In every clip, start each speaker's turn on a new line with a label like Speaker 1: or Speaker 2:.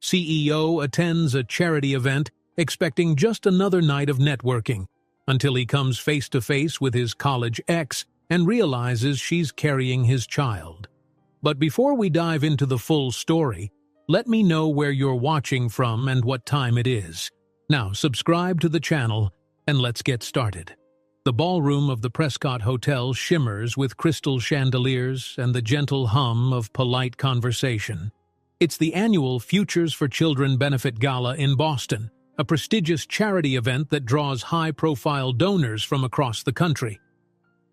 Speaker 1: CEO attends a charity event expecting just another night of networking, until he comes face-to-face with his college ex and realizes she's carrying his child. But before we dive into the full story, let me know where you're watching from and what time it is. Now subscribe to the channel and let's get started. The ballroom of the Prescott Hotel shimmers with crystal chandeliers and the gentle hum of polite conversation. It's the annual Futures for Children Benefit Gala in Boston, a prestigious charity event that draws high-profile donors from across the country.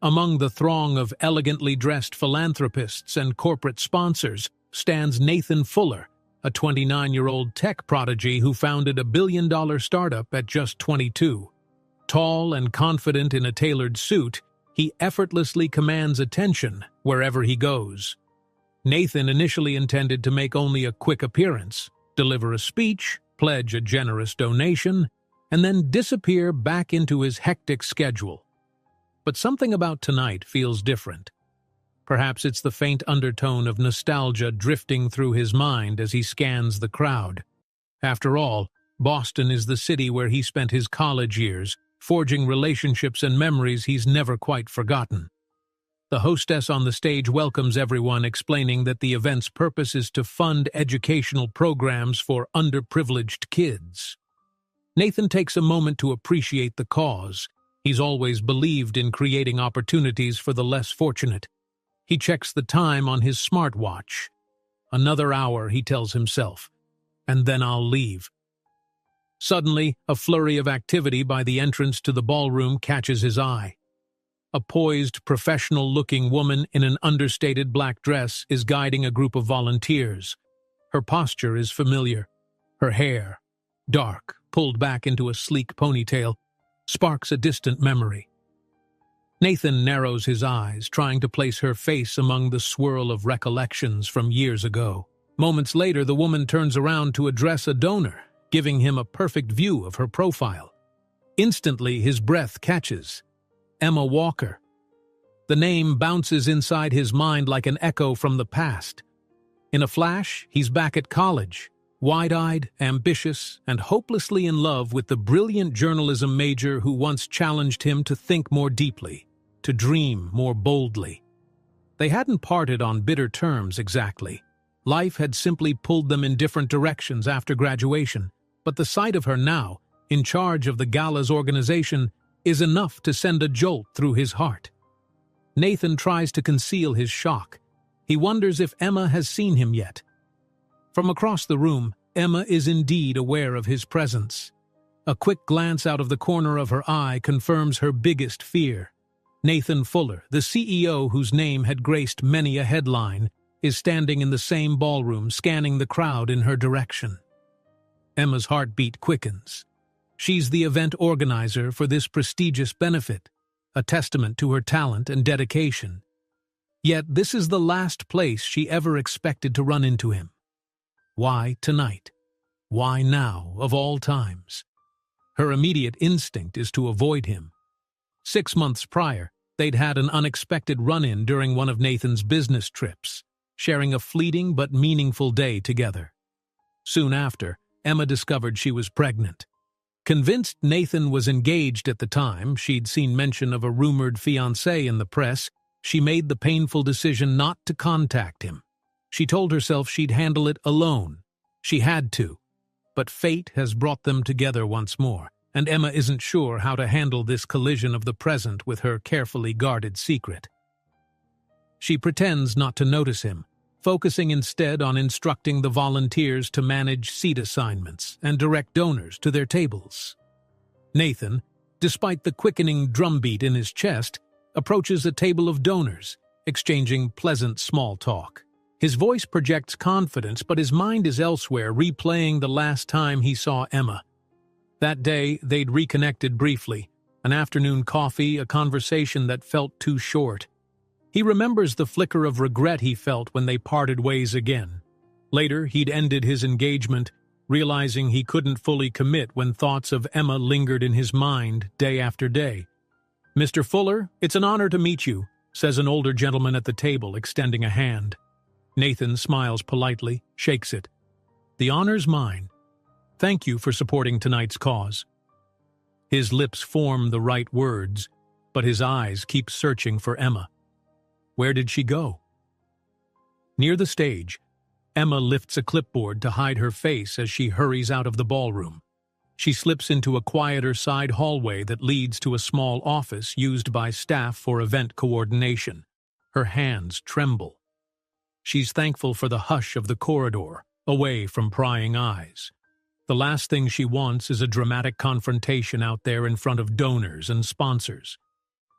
Speaker 1: Among the throng of elegantly dressed philanthropists and corporate sponsors stands Nathan Fuller, a 29-year-old tech prodigy who founded a billion-dollar startup at just 22. Tall and confident in a tailored suit, he effortlessly commands attention wherever he goes. Nathan initially intended to make only a quick appearance, deliver a speech, pledge a generous donation, and then disappear back into his hectic schedule. But something about tonight feels different. Perhaps it's the faint undertone of nostalgia drifting through his mind as he scans the crowd. After all, Boston is the city where he spent his college years, forging relationships and memories he's never quite forgotten. The hostess on the stage welcomes everyone, explaining that the event's purpose is to fund educational programs for underprivileged kids. Nathan takes a moment to appreciate the cause. He's always believed in creating opportunities for the less fortunate. He checks the time on his smartwatch. Another hour, he tells himself, and then I'll leave. Suddenly, a flurry of activity by the entrance to the ballroom catches his eye. A poised, professional-looking woman in an understated black dress is guiding a group of volunteers. Her posture is familiar. Her hair, dark, pulled back into a sleek ponytail, sparks a distant memory. Nathan narrows his eyes, trying to place her face among the swirl of recollections from years ago. Moments later, the woman turns around to address a donor, giving him a perfect view of her profile. Instantly, his breath catches. Emma Walker. The name bounces inside his mind like an echo from the past. In a flash, he's back at college, wide-eyed, ambitious, and hopelessly in love with the brilliant journalism major who once challenged him to think more deeply, to dream more boldly. They hadn't parted on bitter terms exactly. Life had simply pulled them in different directions after graduation. But the sight of her now, in charge of the gala's organization, is enough to send a jolt through his heart. Nathan tries to conceal his shock. He wonders if Emma has seen him yet. From across the room, Emma is indeed aware of his presence. A quick glance out of the corner of her eye confirms her biggest fear. Nathan Fuller, the CEO whose name had graced many a headline, is standing in the same ballroom, scanning the crowd in her direction. Emma's heartbeat quickens. She's the event organizer for this prestigious benefit, a testament to her talent and dedication. Yet this is the last place she ever expected to run into him. Why tonight? Why now, of all times? Her immediate instinct is to avoid him. 6 months prior, they'd had an unexpected run-in during one of Nathan's business trips, sharing a fleeting but meaningful day together. Soon after, Emma discovered she was pregnant. Convinced Nathan was engaged at the time, she'd seen mention of a rumored fiancé in the press, she made the painful decision not to contact him. She told herself she'd handle it alone. She had to. But fate has brought them together once more, and Emma isn't sure how to handle this collision of the present with her carefully guarded secret. She pretends not to notice him, focusing instead on instructing the volunteers to manage seat assignments and direct donors to their tables. Nathan, despite the quickening drumbeat in his chest, approaches a table of donors, exchanging pleasant small talk. His voice projects confidence, but his mind is elsewhere, replaying the last time he saw Emma. That day, they'd reconnected briefly, an afternoon coffee, a conversation that felt too short. He remembers the flicker of regret he felt when they parted ways again. Later, he'd ended his engagement, realizing he couldn't fully commit when thoughts of Emma lingered in his mind day after day. "Mr. Fuller, it's an honor to meet you," says an older gentleman at the table, extending a hand. Nathan smiles politely, shakes it. The honor's mine. Thank you for supporting tonight's cause." His lips form the right words, but his eyes keep searching for Emma. Where did she go? Near the stage, Emma lifts a clipboard to hide her face as she hurries out of the ballroom. She slips into a quieter side hallway that leads to a small office used by staff for event coordination. Her hands tremble. She's thankful for the hush of the corridor, away from prying eyes. The last thing she wants is a dramatic confrontation out there in front of donors and sponsors.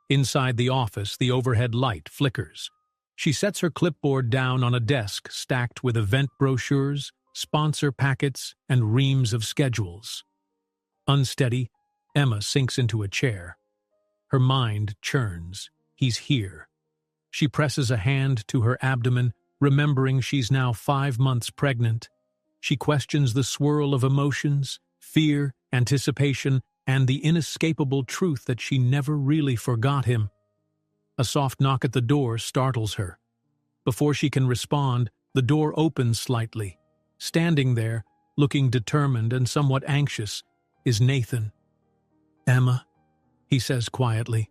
Speaker 1: Inside the office, the overhead light flickers. She sets her clipboard down on a desk stacked with event brochures, sponsor packets, and reams of schedules. Unsteady, Emma sinks into a chair. Her mind churns. He's here. She presses a hand to her abdomen, remembering she's now 5 months pregnant. She questions the swirl of emotions, fear, anticipation, and the inescapable truth that she never really forgot him. A soft knock at the door startles her. Before she can respond, the door opens slightly. Standing there, looking determined and somewhat anxious, is Nathan. "Emma," he says quietly.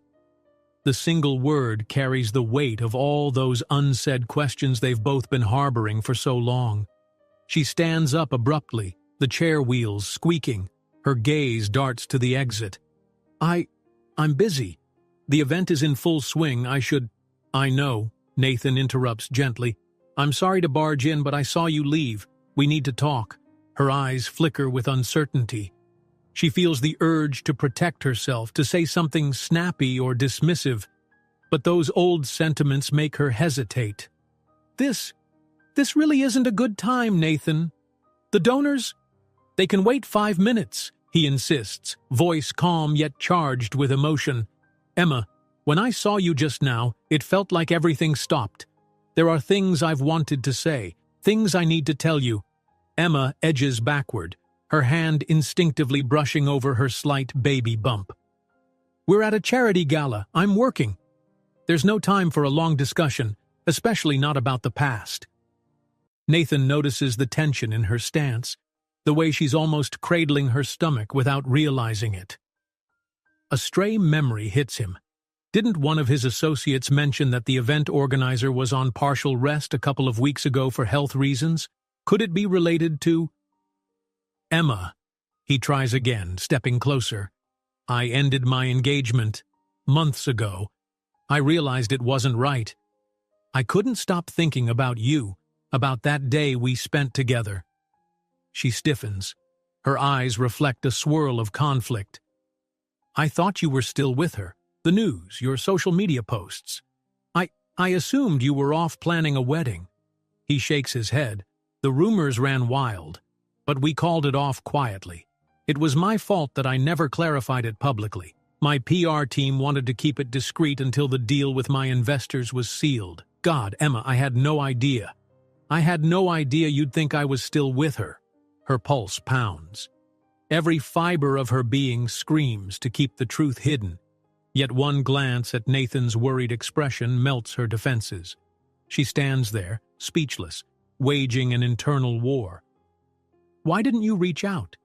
Speaker 1: The single word carries the weight of all those unsaid questions they've both been harboring for so long. She stands up abruptly, the chair wheels squeaking. Her gaze darts to the exit. I'm busy. The event is in full swing. I know," Nathan interrupts gently. "I'm sorry to barge in, but I saw you leave. We need to talk." Her eyes flicker with uncertainty. She feels the urge to protect herself, to say something snappy or dismissive, but those old sentiments make her hesitate. This really isn't a good time, Nathan. The donors, they can wait 5 minutes, he insists, voice calm yet charged with emotion. "Emma, when I saw you just now, it felt like everything stopped. There are things I've wanted to say, things I need to tell you." Emma edges backward, her hand instinctively brushing over her slight baby bump. "We're at a charity gala. I'm working. There's no time for a long discussion, especially not about the past." Nathan notices the tension in her stance, the way she's almost cradling her stomach without realizing it. A stray memory hits him. Didn't one of his associates mention that the event organizer was on partial rest a couple of weeks ago for health reasons? Could it be related to... "Emma," he tries again, stepping closer. "I ended my engagement months ago. I realized it wasn't right. I couldn't stop thinking about you, about that day we spent together." She stiffens. Her eyes reflect a swirl of conflict. "I thought you were still with her. The news, your social media posts. I assumed you were off planning a wedding." He shakes his head. "The rumors ran wild, but we called it off quietly. It was my fault that I never clarified it publicly. My PR team wanted to keep it discreet until the deal with my investors was sealed. God, Emma, I had no idea. I had no idea you'd think I was still with her." Her pulse pounds. Every fiber of her being screams to keep the truth hidden. Yet one glance at Nathan's worried expression melts her defenses. She stands there, speechless, waging an internal war. "Why didn't you reach out?"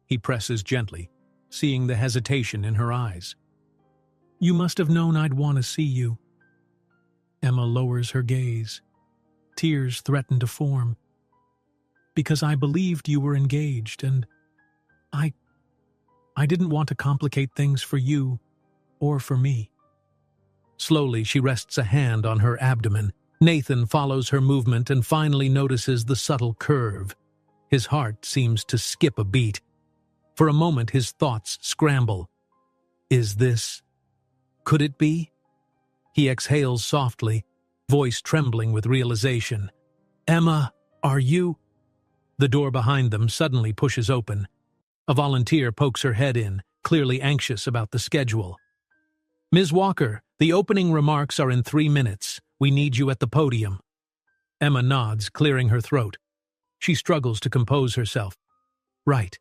Speaker 1: he presses gently, seeing the hesitation in her eyes. "You must have known I'd want to see you." Emma lowers her gaze. Tears threaten to form. "Because I believed you were engaged, and I didn't want to complicate things for you or for me." Slowly, she rests a hand on her abdomen. Nathan follows her movement and finally notices the subtle curve. His heart seems to skip a beat. For a moment, his thoughts scramble. Is this? Could it be? He exhales softly, voice trembling with realization. "Emma, are you—" The door behind them suddenly pushes open. A volunteer pokes her head in, clearly anxious about the schedule. "Ms. Walker, the opening remarks are in 3 minutes. We need you at the podium." Emma nods, clearing her throat. She struggles to compose herself. "Right.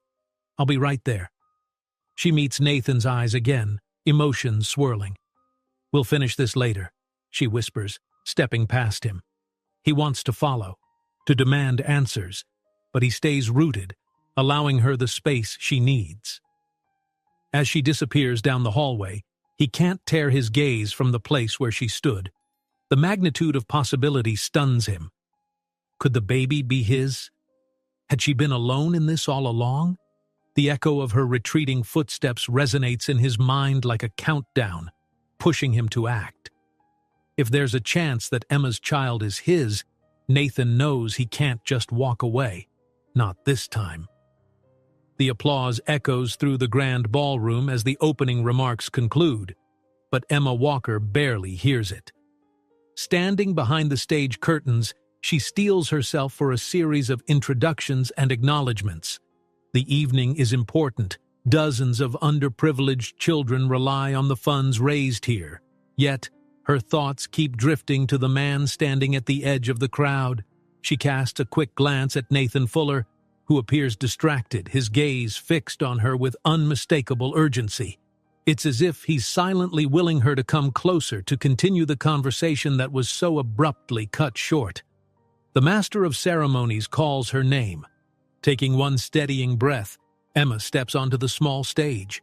Speaker 1: I'll be right there." She meets Nathan's eyes again, emotions swirling. "We'll finish this later," she whispers, stepping past him. He wants to follow, to demand answers, but he stays rooted, allowing her the space she needs. As she disappears down the hallway, he can't tear his gaze from the place where she stood. The magnitude of possibility stuns him. Could the baby be his? Had she been alone in this all along? The echo of her retreating footsteps resonates in his mind like a countdown, pushing him to act. If there's a chance that Emma's child is his, Nathan knows he can't just walk away. Not this time. The applause echoes through the grand ballroom as the opening remarks conclude, but Emma Walker barely hears it. Standing behind the stage curtains, she steels herself for a series of introductions and acknowledgments. The evening is important. Dozens of underprivileged children rely on the funds raised here. Yet, her thoughts keep drifting to the man standing at the edge of the crowd. She casts a quick glance at Nathan Fuller, who appears distracted, his gaze fixed on her with unmistakable urgency. It's as if he's silently willing her to come closer to continue the conversation that was so abruptly cut short. The master of ceremonies calls her name. Taking one steadying breath, Emma steps onto the small stage.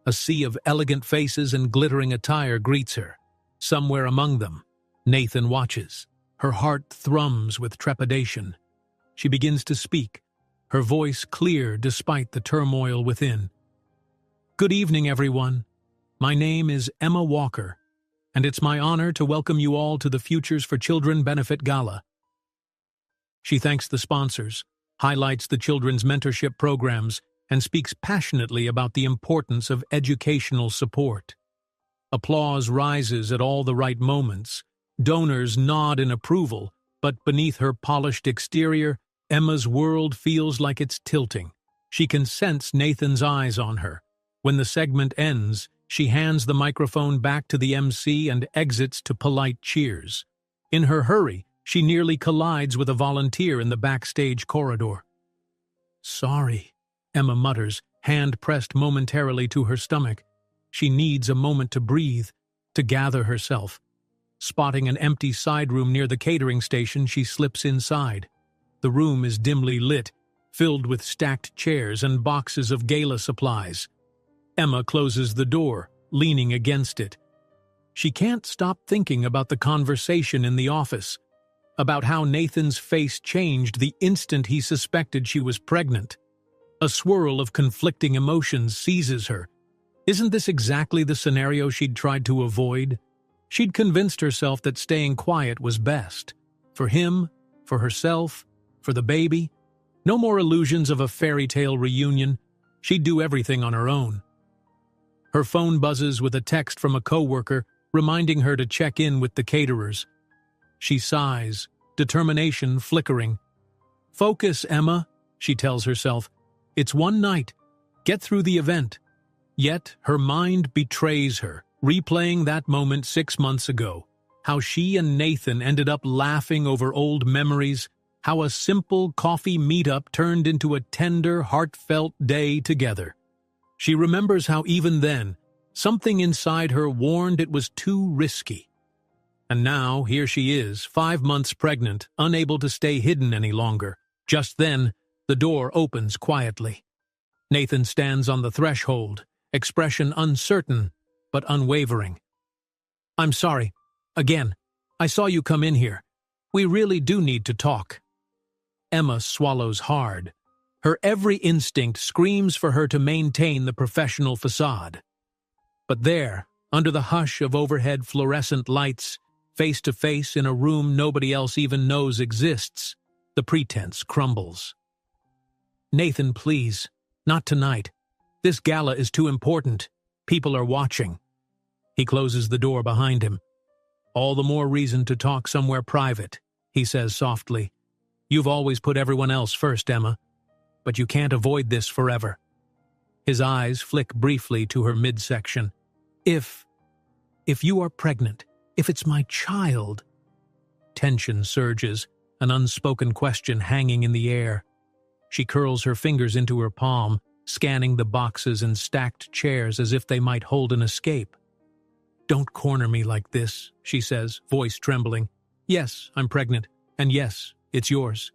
Speaker 1: A sea of elegant faces and glittering attire greets her. Somewhere among them, Nathan watches. Her heart thrums with trepidation. She begins to speak, her voice clear despite the turmoil within. Good evening, everyone. My name is Emma Walker, and it's my honor to welcome you all to the Futures for Children Benefit Gala. She thanks the sponsors, highlights the children's mentorship programs, and speaks passionately about the importance of educational support. Applause rises at all the right moments. Donors nod in approval, but beneath her polished exterior, Emma's world feels like it's tilting. She can sense Nathan's eyes on her. When the segment ends, she hands the microphone back to the MC and exits to polite cheers. In her hurry, she nearly collides with a volunteer in the backstage corridor. Sorry, Emma mutters, hand pressed momentarily to her stomach. She needs a moment to breathe, to gather herself. Spotting an empty side room near the catering station, she slips inside. The room is dimly lit, filled with stacked chairs and boxes of gala supplies. Emma closes the door, leaning against it. She can't stop thinking about the conversation in the office, about how Nathan's face changed the instant he suspected she was pregnant. A swirl of conflicting emotions seizes her. Isn't this exactly the scenario she'd tried to avoid? She'd convinced herself that staying quiet was best. For him, for herself, for the baby. No more illusions of a fairy tale reunion. She'd do everything on her own. Her phone buzzes with a text from a coworker reminding her to check in with the caterers. She sighs, determination flickering. Focus, Emma, she tells herself. It's one night. Get through the event. Yet her mind betrays her, replaying that moment 6 months ago. How she and Nathan ended up laughing over old memories, how a simple coffee meetup turned into a tender, heartfelt day together. She remembers how even then, something inside her warned it was too risky. And now, here she is, 5 months pregnant, unable to stay hidden any longer. Just then, the door opens quietly. Nathan stands on the threshold, expression uncertain, but unwavering. I'm sorry. Again, I saw you come in here. We really do need to talk. Emma swallows hard. Her every instinct screams for her to maintain the professional facade. But there, under the hush of overhead fluorescent lights, face to face in a room nobody else even knows exists, the pretense crumbles. Nathan, please, not tonight. This gala is too important. People are watching. He closes the door behind him. All the more reason to talk somewhere private, he says softly. You've always put everyone else first, Emma, but you can't avoid this forever. His eyes flick briefly to her midsection. If you are pregnant, if it's my child. Tension surges, an unspoken question hanging in the air. She curls her fingers into her palm, scanning the boxes and stacked chairs as if they might hold an escape. Don't corner me like this, she says, voice trembling. Yes, I'm pregnant, and yes, it's yours.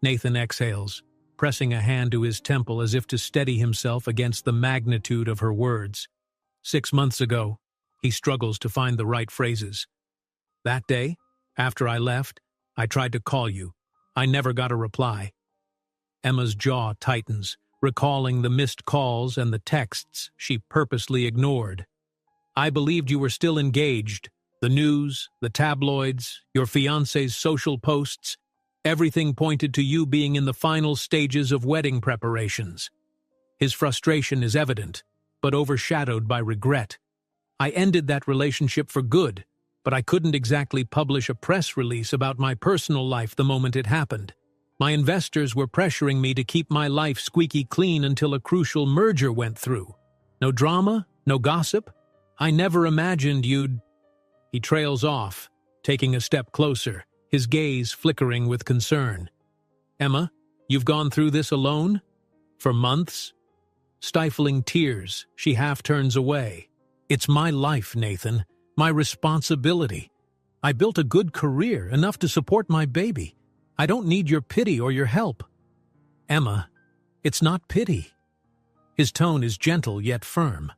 Speaker 1: Nathan exhales, pressing a hand to his temple as if to steady himself against the magnitude of her words. 6 months ago, he struggles to find the right phrases. That day, after I left, I tried to call you. I never got a reply. Emma's jaw tightens, recalling the missed calls and the texts she purposely ignored. I believed you were still engaged. The news, the tabloids, your fiancé's social posts, everything pointed to you being in the final stages of wedding preparations. His frustration is evident, but overshadowed by regret. I ended that relationship for good, but I couldn't exactly publish a press release about my personal life the moment it happened. My investors were pressuring me to keep my life squeaky clean until a crucial merger went through. No drama, no gossip. I never imagined you'd... He trails off, taking a step closer, his gaze flickering with concern. Emma, you've gone through this alone? For months? Stifling tears, she half turns away. It's my life, Nathan. My responsibility. I built a good career, enough to support my baby. I don't need your pity or your help. Emma, it's not pity. His tone is gentle yet firm.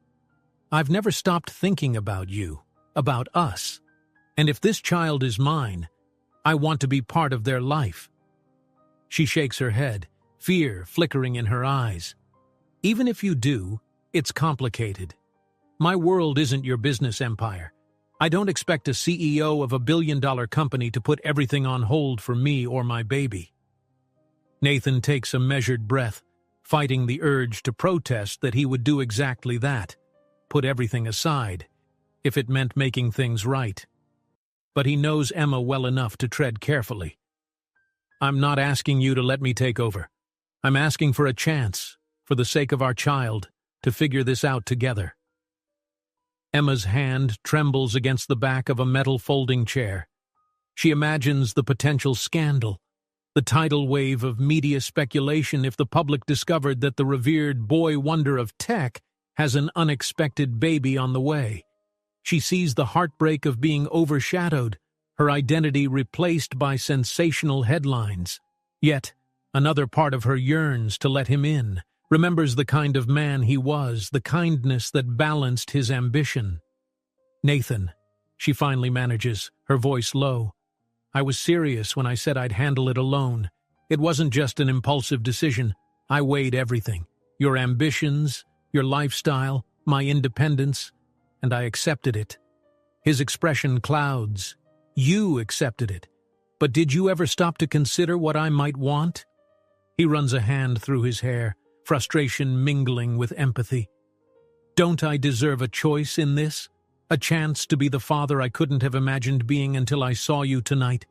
Speaker 1: I've never stopped thinking about you, about us. And if this child is mine, I want to be part of their life. She shakes her head, fear flickering in her eyes. Even if you do, it's complicated. My world isn't your business empire. I don't expect a CEO of a billion-dollar company to put everything on hold for me or my baby. Nathan takes a measured breath, fighting the urge to protest that he would do exactly that, put everything aside, if it meant making things right. But he knows Emma well enough to tread carefully. I'm not asking you to let me take over. I'm asking for a chance, for the sake of our child, to figure this out together. Emma's hand trembles against the back of a metal folding chair. She imagines the potential scandal, the tidal wave of media speculation if the public discovered that the revered boy wonder of tech has an unexpected baby on the way. She sees the heartbreak of being overshadowed, her identity replaced by sensational headlines. Yet, another part of her yearns to let him in, remembers the kind of man he was, the kindness that balanced his ambition. Nathan, she finally manages, her voice low. I was serious when I said I'd handle it alone. It wasn't just an impulsive decision. I weighed everything. Your ambitions, your lifestyle, my independence, and I accepted it. His expression clouds. You accepted it. But did you ever stop to consider what I might want? He runs a hand through his hair, frustration mingling with empathy. Don't I deserve a choice in this? A chance to be the father I couldn't have imagined being until I saw you tonight,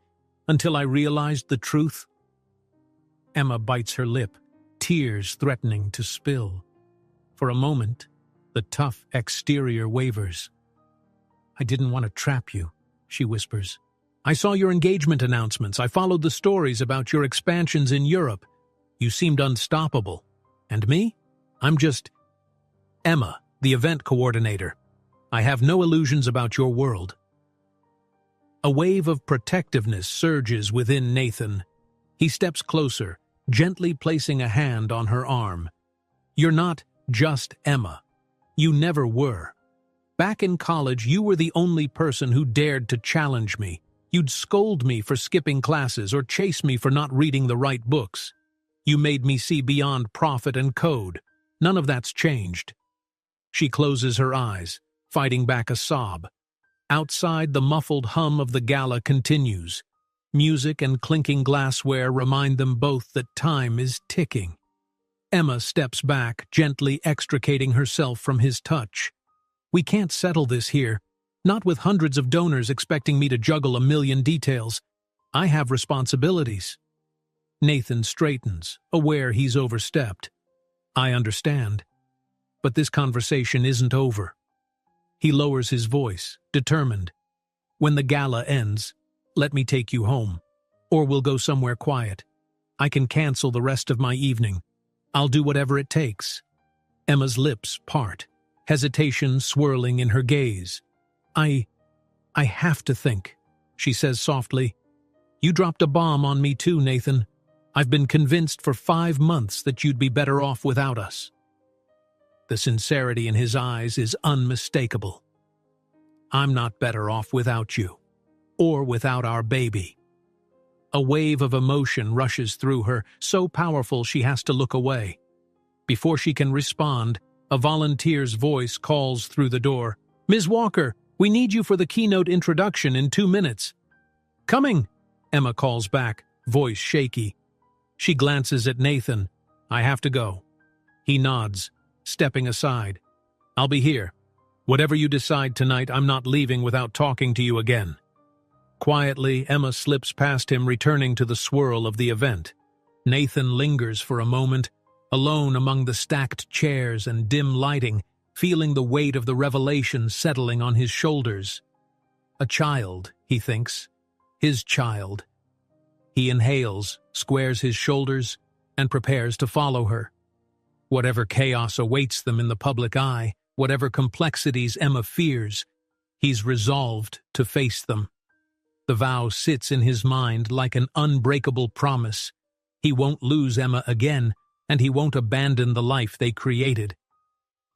Speaker 1: until I realized the truth? Emma bites her lip, tears threatening to spill. For a moment, the tough exterior wavers. I didn't want to trap you, she whispers. I saw your engagement announcements. I followed the stories about your expansions in Europe. You seemed unstoppable. And me? I'm just Emma, the event coordinator. I have no illusions about your world. A wave of protectiveness surges within Nathan. He steps closer, gently placing a hand on her arm. You're not just Emma. You never were. Back in college, you were the only person who dared to challenge me. You'd scold me for skipping classes or chase me for not reading the right books. You made me see beyond profit and code. None of that's changed. She closes her eyes, fighting back a sob. Outside, the muffled hum of the gala continues. Music and clinking glassware remind them both that time is ticking. Emma steps back, gently extricating herself from his touch. We can't settle this here, not with hundreds of donors expecting me to juggle a million details. I have responsibilities. Nathan straightens, aware he's overstepped. I understand. But this conversation isn't over. He lowers his voice, determined. When the gala ends, let me take you home. Or we'll go somewhere quiet. I can cancel the rest of my evening. I'll do whatever it takes. Emma's lips part, hesitation swirling in her gaze. I have to think, she says softly. You dropped a bomb on me too, Nathan. I've been convinced for 5 months that you'd be better off without us." The sincerity in his eyes is unmistakable. "I'm not better off without you, or without our baby." A wave of emotion rushes through her, so powerful she has to look away. Before she can respond, a volunteer's voice calls through the door. "Ms. Walker, we need you for the keynote introduction in 2 minutes." "Coming," Emma calls back, voice shaky. She glances at Nathan. "I have to go." He nods, stepping aside. "I'll be here. Whatever you decide tonight, I'm not leaving without talking to you again." Quietly, Emma slips past him, returning to the swirl of the event. Nathan lingers for a moment, alone among the stacked chairs and dim lighting, feeling the weight of the revelation settling on his shoulders. A child, he thinks. His child. He inhales, squares his shoulders, and prepares to follow her. Whatever chaos awaits them in the public eye, whatever complexities Emma fears, he's resolved to face them. The vow sits in his mind like an unbreakable promise. He won't lose Emma again, and he won't abandon the life they created.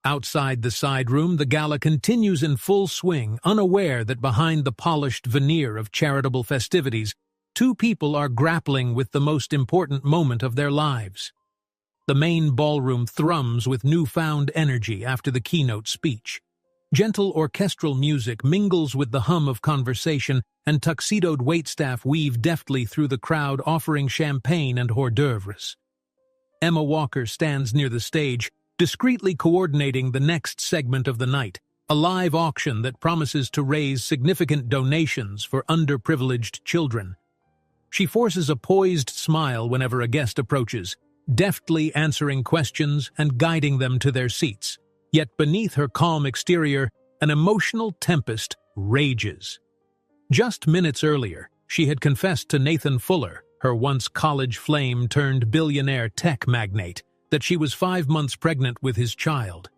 Speaker 1: Outside the side room, the gala continues in full swing, unaware that behind the polished veneer of charitable festivities, 2 people are grappling with the most important moment of their lives. The main ballroom thrums with newfound energy after the keynote speech. Gentle orchestral music mingles with the hum of conversation, and tuxedoed waitstaff weave deftly through the crowd, offering champagne and hors d'oeuvres. Emma Walker stands near the stage, discreetly coordinating the next segment of the night, a live auction that promises to raise significant donations for underprivileged children. She forces a poised smile whenever a guest approaches, deftly answering questions and guiding them to their seats. Yet beneath her calm exterior, an emotional tempest rages. Just minutes earlier, she had confessed to Nathan Fuller, her once college flame turned billionaire tech magnate, that she was 5 months pregnant with his child.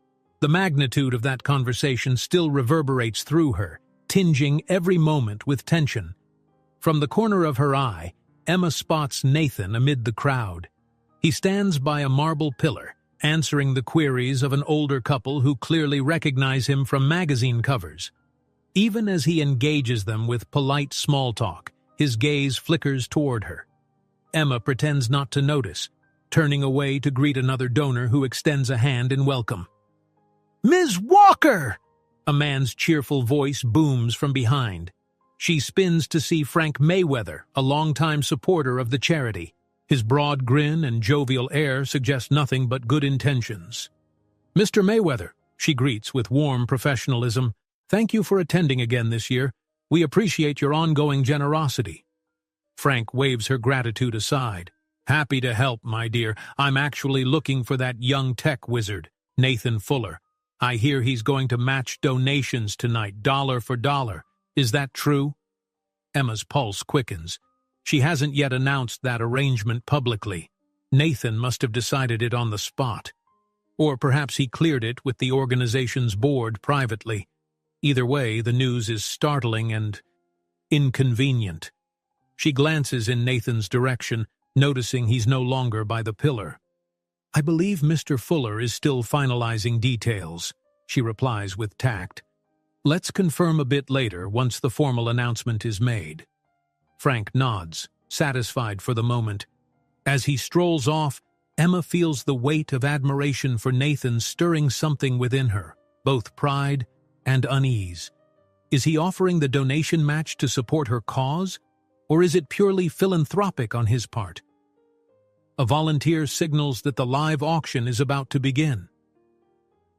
Speaker 1: The magnitude of that conversation still reverberates through her, tinging every moment with tension. From the corner of her eye, Emma spots Nathan amid the crowd. He stands by a marble pillar, answering the queries of an older couple who clearly recognize him from magazine covers. Even as he engages them with polite small talk, his gaze flickers toward her. Emma pretends not to notice, turning away to greet another donor who extends a hand in welcome. "Ms. Walker!" A man's cheerful voice booms from behind. She spins to see Frank Mayweather, a longtime supporter of the charity. His broad grin and jovial air suggest nothing but good intentions. "Mr. Mayweather," she greets with warm professionalism, "thank you for attending again this year. We appreciate your ongoing generosity." Frank waves her gratitude aside. "Happy to help, my dear. I'm actually looking for that young tech wizard, Nathan Fuller. I hear he's going to match donations tonight, dollar for dollar. Is that true?" Emma's pulse quickens. She hasn't yet announced that arrangement publicly. Nathan must have decided it on the spot. Or perhaps he cleared it with the organization's board privately. Either way, the news is startling and inconvenient. She glances in Nathan's direction, noticing he's no longer by the pillar. "I believe Mr. Fuller is still finalizing details," she replies with tact. "Let's confirm a bit later once the formal announcement is made." Frank nods, satisfied for the moment. As he strolls off, Emma feels the weight of admiration for Nathan stirring something within her, both pride and unease. Is he offering the donation match to support her cause, or is it purely philanthropic on his part? A volunteer signals that the live auction is about to begin.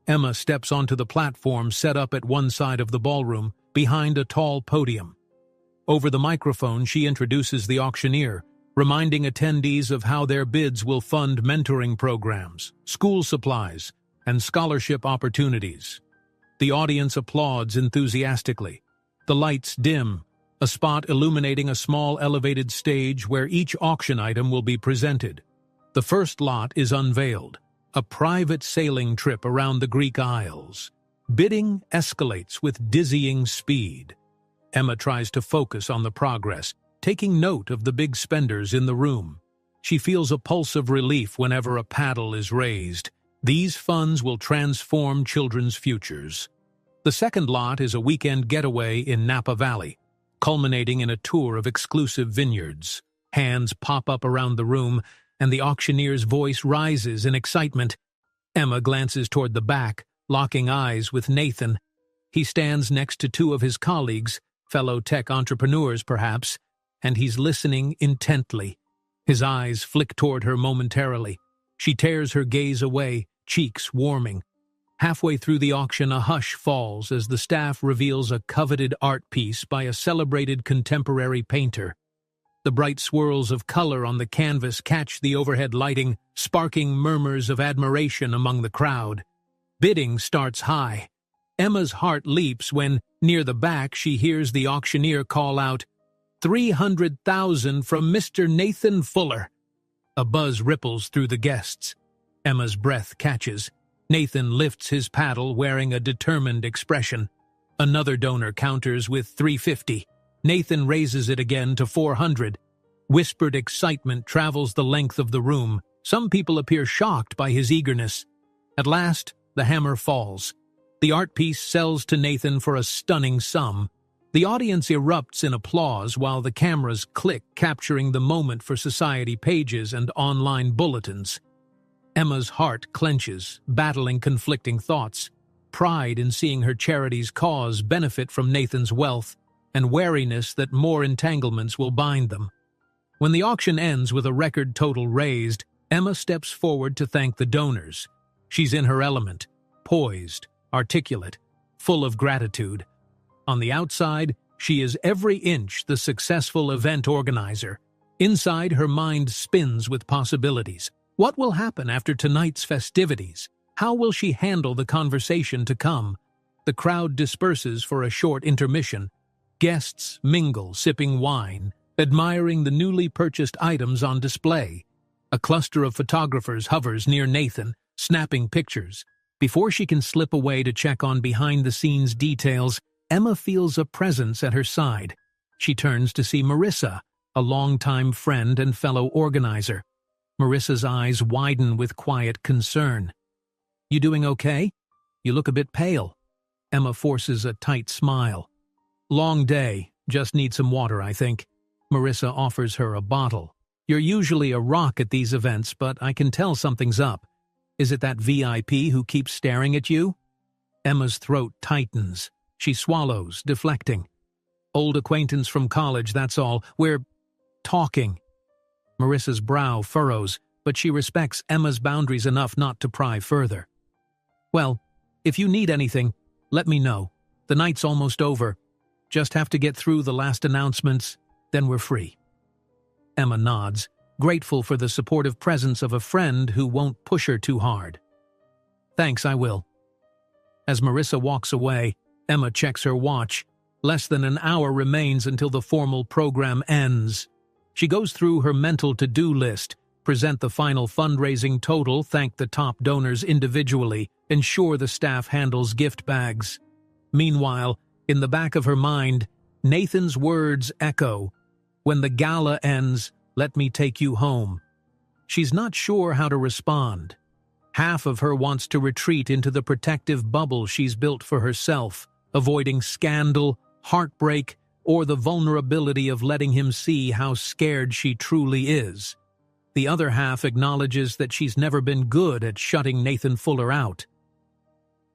Speaker 1: Emma steps onto the platform set up at one side of the ballroom, behind a tall podium. Over the microphone, she introduces the auctioneer, reminding attendees of how their bids will fund mentoring programs, school supplies, and scholarship opportunities. The audience applauds enthusiastically. The lights dim, a spot illuminating a small elevated stage where each auction item will be presented. The first lot is unveiled, a private sailing trip around the Greek Isles. Bidding escalates with dizzying speed. Emma tries to focus on the progress, taking note of the big spenders in the room. She feels a pulse of relief whenever a paddle is raised. These funds will transform children's futures. The second lot is a weekend getaway in Napa Valley, culminating in a tour of exclusive vineyards. Hands pop up around the room, and the auctioneer's voice rises in excitement. Emma glances toward the back, locking eyes with Nathan. He stands next to two of his colleagues, fellow tech entrepreneurs perhaps, and he's listening intently. His eyes flick toward her momentarily. She tears her gaze away, cheeks warming. Halfway through the auction, a hush falls as the staff reveals a coveted art piece by a celebrated contemporary painter. The bright swirls of color on the canvas catch the overhead lighting, sparking murmurs of admiration among the crowd. Bidding starts high. Emma's heart leaps when, near the back, she hears the auctioneer call out, "$300,000 from Mr. Nathan Fuller." A buzz ripples through the guests. Emma's breath catches. Nathan lifts his paddle, wearing a determined expression. Another donor counters with $350. Nathan raises it again to $400. Whispered excitement travels the length of the room. Some people appear shocked by his eagerness. At last, the hammer falls. The art piece sells to Nathan for a stunning sum. The audience erupts in applause while the cameras click, capturing the moment for society pages and online bulletins. Emma's heart clenches, battling conflicting thoughts. Pride in seeing her charity's cause benefit from Nathan's wealth, and wariness that more entanglements will bind them. When the auction ends with a record total raised, Emma steps forward to thank the donors. She's in her element, poised, articulate, full of gratitude. On the outside, she is every inch the successful event organizer. Inside, her mind spins with possibilities. What will happen after tonight's festivities? How will she handle the conversation to come? The crowd disperses for a short intermission. Guests mingle, sipping wine, admiring the newly purchased items on display. A cluster of photographers hovers near Nathan, snapping pictures. Before she can slip away to check on behind-the-scenes details, Emma feels a presence at her side. She turns to see Marissa, a longtime friend and fellow organizer. Marissa's eyes widen with quiet concern. "You doing okay? You look a bit pale." Emma forces a tight smile. "Long day. Just need some water, I think." Marissa offers her a bottle. "You're usually a rock at these events, but I can tell something's up. Is it that VIP who keeps staring at you?" Emma's throat tightens. She swallows, deflecting. "Old acquaintance from college, that's all. We're talking." Marissa's brow furrows, but she respects Emma's boundaries enough not to pry further. "Well, if you need anything, let me know. The night's almost over. Just have to get through the last announcements, then we're free." Emma nods, grateful for the supportive presence of a friend who won't push her too hard. "Thanks, I will." As Marissa walks away, Emma checks her watch. Less than an hour remains until the formal program ends. She goes through her mental to-do list, present the final fundraising total, thank the top donors individually, ensure the staff handles gift bags. Meanwhile, in the back of her mind, Nathan's words echo, "When the gala ends, let me take you home." She's not sure how to respond. Half of her wants to retreat into the protective bubble she's built for herself, avoiding scandal, heartbreak, or the vulnerability of letting him see how scared she truly is. The other half acknowledges that she's never been good at shutting Nathan Fuller out.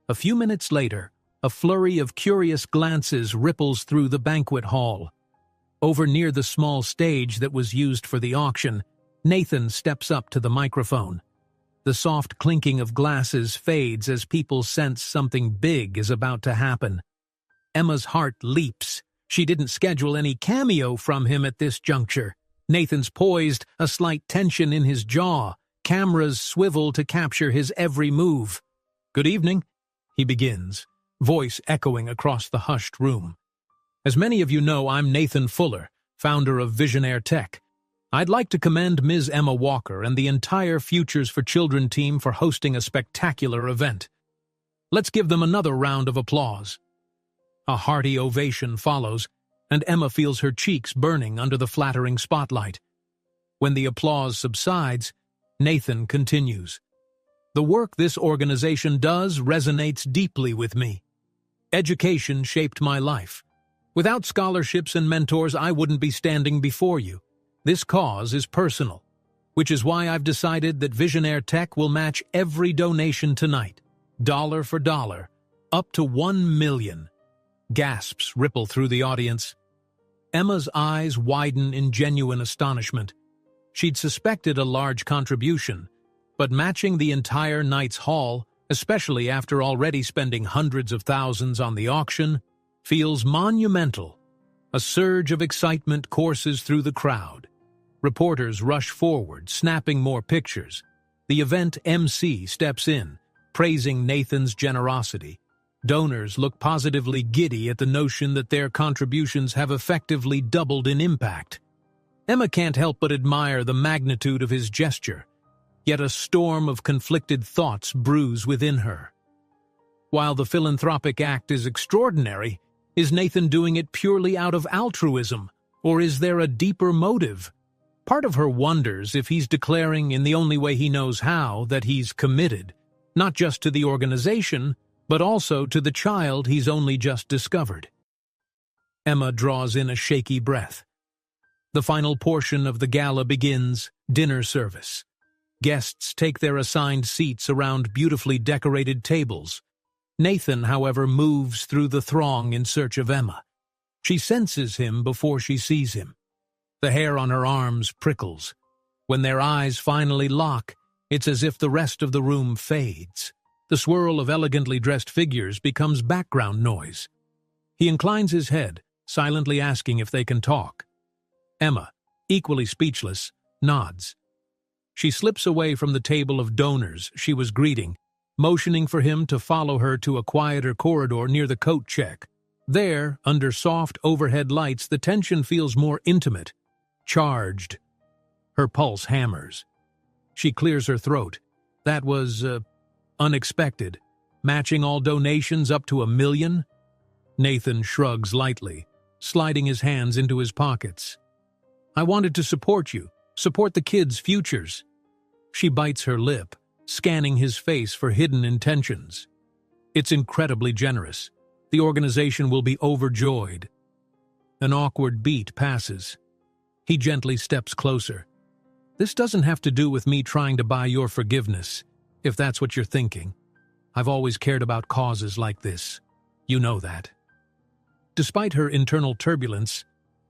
Speaker 1: A few minutes later, a flurry of curious glances ripples through the banquet hall. Over near the small stage that was used for the auction, Nathan steps up to the microphone. The soft clinking of glasses fades as people sense something big is about to happen. Emma's heart leaps. She didn't schedule any cameo from him at this juncture. Nathan's poised, a slight tension in his jaw. Cameras swivel to capture his every move. "Good evening," he begins, voice echoing across the hushed room. "As many of you know, I'm Nathan Fuller, founder of BILLIONAIRE Tech. I'd like to commend Ms. Emma Walker and the entire Futures for Children team for hosting a spectacular event. Let's give them another round of applause." A hearty ovation follows, and Emma feels her cheeks burning under the flattering spotlight. When the applause subsides, Nathan continues. The work this organization does resonates deeply with me. Education shaped my life. Without scholarships and mentors, I wouldn't be standing before you. This cause is personal, which is why I've decided that Visionaire Tech will match every donation tonight, dollar for dollar, up to 1 million. Gasps ripple through the audience. Emma's eyes widen in genuine astonishment. She'd suspected a large contribution, but matching the entire night's haul, especially after already spending hundreds of thousands on the auction, feels monumental. A surge of excitement courses through the crowd. Reporters rush forward, snapping more pictures. The event MC steps in, praising Nathan's generosity. Donors look positively giddy at the notion that their contributions have effectively doubled in impact. Emma can't help but admire the magnitude of his gesture, yet a storm of conflicted thoughts brews within her. While the philanthropic act is extraordinary, is Nathan doing it purely out of altruism, or is there a deeper motive? Part of her wonders if he's declaring in the only way he knows how that he's committed, not just to the organization, but also to the child he's only just discovered. Emma draws in a shaky breath. The final portion of the gala begins, dinner service. Guests take their assigned seats around beautifully decorated tables. Nathan, however, moves through the throng in search of Emma. She senses him before she sees him. The hair on her arms prickles. When their eyes finally lock, it's as if the rest of the room fades. The swirl of elegantly dressed figures becomes background noise. He inclines his head, silently asking if they can talk. Emma, equally speechless, nods. She slips away from the table of donors she was greeting, motioning for him to follow her to a quieter corridor near the coat check. There, under soft overhead lights, the tension feels more intimate, charged. Her pulse hammers. She clears her throat. That was, unexpected. Matching all donations up to 1 million? Nathan shrugs lightly, sliding his hands into his pockets. I wanted to support you, support the kids' futures. She bites her lip, scanning his face for hidden intentions. It's incredibly generous. The organization will be overjoyed. An awkward beat passes. He gently steps closer. This doesn't have to do with me trying to buy your forgiveness, if that's what you're thinking. I've always cared about causes like this. You know that. Despite her internal turbulence,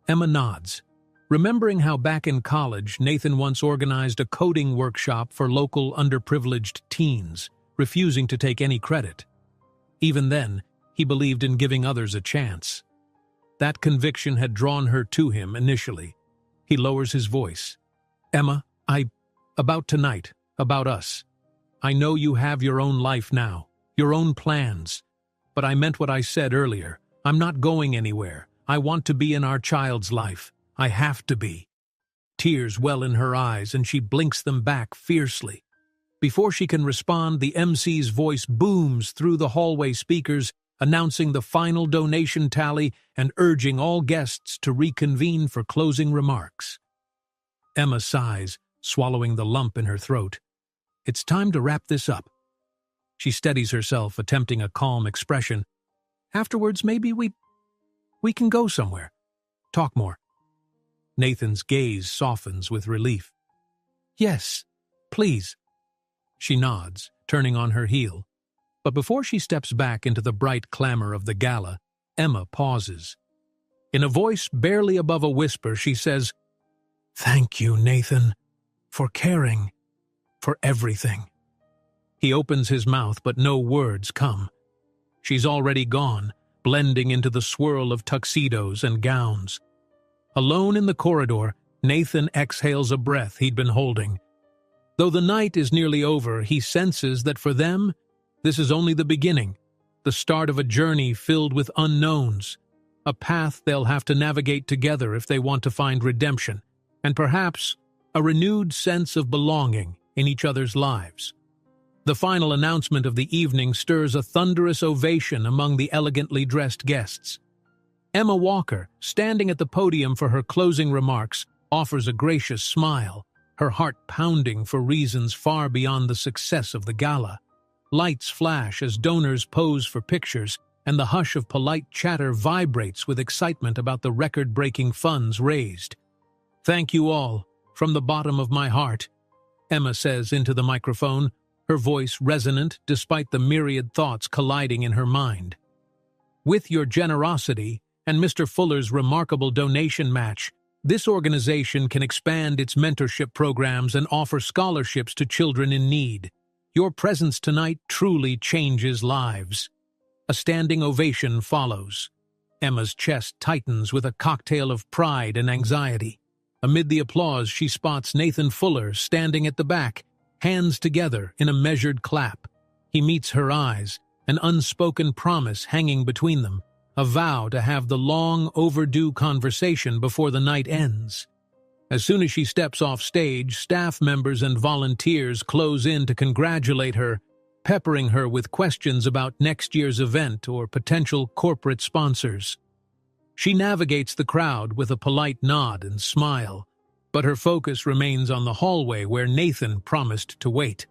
Speaker 1: Emma nods, remembering how back in college Nathan once organized a coding workshop for local underprivileged teens, refusing to take any credit. Even then, he believed in giving others a chance. That conviction had drawn her to him initially. He lowers his voice. Emma, about tonight, about us. I know you have your own life now, your own plans. But I meant what I said earlier. I'm not going anywhere. I want to be in our child's life. I have to be. Tears well in her eyes, and she blinks them back fiercely. Before she can respond, the MC's voice booms through the hallway speakers, announcing the final donation tally and urging all guests to reconvene for closing remarks. Emma sighs, swallowing the lump in her throat. It's time to wrap this up. She steadies herself, attempting a calm expression. Afterwards, maybe we can go somewhere. Talk more. Nathan's gaze softens with relief. Yes, please. She nods, turning on her heel. But before she steps back into the bright clamor of the gala, Emma pauses. In a voice barely above a whisper, she says, Thank you, Nathan, for caring, for everything. He opens his mouth, but no words come. She's already gone, blending into the swirl of tuxedos and gowns. Alone in the corridor, Nathan exhales a breath he'd been holding. Though the night is nearly over, he senses that for them, this is only the beginning, the start of a journey filled with unknowns, a path they'll have to navigate together if they want to find redemption, and perhaps a renewed sense of belonging in each other's lives. The final announcement of the evening stirs a thunderous ovation among the elegantly dressed guests. Emma Walker, standing at the podium for her closing remarks, offers a gracious smile. her heart pounding for reasons far beyond the success of the gala. Lights flash as donors pose for pictures, and the hush of polite chatter vibrates with excitement about the record-breaking funds raised. "Thank you all, from the bottom of my heart," Emma says into the microphone, her voice resonant despite the myriad thoughts colliding in her mind. "With your generosity and Mr. Fuller's remarkable donation match, this organization can expand its mentorship programs and offer scholarships to children in need. Your presence tonight truly changes lives." A standing ovation follows. Emma's chest tightens with a cocktail of pride and anxiety. Amid the applause, she spots Nathan Fuller standing at the back, hands together in a measured clap. He meets her eyes, an unspoken promise hanging between them, a vow to have the long overdue conversation before the night ends. As soon as she steps off stage, staff members and volunteers close in to congratulate her, peppering her with questions about next year's event or potential corporate sponsors. She navigates the crowd with a polite nod and smile, but her focus remains on the hallway where Nathan promised to wait.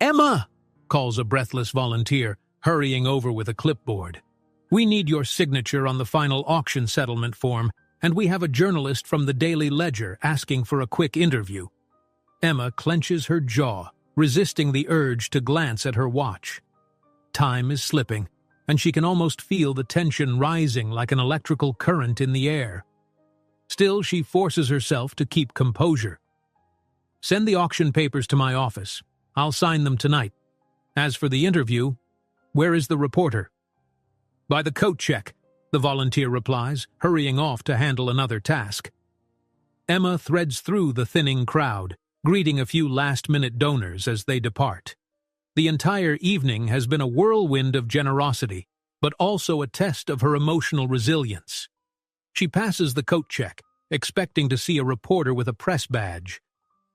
Speaker 1: "Emma!" calls a breathless volunteer, hurrying over with a clipboard. "We need your signature on the final auction settlement form, and we have a journalist from the Daily Ledger asking for a quick interview." Emma clenches her jaw, resisting the urge to glance at her watch. Time is slipping, and she can almost feel the tension rising like an electrical current in the air. Still, she forces herself to keep composure. "Send the auction papers to my office. I'll sign them tonight. As for the interview, where is the reporter?" "By the coat check," the volunteer replies, hurrying off to handle another task. Emma threads through the thinning crowd, greeting a few last-minute donors as they depart. The entire evening has been a whirlwind of generosity, but also a test of her emotional resilience. She passes the coat check, expecting to see a reporter with a press badge.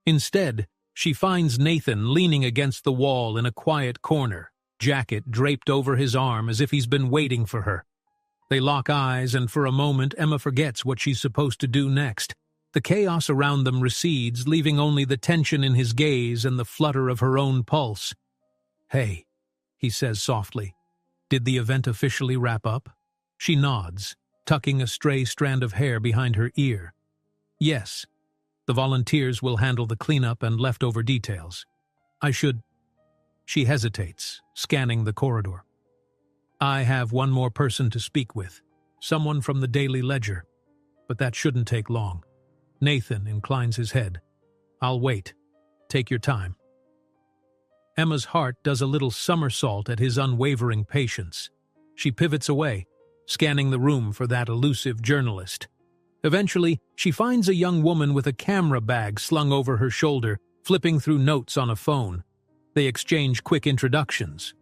Speaker 1: Instead, she finds Nathan leaning against the wall in a quiet corner, jacket draped over his arm as if he's been waiting for her. They lock eyes, and for a moment Emma forgets what she's supposed to do next. The chaos around them recedes, leaving only the tension in his gaze and the flutter of her own pulse. "Hey," he says softly. "Did the event officially wrap up?" She nods, tucking a stray strand of hair behind her ear. "Yes. The volunteers will handle the cleanup and leftover details. I should—" She hesitates, scanning the corridor. "I have one more person to speak with, someone from the Daily Ledger, but that shouldn't take long." Nathan inclines his head. "I'll wait. Take your time." Emma's heart does a little somersault at his unwavering patience. She pivots away, scanning the room for that elusive journalist. Eventually, she finds a young woman with a camera bag slung over her shoulder, flipping through notes on a phone. They exchange quick introductions.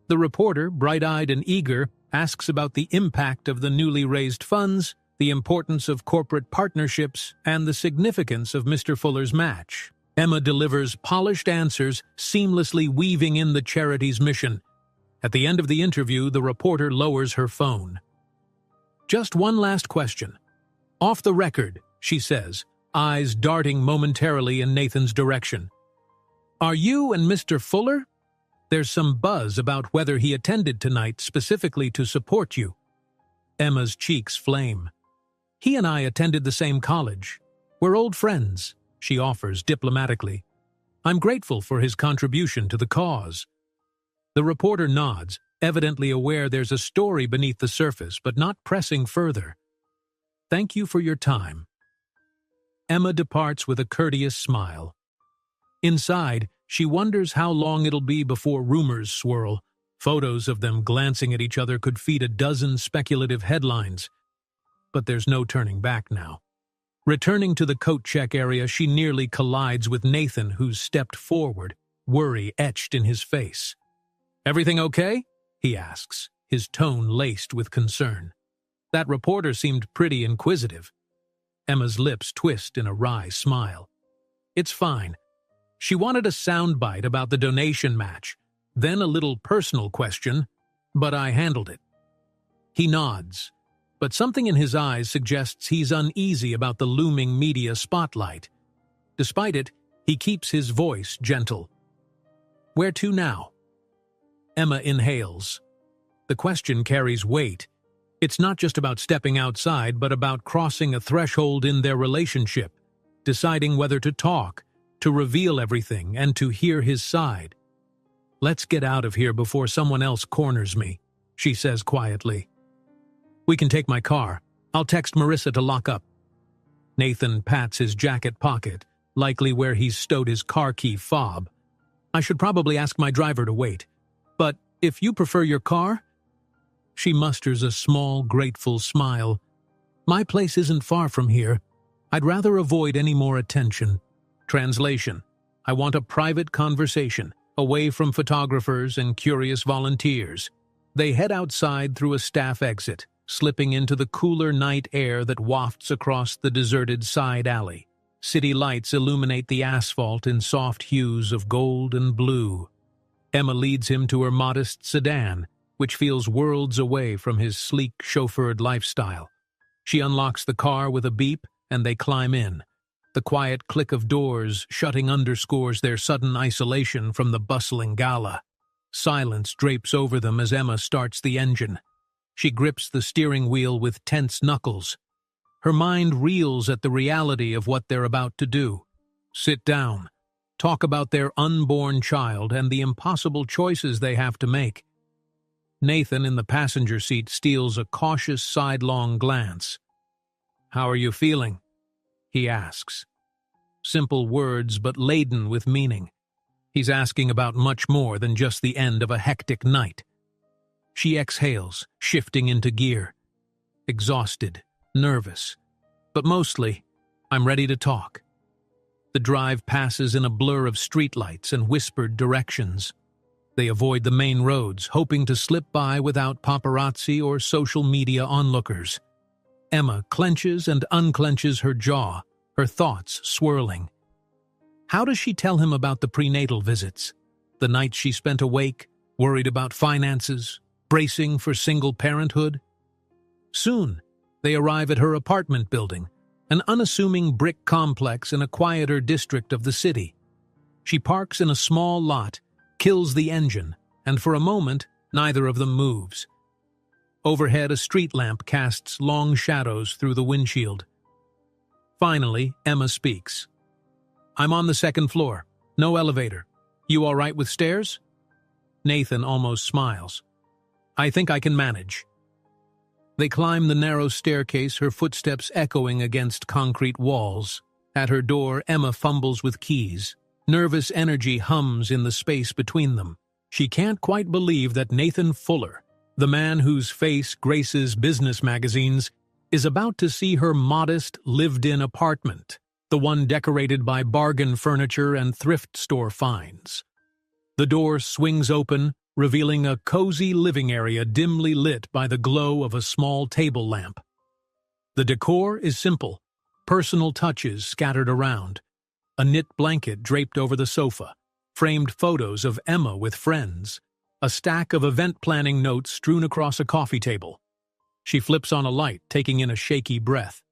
Speaker 1: The reporter, bright-eyed and eager, asks about the impact of the newly raised funds, the importance of corporate partnerships, and the significance of Mr. Fuller's match. Emma delivers polished answers, seamlessly weaving in the charity's mission. At the end of the interview, the reporter lowers her phone. "Just one last question. Off the record," she says, eyes darting momentarily in Nathan's direction. "Are you and Mr. Fuller? There's some buzz about whether he attended tonight specifically to support you." Emma's cheeks flame. "He and I attended the same college. We're old friends," she offers diplomatically. "I'm grateful for his contribution to the cause." The reporter nods, evidently aware there's a story beneath the surface, but not pressing further. "Thank you for your time." Emma departs with a courteous smile. Inside, she wonders how long it'll be before rumors swirl. Photos of them glancing at each other could feed a dozen speculative headlines. But there's no turning back now. Returning to the coat check area, she nearly collides with Nathan, who's stepped forward, worry etched in his face. "Everything okay?" he asks, his tone laced with concern. That reporter seemed pretty inquisitive. Emma's lips twist in a wry smile. "It's fine. She wanted a soundbite about the donation match, then a little personal question, but I handled it." He nods, but something in his eyes suggests he's uneasy about the looming media spotlight. Despite it, he keeps his voice gentle. "Where to now?" Emma inhales. The question carries weight. It's not just about stepping outside, but about crossing a threshold in their relationship, deciding whether to talk, to reveal everything, and to hear his side. "Let's get out of here before someone else corners me," she says quietly. "We can take my car. I'll text Marissa to lock up." Nathan pats his jacket pocket, likely where he's stowed his car key fob. "I should probably ask my driver to wait. But if you prefer your car?" She musters a small, grateful smile. "My place isn't far from here. I'd rather avoid any more attention." Translation: I want a private conversation, away from photographers and curious volunteers. They head outside through a staff exit, slipping into the cooler night air that wafts across the deserted side alley. City lights illuminate the asphalt in soft hues of gold and blue. Emma leads him to her modest sedan, which feels worlds away from his sleek, chauffeured lifestyle. She unlocks the car with a beep, and they climb in. The quiet click of doors shutting underscores their sudden isolation from the bustling gala. Silence drapes over them as Emma starts the engine. She grips the steering wheel with tense knuckles. Her mind reels at the reality of what they're about to do. Sit down, talk about their unborn child and the impossible choices they have to make. Nathan in the passenger seat steals a cautious sidelong glance. "How are you feeling?" he asks. Simple words, but laden with meaning. He's asking about much more than just the end of a hectic night. She exhales, shifting into gear. Exhausted, nervous, but mostly, "I'm ready to talk." The drive passes in a blur of streetlights and whispered directions. They avoid the main roads, hoping to slip by without paparazzi or social media onlookers. Emma clenches and unclenches her jaw, her thoughts swirling. How does she tell him about the prenatal visits? The nights she spent awake, worried about finances, bracing for single parenthood? Soon, they arrive at her apartment building, an unassuming brick complex in a quieter district of the city. She parks in a small lot, kills the engine, and for a moment, neither of them moves. Overhead, a street lamp casts long shadows through the windshield. Finally, Emma speaks. "I'm on the second floor. No elevator. You all right with stairs?" Nathan almost smiles. "I think I can manage." They climb the narrow staircase, her footsteps echoing against concrete walls. At her door, Emma fumbles with keys. Nervous energy hums in the space between them. She can't quite believe that Nathan Fuller, the man whose face graces business magazines, is about to see her modest, lived-in apartment, the one decorated by bargain furniture and thrift store finds. The door swings open, revealing a cozy living area dimly lit by the glow of a small table lamp. The decor is simple, personal touches scattered around. A knit blanket draped over the sofa, framed photos of Emma with friends, a stack of event planning notes strewn across a coffee table. She flips on a light, taking in a shaky breath.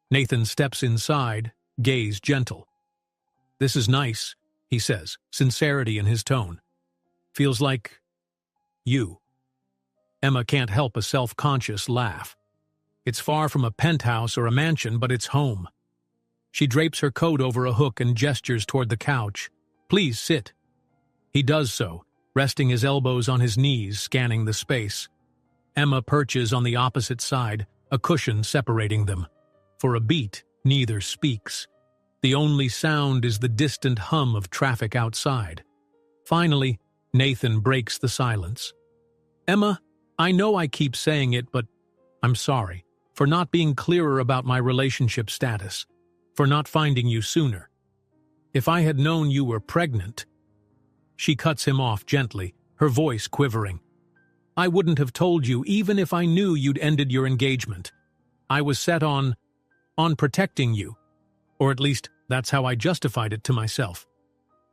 Speaker 1: Nathan steps inside, gaze gentle. "This is nice," he says, sincerity in his tone. "Feels like you." Emma can't help a self-conscious laugh. It's far from a penthouse or a mansion, but it's home. She drapes her coat over a hook and gestures toward the couch. "Please sit." He does so, resting his elbows on his knees, scanning the space. Emma perches on the opposite side, a cushion separating them. For a beat, neither speaks. The only sound is the distant hum of traffic outside. Finally, Nathan breaks the silence. "Emma, I know I keep saying it, but I'm sorry for not being clearer about my relationship status, for not finding you sooner. If I had known you were pregnant—" She cuts him off gently, her voice quivering. "I wouldn't have told you even if I knew you'd ended your engagement. I was set on protecting you, or at least that's how I justified it to myself."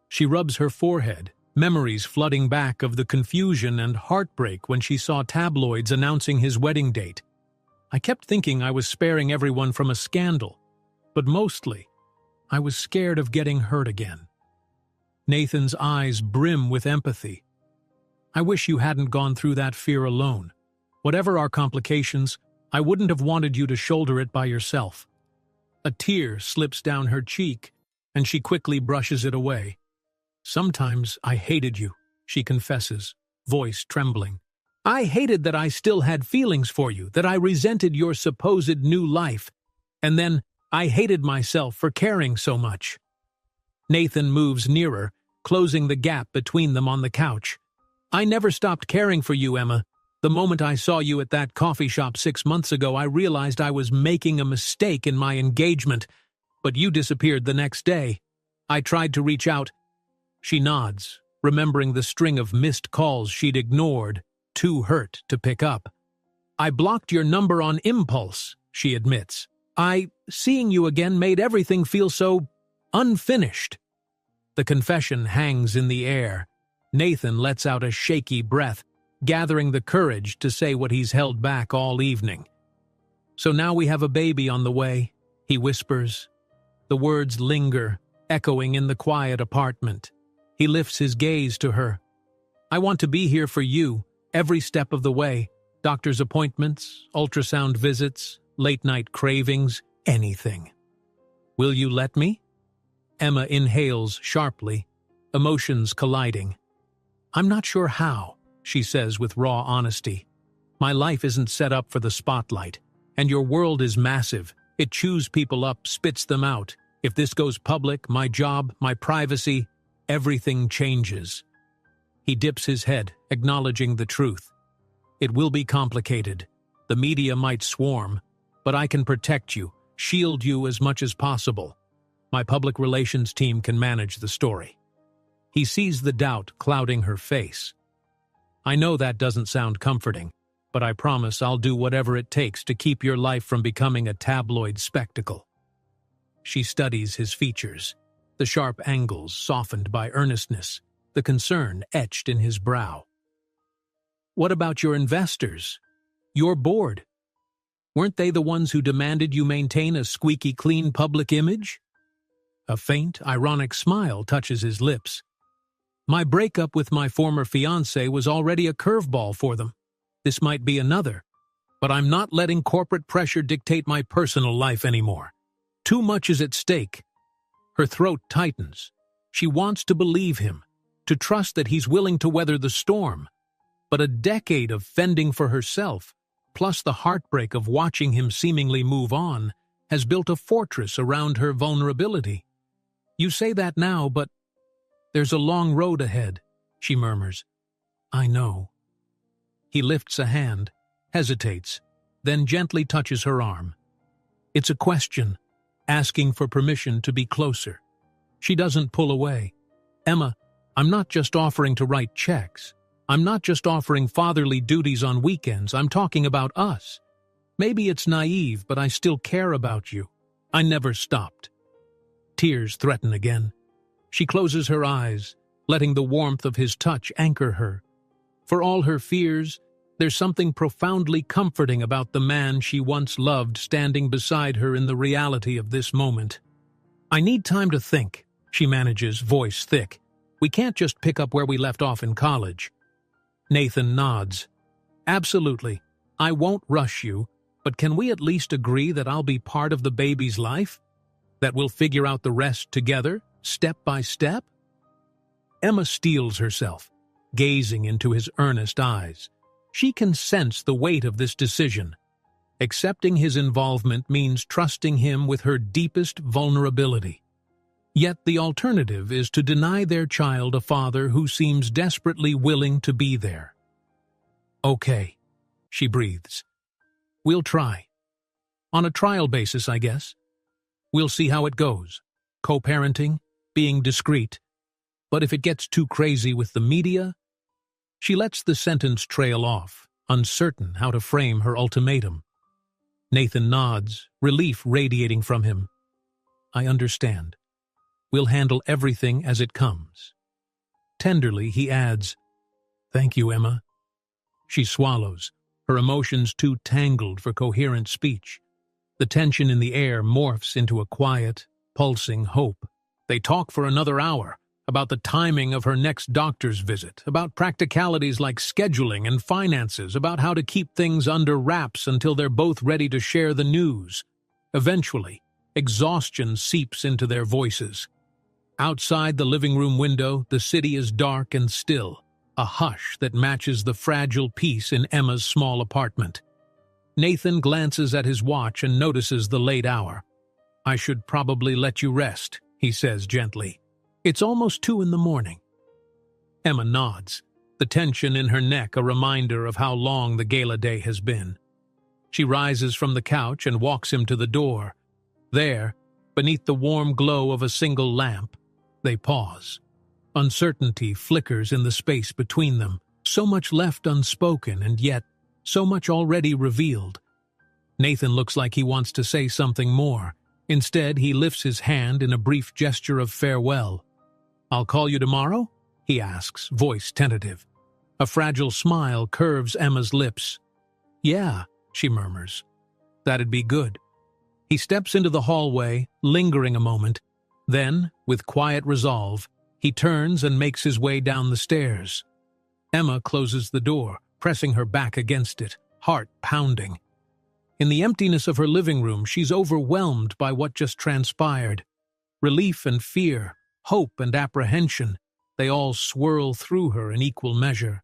Speaker 1: She rubs her forehead, memories flooding back of the confusion and heartbreak when she saw tabloids announcing his wedding date. "I kept thinking I was sparing everyone from a scandal, but mostly, I was scared of getting hurt again. Nathan's eyes brim with empathy. I wish you hadn't gone through that fear alone. Whatever our complications, I wouldn't have wanted you to shoulder it by yourself. A tear slips down her cheek, and she quickly brushes it away. Sometimes I hated you, she confesses, voice trembling. I hated that I still had feelings for you, that I resented your supposed new life, and then I hated myself for caring so much. Nathan moves nearer, closing the gap between them on the couch. I never stopped caring for you, Emma. The moment I saw you at that coffee shop 6 months ago, I realized I was making a mistake in my engagement, but you disappeared the next day. I tried to reach out. She nods, remembering the string of missed calls she'd ignored, too hurt to pick up. I blocked your number on impulse, she admits. Seeing you again made everything feel so unfinished. The confession hangs in the air. Nathan lets out a shaky breath, gathering the courage to say what he's held back all evening. So now we have a baby on the way, he whispers. The words linger, echoing in the quiet apartment. He lifts his gaze to her. I want to be here for you, every step of the way. Doctor's appointments, ultrasound visits, late-night cravings, anything. Will you let me? Emma inhales sharply, emotions colliding. I'm not sure how, she says with raw honesty. My life isn't set up for the spotlight, and your world is massive. It chews people up, spits them out. If this goes public, my job, my privacy, everything changes. He dips his head, acknowledging the truth. It will be complicated. The media might swarm, but I can protect you, shield you as much as possible. My public relations team can manage the story. He sees the doubt clouding her face. I know that doesn't sound comforting, but I promise I'll do whatever it takes to keep your life from becoming a tabloid spectacle. She studies his features, the sharp angles softened by earnestness, the concern etched in his brow. What about your investors? Your board? Weren't they the ones who demanded you maintain a squeaky clean public image? A faint, ironic smile touches his lips. My breakup with my former fiancé was already a curveball for them. This might be another, but I'm not letting corporate pressure dictate my personal life anymore. Too much is at stake. Her throat tightens. She wants to believe him, to trust that he's willing to weather the storm. But a decade of fending for herself, plus the heartbreak of watching him seemingly move on, has built a fortress around her vulnerability. You say that now, but there's a long road ahead, she murmurs. I know. He lifts a hand, hesitates, then gently touches her arm. It's a question, asking for permission to be closer. She doesn't pull away. Emma, I'm not just offering to write checks. I'm not just offering fatherly duties on weekends. I'm talking about us. Maybe it's naive, but I still care about you. I never stopped. Tears threaten again. She closes her eyes, letting the warmth of his touch anchor her. For all her fears, there's something profoundly comforting about the man she once loved standing beside her in the reality of this moment. I need time to think, she manages, voice thick. We can't just pick up where we left off in college. Nathan nods. Absolutely. I won't rush you, but can we at least agree that I'll be part of the baby's life? That we'll figure out the rest together, step by step? Emma steels herself, gazing into his earnest eyes. She can sense the weight of this decision. Accepting his involvement means trusting him with her deepest vulnerability. Yet the alternative is to deny their child a father who seems desperately willing to be there. Okay, she breathes. We'll try. On a trial basis, I guess. We'll see how it goes. Co-parenting, being discreet. But if it gets too crazy with the media... She lets the sentence trail off, uncertain how to frame her ultimatum. Nathan nods, relief radiating from him. I understand. We'll handle everything as it comes. Tenderly, he adds, Thank you, Emma. She swallows, her emotions too tangled for coherent speech. The tension in the air morphs into a quiet, pulsing hope. They talk for another hour, about the timing of her next doctor's visit, about practicalities like scheduling and finances, about how to keep things under wraps until they're both ready to share the news. Eventually, exhaustion seeps into their voices. Outside the living room window, the city is dark and still, a hush that matches the fragile peace in Emma's small apartment. Nathan glances at his watch and notices the late hour. "I should probably let you rest," he says gently. "It's almost 2 in the morning." Emma nods, the tension in her neck a reminder of how long the gala day has been. She rises from the couch and walks him to the door. There, beneath the warm glow of a single lamp, they pause. Uncertainty flickers in the space between them, so much left unspoken and yet so much already revealed. Nathan looks like he wants to say something more. Instead, he lifts his hand in a brief gesture of farewell. "I'll call you tomorrow?" he asks, voice tentative. A fragile smile curves Emma's lips. "Yeah," she murmurs. "That'd be good." He steps into the hallway, lingering a moment. Then, with quiet resolve, he turns and makes his way down the stairs. Emma closes the door, pressing her back against it, heart pounding. In the emptiness of her living room, she's overwhelmed by what just transpired. Relief and fear, hope and apprehension, they all swirl through her in equal measure.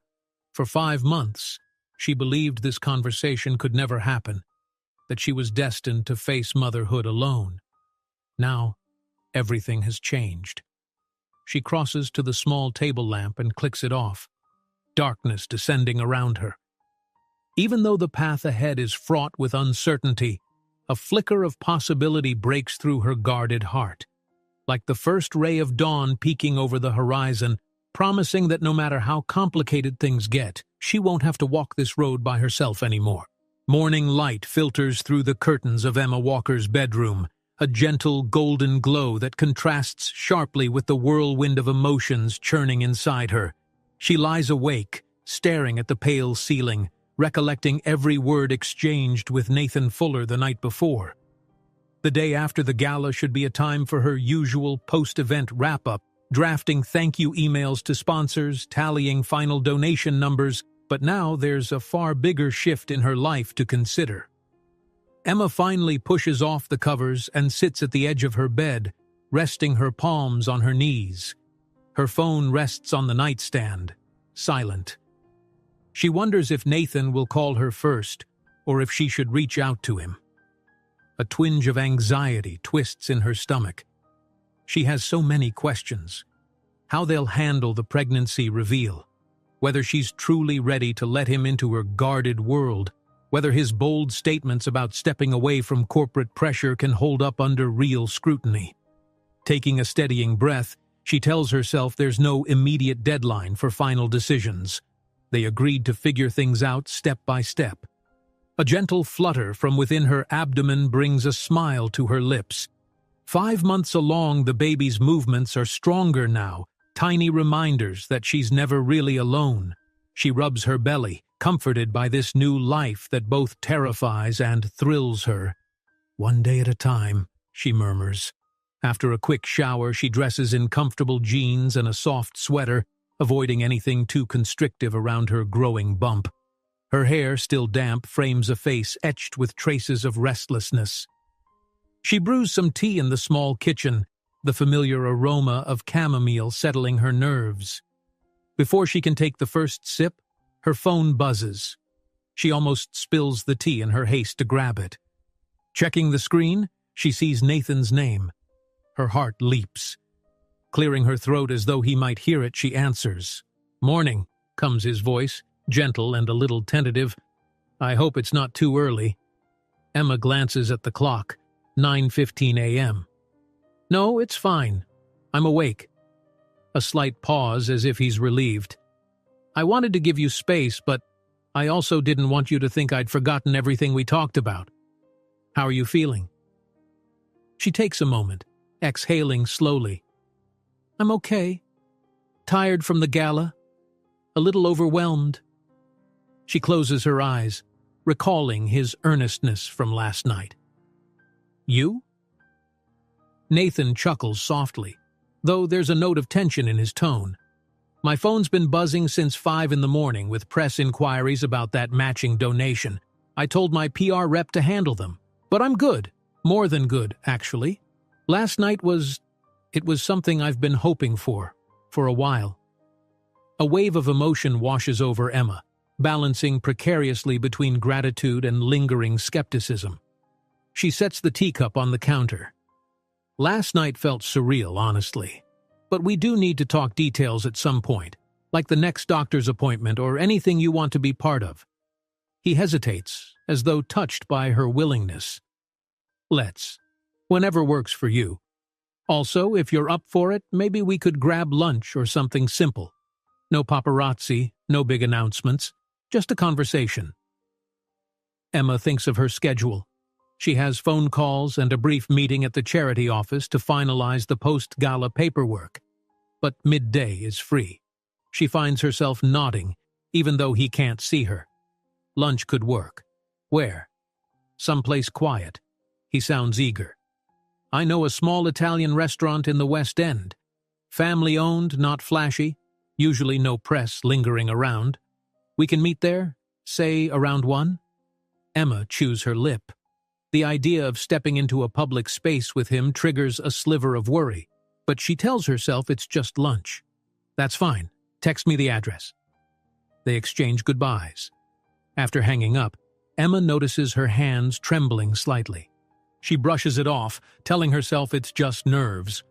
Speaker 1: For 5 months, she believed this conversation could never happen, that she was destined to face motherhood alone. Now, everything has changed. She crosses to the small table lamp and clicks it off, darkness descending around her. Even though the path ahead is fraught with uncertainty, a flicker of possibility breaks through her guarded heart. Like the first ray of dawn peeking over the horizon, promising that no matter how complicated things get, she won't have to walk this road by herself anymore. Morning light filters through the curtains of Emma Walker's bedroom, a gentle golden glow that contrasts sharply with the whirlwind of emotions churning inside her. She lies awake, staring at the pale ceiling, recollecting every word exchanged with Nathan Fuller the night before. The day after the gala should be a time for her usual post-event wrap-up, drafting thank-you emails to sponsors, tallying final donation numbers, but now there's a far bigger shift in her life to consider. Emma finally pushes off the covers and sits at the edge of her bed, resting her palms on her knees. Her phone rests on the nightstand, silent. She wonders if Nathan will call her first, or if she should reach out to him. A twinge of anxiety twists in her stomach. She has so many questions. How they'll handle the pregnancy reveal, whether she's truly ready to let him into her guarded world, whether his bold statements about stepping away from corporate pressure can hold up under real scrutiny. Taking a steadying breath, she tells herself there's no immediate deadline for final decisions. They agreed to figure things out step by step. A gentle flutter from within her abdomen brings a smile to her lips. 5 months along, the baby's movements are stronger now, tiny reminders that she's never really alone. She rubs her belly, comforted by this new life that both terrifies and thrills her. "One day at a time," she murmurs. After a quick shower, she dresses in comfortable jeans and a soft sweater, avoiding anything too constrictive around her growing bump. Her hair, still damp, frames a face etched with traces of restlessness. She brews some tea in the small kitchen, the familiar aroma of chamomile settling her nerves. Before she can take the first sip, her phone buzzes. She almost spills the tea in her haste to grab it. Checking the screen, she sees Nathan's name. Her heart leaps. Clearing her throat as though he might hear it, she answers. "Morning," comes his voice, gentle and a little tentative. "I hope it's not too early." Emma glances at the clock, 9:15 a.m. "No, it's fine. I'm awake." A slight pause as if he's relieved. "I wanted to give you space, but I also didn't want you to think I'd forgotten everything we talked about. How are you feeling?" She takes a moment, exhaling slowly. "I'm okay. Tired from the gala. A little overwhelmed." She closes her eyes, recalling his earnestness from last night. "You?" Nathan chuckles softly, though there's a note of tension in his tone. My phone's been buzzing since 5 in the morning with press inquiries about that matching donation. I told my PR rep to handle them. But I'm good. More than good, actually. Last night it was something I've been hoping for a while. A wave of emotion washes over Emma, balancing precariously between gratitude and lingering skepticism. She sets the teacup on the counter. Last night felt surreal, honestly. But we do need to talk details at some point, like the next doctor's appointment or anything you want to be part of. He hesitates, as though touched by her willingness. Let's. Whenever works for you. Also, if you're up for it, maybe we could grab lunch or something simple. No paparazzi, no big announcements, just a conversation. Emma thinks of her schedule. She has phone calls and a brief meeting at the charity office to finalize the post-gala paperwork. But midday is free. She finds herself nodding, even though he can't see her. Lunch could work. Where? Someplace quiet. He sounds eager. I know a small Italian restaurant in the West End. Family-owned, not flashy. Usually no press lingering around. We can meet there, say around 1? Emma chews her lip. The idea of stepping into a public space with him triggers a sliver of worry, but she tells herself it's just lunch. That's fine. Text me the address. They exchange goodbyes. After hanging up, Emma notices her hands trembling slightly. She brushes it off, telling herself it's just nerves.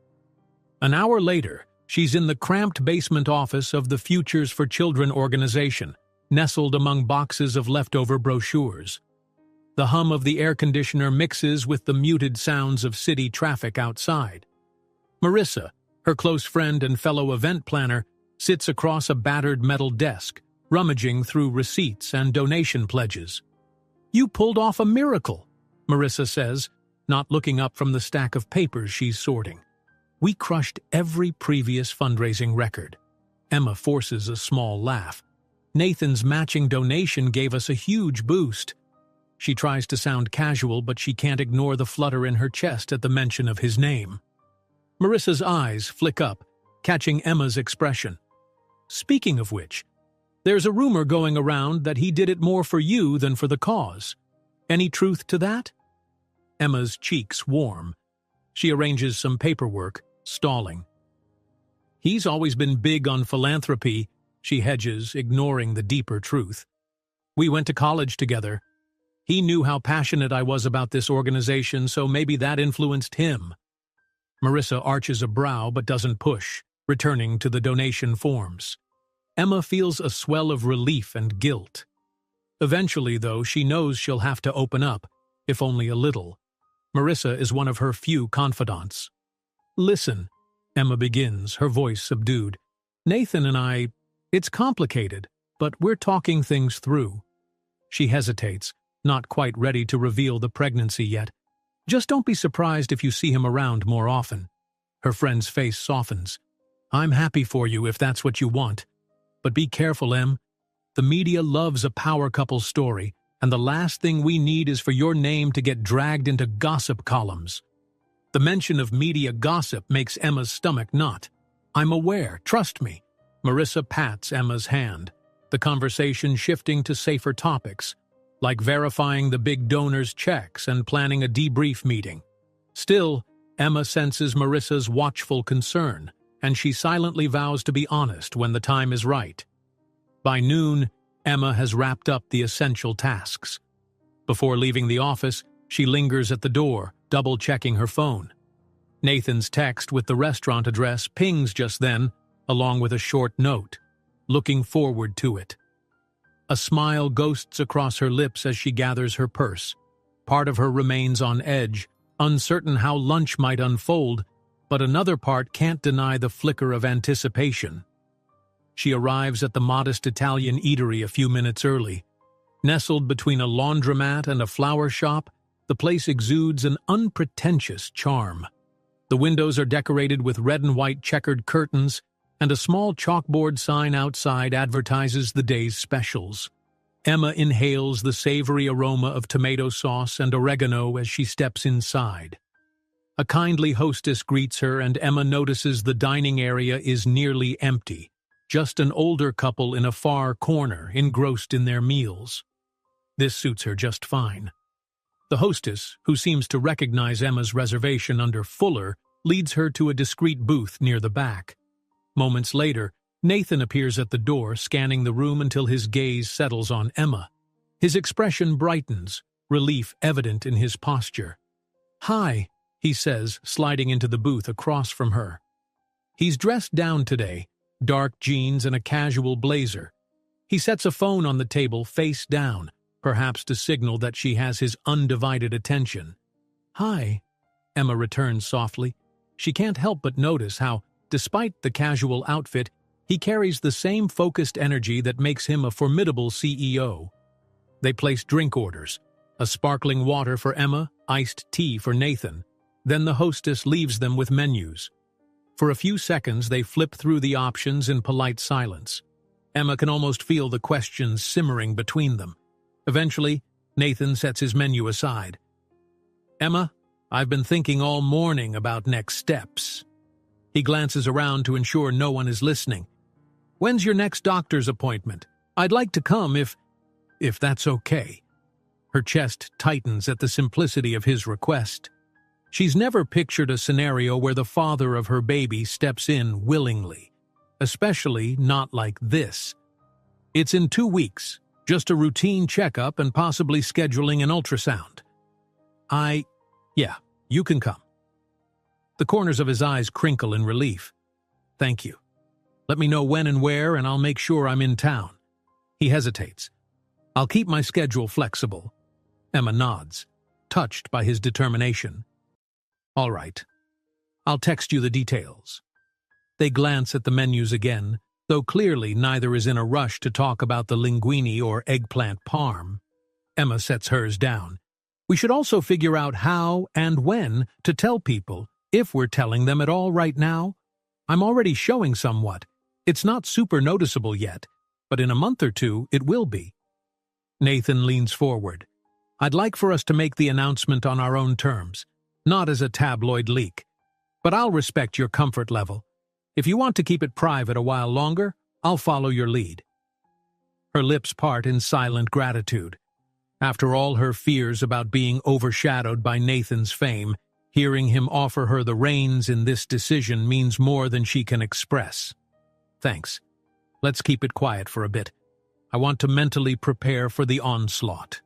Speaker 1: An hour later, she's in the cramped basement office of the Futures for Children organization, nestled among boxes of leftover brochures. The hum of the air conditioner mixes with the muted sounds of city traffic outside. Marissa, her close friend and fellow event planner, sits across a battered metal desk, rummaging through receipts and donation pledges. "You pulled off a miracle," Marissa says, not looking up from the stack of papers she's sorting. "We crushed every previous fundraising record." Emma forces a small laugh. "Nathan's matching donation gave us a huge boost." She tries to sound casual, but she can't ignore the flutter in her chest at the mention of his name. Marissa's eyes flick up, catching Emma's expression. "Speaking of which, there's a rumor going around that he did it more for you than for the cause. Any truth to that?" Emma's cheeks warm. She arranges some paperwork, stalling. "He's always been big on philanthropy," she hedges, ignoring the deeper truth. "We went to college together. He knew how passionate I was about this organization, so maybe that influenced him." Marissa arches a brow but doesn't push, returning to the donation forms. Emma feels a swell of relief and guilt. Eventually, though, she knows she'll have to open up, if only a little. Marissa is one of her few confidants. "Listen," Emma begins, her voice subdued. "Nathan and it's complicated, but we're talking things through." She hesitates, not quite ready to reveal the pregnancy yet. "Just don't be surprised if you see him around more often." Her friend's face softens. "I'm happy for you if that's what you want. But be careful, Em. The media loves a power couple story, and the last thing we need is for your name to get dragged into gossip columns." The mention of media gossip makes Emma's stomach knot. "I'm aware, trust me." Marissa pats Emma's hand, the conversation shifting to safer topics, like verifying the big donor's checks and planning a debrief meeting. Still, Emma senses Marissa's watchful concern, and she silently vows to be honest when the time is right. By noon, Emma has wrapped up the essential tasks. Before leaving the office, she lingers at the door, double-checking her phone. Nathan's text with the restaurant address pings just then, along with a short note, looking forward to it. A smile ghosts across her lips as she gathers her purse. Part of her remains on edge, uncertain how lunch might unfold, but another part can't deny the flicker of anticipation. She arrives at the modest Italian eatery a few minutes early. Nestled between a laundromat and a flower shop, the place exudes an unpretentious charm. The windows are decorated with red and white checkered curtains, and a small chalkboard sign outside advertises the day's specials. Emma inhales the savory aroma of tomato sauce and oregano as she steps inside. A kindly hostess greets her, and Emma notices the dining area is nearly empty, just an older couple in a far corner, engrossed in their meals. This suits her just fine. The hostess, who seems to recognize Emma's reservation under Fuller, leads her to a discreet booth near the back. Moments later, Nathan appears at the door, scanning the room until his gaze settles on Emma. His expression brightens, relief evident in his posture. "Hi," he says, sliding into the booth across from her. He's dressed down today, dark jeans and a casual blazer. He sets a phone on the table face down, perhaps to signal that she has his undivided attention. "Hi," Emma returns softly. She can't help but notice how, despite the casual outfit, he carries the same focused energy that makes him a formidable CEO. They place drink orders, a sparkling water for Emma, iced tea for Nathan. Then the hostess leaves them with menus. For a few seconds, they flip through the options in polite silence. Emma can almost feel the questions simmering between them. Eventually, Nathan sets his menu aside. "Emma, I've been thinking all morning about next steps." He glances around to ensure no one is listening. "When's your next doctor's appointment? I'd like to come if that's okay." Her chest tightens at the simplicity of his request. She's never pictured a scenario where the father of her baby steps in willingly, especially not like this. "It's in 2 weeks, just a routine checkup and possibly scheduling an ultrasound." Yeah, you can come." The corners of his eyes crinkle in relief. "Thank you. Let me know when and where, and I'll make sure I'm in town." He hesitates. "I'll keep my schedule flexible." Emma nods, touched by his determination. "All right. I'll text you the details." They glance at the menus again, though clearly neither is in a rush to talk about the linguine or eggplant parm. Emma sets hers down. "We should also figure out how and when to tell people, if we're telling them at all right now. I'm already showing somewhat. It's not super noticeable yet, but in a month or two it will be." Nathan leans forward. "I'd like for us to make the announcement on our own terms, not as a tabloid leak. But I'll respect your comfort level. If you want to keep it private a while longer, I'll follow your lead." Her lips part in silent gratitude. After all her fears about being overshadowed by Nathan's fame, hearing him offer her the reins in this decision means more than she can express. "Thanks. Let's keep it quiet for a bit. I want to mentally prepare for the onslaught."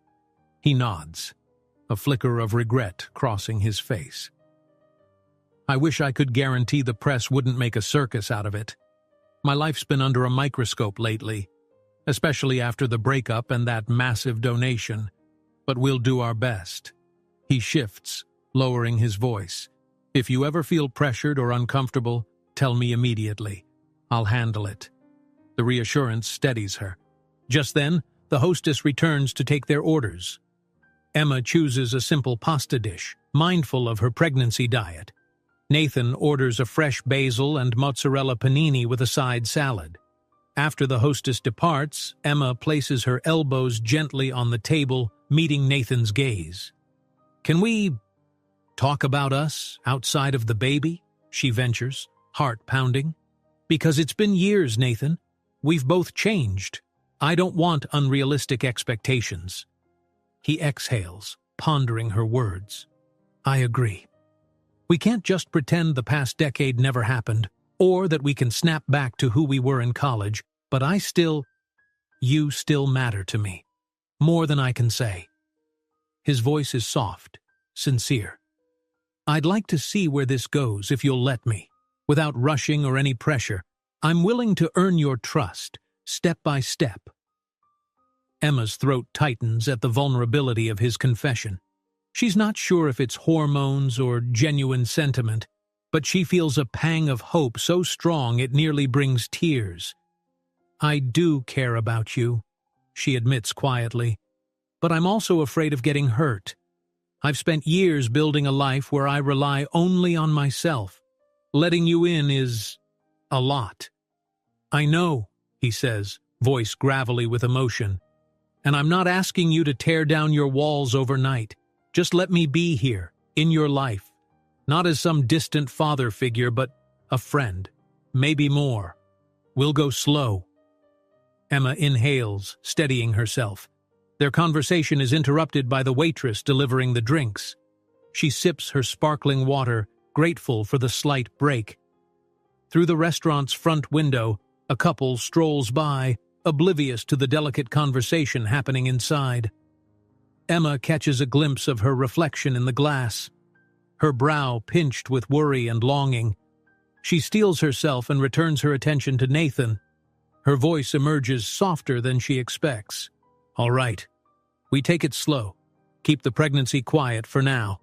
Speaker 1: He nods, a flicker of regret crossing his face. "I wish I could guarantee the press wouldn't make a circus out of it. My life's been under a microscope lately, especially after the breakup and that massive donation. But we'll do our best." He shifts, lowering his voice. "If you ever feel pressured or uncomfortable, tell me immediately. I'll handle it." The reassurance steadies her. Just then, the hostess returns to take their orders. Emma chooses a simple pasta dish, mindful of her pregnancy diet. Nathan orders a fresh basil and mozzarella panini with a side salad. After the hostess departs, Emma places her elbows gently on the table, meeting Nathan's gaze. "Can we talk about us outside of the baby?" she ventures, heart pounding. "Because it's been years, Nathan. We've both changed. I don't want unrealistic expectations." He exhales, pondering her words. "I agree. We can't just pretend the past decade never happened, or that we can snap back to who we were in college, but you still matter to me. More than I can say." His voice is soft, sincere. "I'd like to see where this goes if you'll let me. Without rushing or any pressure, I'm willing to earn your trust, step by step." Emma's throat tightens at the vulnerability of his confession. She's not sure if it's hormones or genuine sentiment, but she feels a pang of hope so strong it nearly brings tears. "I do care about you," she admits quietly, "but I'm also afraid of getting hurt. I've spent years building a life where I rely only on myself. Letting you in is a lot." "I know," he says, voice gravelly with emotion, "and I'm not asking you to tear down your walls overnight. Just let me be here, in your life. Not as some distant father figure, but a friend. Maybe more. We'll go slow. Emma inhales, steadying herself. Their conversation is interrupted by the waitress delivering the drinks. She sips her sparkling water, grateful for the slight break. Through the restaurant's front window, a couple strolls by, oblivious to the delicate conversation happening inside. Emma catches a glimpse of her reflection in the glass, her brow pinched with worry and longing. She steels herself and returns her attention to Nathan. Her voice emerges softer than she expects. All right, we take it slow. Keep the pregnancy quiet for now,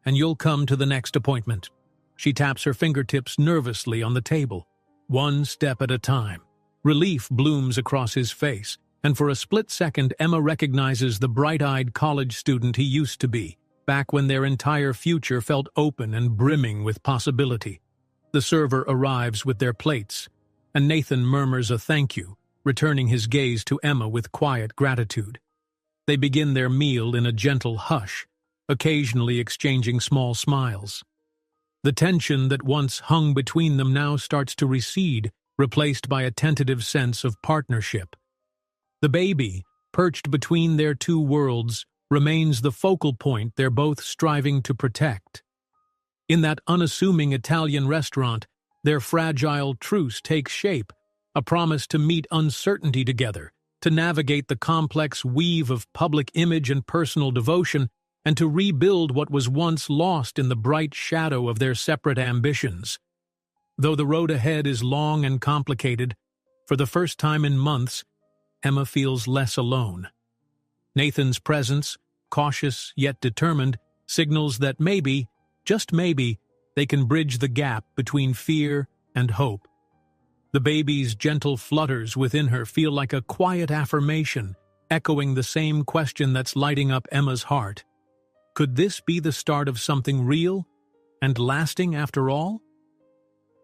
Speaker 1: and you'll come to the next appointment. She taps her fingertips nervously on the table, one step at a time. Relief blooms across his face, and for a split second Emma recognizes the bright-eyed college student he used to be, back when their entire future felt open and brimming with possibility. The server arrives with their plates, and Nathan murmurs a thank you, returning his gaze to Emma with quiet gratitude. They begin their meal in a gentle hush, occasionally exchanging small smiles. The tension that once hung between them now starts to recede, replaced by a tentative sense of partnership. The baby, perched between their two worlds, remains the focal point they're both striving to protect. In that unassuming Italian restaurant, their fragile truce takes shape, a promise to meet uncertainty together, to navigate the complex weave of public image and personal devotion, and to rebuild what was once lost in the bright shadow of their separate ambitions. Though the road ahead is long and complicated, for the first time in months, Emma feels less alone. Nathan's presence, cautious yet determined, signals that maybe, just maybe, they can bridge the gap between fear and hope. The baby's gentle flutters within her feel like a quiet affirmation, echoing the same question that's lighting up Emma's heart. Could this be the start of something real and lasting after all?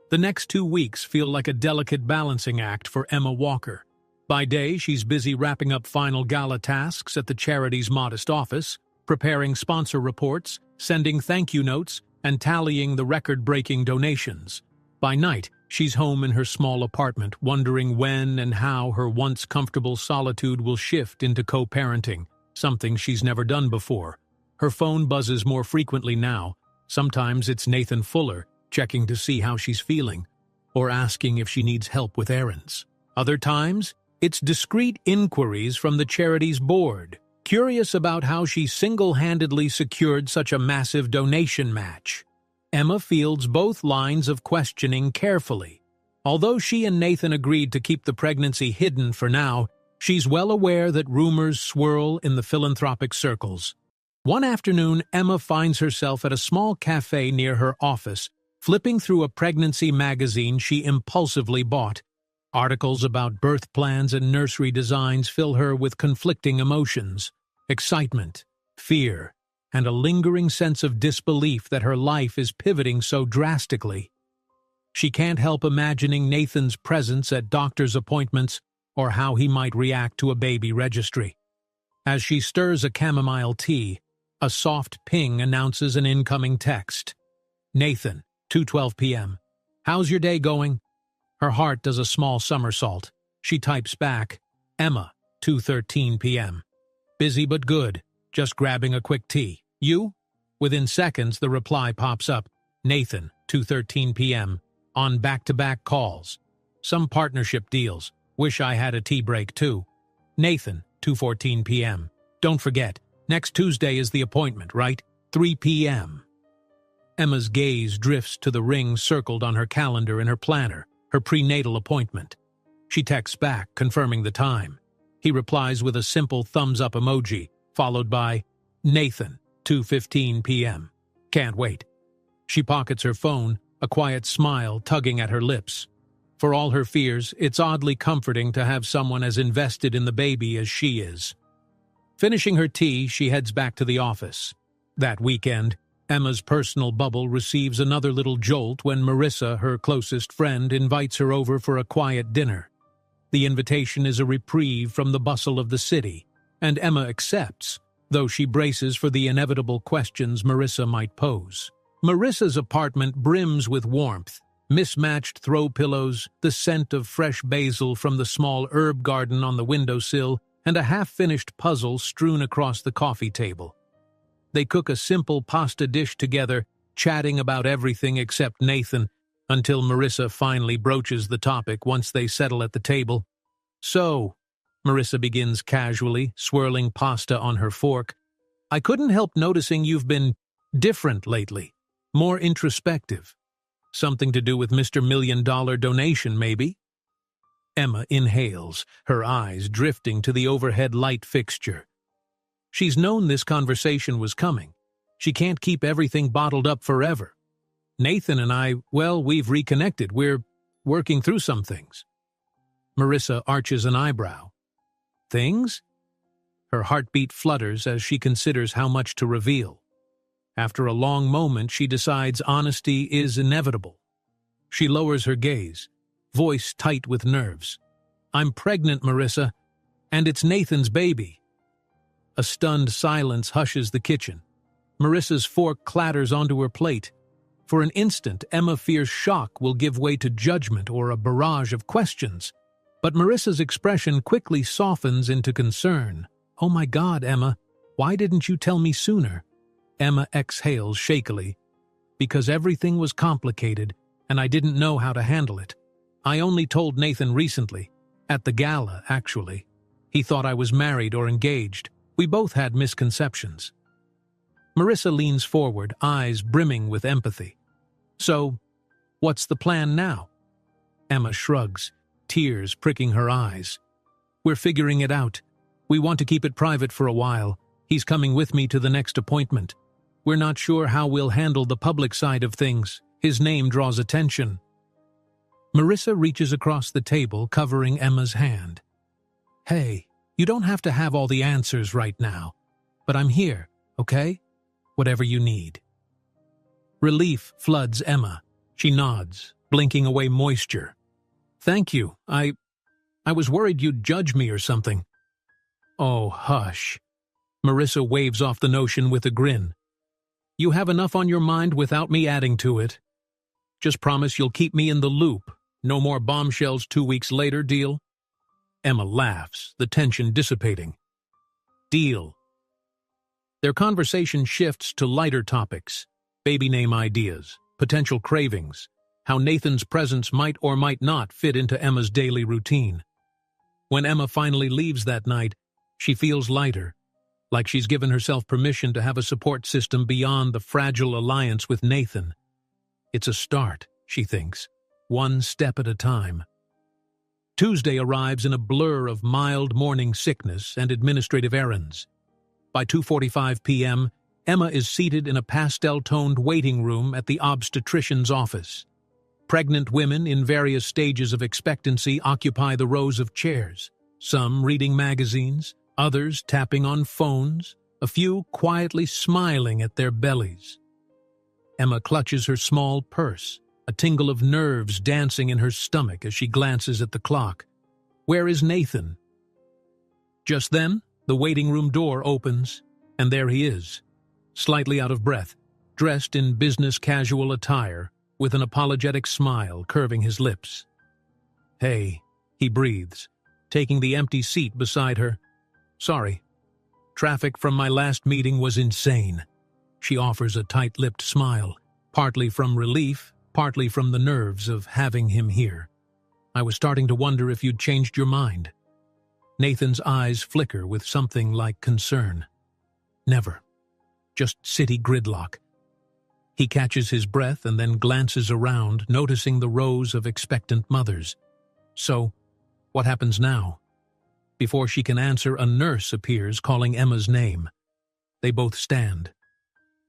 Speaker 1: The next 2 weeks feel like a delicate balancing act for Emma Walker. By day, she's busy wrapping up final gala tasks at the charity's modest office, preparing sponsor reports, sending thank you notes, and tallying the record-breaking donations. By night, she's home in her small apartment, wondering when and how her once comfortable solitude will shift into co-parenting, something she's never done before. Her phone buzzes more frequently now. Sometimes it's Nathan Fuller, checking to see how she's feeling, or asking if she needs help with errands. Other times, it's discreet inquiries from the charity's board, curious about how she single-handedly secured such a massive donation match. Emma fields both lines of questioning carefully. Although she and Nathan agreed to keep the pregnancy hidden for now, she's well aware that rumors swirl in the philanthropic circles. One afternoon, Emma finds herself at a small cafe near her office, flipping through a pregnancy magazine she impulsively bought. Articles about birth plans and nursery designs fill her with conflicting emotions: excitement, fear, and a lingering sense of disbelief that her life is pivoting so drastically. She can't help imagining Nathan's presence at doctor's appointments or how he might react to a baby registry. As she stirs a chamomile tea, a soft ping announces an incoming text. Nathan, 2:12 p.m. How's your day going? Her heart does a small somersault. She types back, Emma, 2:13 p.m. Busy but good, just grabbing a quick tea. You? Within seconds, the reply pops up. Nathan, 2:13 p.m. On back-to-back calls. Some partnership deals. Wish I had a tea break too. Nathan, 2:14 p.m. Don't forget, next Tuesday is the appointment, right? 3 p.m. Emma's gaze drifts to the ring circled on her calendar in her planner, her prenatal appointment. She texts back, confirming the time. He replies with a simple thumbs-up emoji, followed by, Nathan, 2:15 p.m. Can't wait. She pockets her phone, a quiet smile tugging at her lips. For all her fears, it's oddly comforting to have someone as invested in the baby as she is. Finishing her tea, she heads back to the office. That weekend, Emma's personal bubble receives another little jolt when Marissa, her closest friend, invites her over for a quiet dinner. The invitation is a reprieve from the bustle of the city, and Emma accepts, though she braces for the inevitable questions Marissa might pose. Marissa's apartment brims with warmth, mismatched throw pillows, the scent of fresh basil from the small herb garden on the windowsill, and a half-finished puzzle strewn across the coffee table. They cook a simple pasta dish together, chatting about everything except Nathan, until Marissa finally broaches the topic once they settle at the table. "So," Marissa begins casually, swirling pasta on her fork, "I couldn't help noticing you've been different lately, more introspective. Something to do with Mr. $1 Million donation, maybe?" Emma inhales, her eyes drifting to the overhead light fixture. She's known this conversation was coming. She can't keep everything bottled up forever. "Nathan and I, well, we've reconnected. We're working through some things." Marissa arches an eyebrow. "Things?" Her heartbeat flutters as she considers how much to reveal. After a long moment, she decides honesty is inevitable. She lowers her gaze, voice tight with nerves. "I'm pregnant, Marissa, and it's Nathan's baby." A stunned silence hushes the kitchen. Marissa's fork clatters onto her plate. For an instant, Emma fears shock will give way to judgment or a barrage of questions. But Marissa's expression quickly softens into concern. "Oh my God, Emma, why didn't you tell me sooner?" Emma exhales shakily. "Because everything was complicated, and I didn't know how to handle it. I only told Nathan recently. At the gala, actually. He thought I was married or engaged. We both had misconceptions." Marissa leans forward, eyes brimming with empathy. "So, what's the plan now?" Emma shrugs, tears pricking her eyes. "We're figuring it out. We want to keep it private for a while. He's coming with me to the next appointment. We're not sure how we'll handle the public side of things. His name draws attention." Marissa reaches across the table, covering Emma's hand. "Hey, you don't have to have all the answers right now. But I'm here, okay? Whatever you need." Relief floods Emma. She nods, blinking away moisture. "Thank you. I was worried you'd judge me or something." "Oh, hush." Marissa waves off the notion with a grin. "You have enough on your mind without me adding to it. Just promise you'll keep me in the loop. No more bombshells 2 weeks later, deal?" Emma laughs, the tension dissipating. "Deal." Their conversation shifts to lighter topics. Baby name ideas, potential cravings, how Nathan's presence might or might not fit into Emma's daily routine. When Emma finally leaves that night, she feels lighter, like she's given herself permission to have a support system beyond the fragile alliance with Nathan. It's a start, she thinks, one step at a time. Tuesday arrives in a blur of mild morning sickness and administrative errands. By 2:45 p.m., Emma is seated in a pastel-toned waiting room at the obstetrician's office. Pregnant women in various stages of expectancy occupy the rows of chairs, some reading magazines, others tapping on phones, a few quietly smiling at their bellies. Emma clutches her small purse, a tingle of nerves dancing in her stomach as she glances at the clock. Where is Nathan? Just then, the waiting room door opens, and there he is, slightly out of breath, dressed in business casual attire, with an apologetic smile curving his lips. "Hey," he breathes, taking the empty seat beside her. "Sorry. Traffic from my last meeting was insane." She offers a tight-lipped smile, partly from relief, partly from the nerves of having him here. "I was starting to wonder if you'd changed your mind." Nathan's eyes flicker with something like concern. "Never. Just city gridlock." He catches his breath and then glances around, noticing the rows of expectant mothers. "So, what happens now?" Before she can answer, a nurse appears, calling Emma's name. They both stand.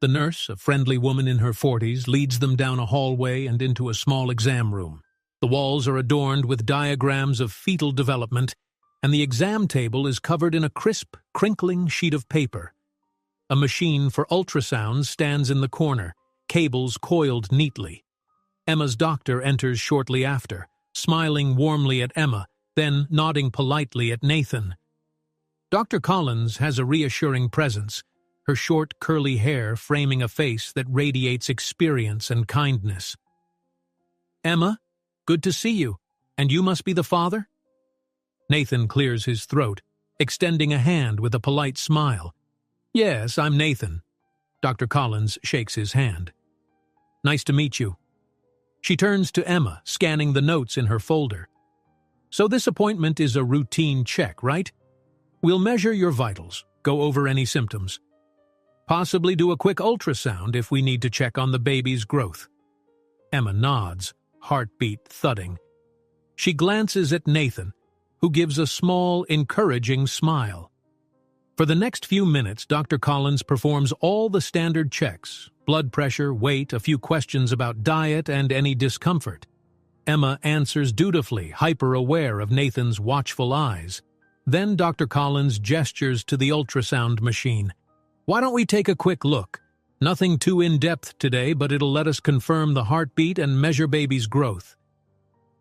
Speaker 1: The nurse, a friendly woman in her 40s, leads them down a hallway and into a small exam room. The walls are adorned with diagrams of fetal development, and the exam table is covered in a crisp, crinkling sheet of paper. A machine for ultrasounds stands in the corner, cables coiled neatly. Emma's doctor enters shortly after, smiling warmly at Emma, then nodding politely at Nathan. Dr. Collins has a reassuring presence, her short, curly hair framing a face that radiates experience and kindness. "Emma, good to see you. And you must be the father?" Nathan clears his throat, extending a hand with a polite smile. "Yes, I'm Nathan." Dr. Collins shakes his hand. "Nice to meet you." She turns to Emma, scanning the notes in her folder. "So this appointment is a routine check, right? We'll measure your vitals, go over any symptoms. Possibly do a quick ultrasound if we need to check on the baby's growth." Emma nods, heartbeat thudding. She glances at Nathan, who gives a small, encouraging smile. For the next few minutes, Dr. Collins performs all the standard checks: blood pressure, weight, a few questions about diet, and any discomfort. Emma answers dutifully, hyper-aware of Nathan's watchful eyes. Then Dr. Collins gestures to the ultrasound machine. "Why don't we take a quick look? Nothing too in-depth today, but it'll let us confirm the heartbeat and measure baby's growth."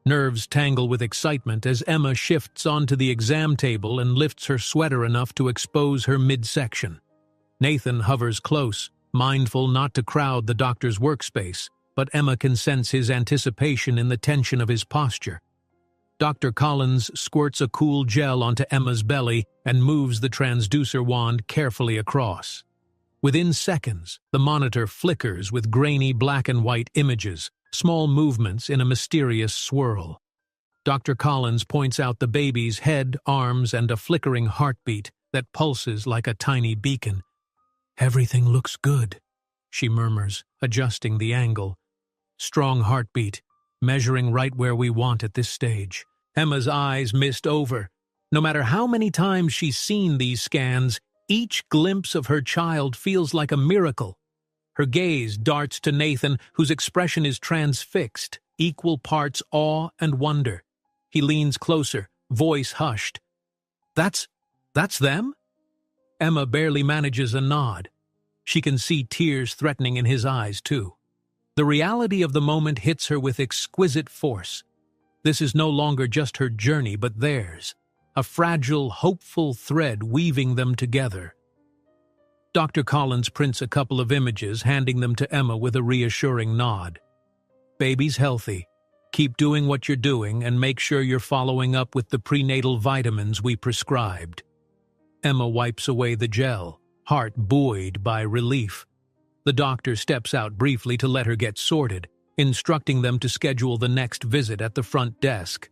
Speaker 1: Nerves tangle with excitement as Emma shifts onto the exam table and lifts her sweater enough to expose her midsection. Nathan hovers close, mindful not to crowd the doctor's workspace, but Emma can sense his anticipation in the tension of his posture. Dr. Collins squirts a cool gel onto Emma's belly and moves the transducer wand carefully across. Within seconds, the monitor flickers with grainy black and white images, small movements in a mysterious swirl. Dr. Collins points out the baby's head, arms, and a flickering heartbeat that pulses like a tiny beacon. "Everything looks good," she murmurs, adjusting the angle. "Strong heartbeat, measuring right where we want at this stage." Emma's eyes mist over. No matter how many times she's seen these scans, each glimpse of her child feels like a miracle. Her gaze darts to Nathan, whose expression is transfixed, equal parts awe and wonder. He leans closer, voice hushed. That's them?" Emma barely manages a nod. She can see tears threatening in his eyes, too. The reality of the moment hits her with exquisite force. This is no longer just her journey, but theirs, a fragile, hopeful thread weaving them together. Dr. Collins prints a couple of images, handing them to Emma with a reassuring nod. "Baby's healthy. Keep doing what you're doing and make sure you're following up with the prenatal vitamins we prescribed." Emma wipes away the gel, heart buoyed by relief. The doctor steps out briefly to let her get sorted, instructing them to schedule the next visit at the front desk.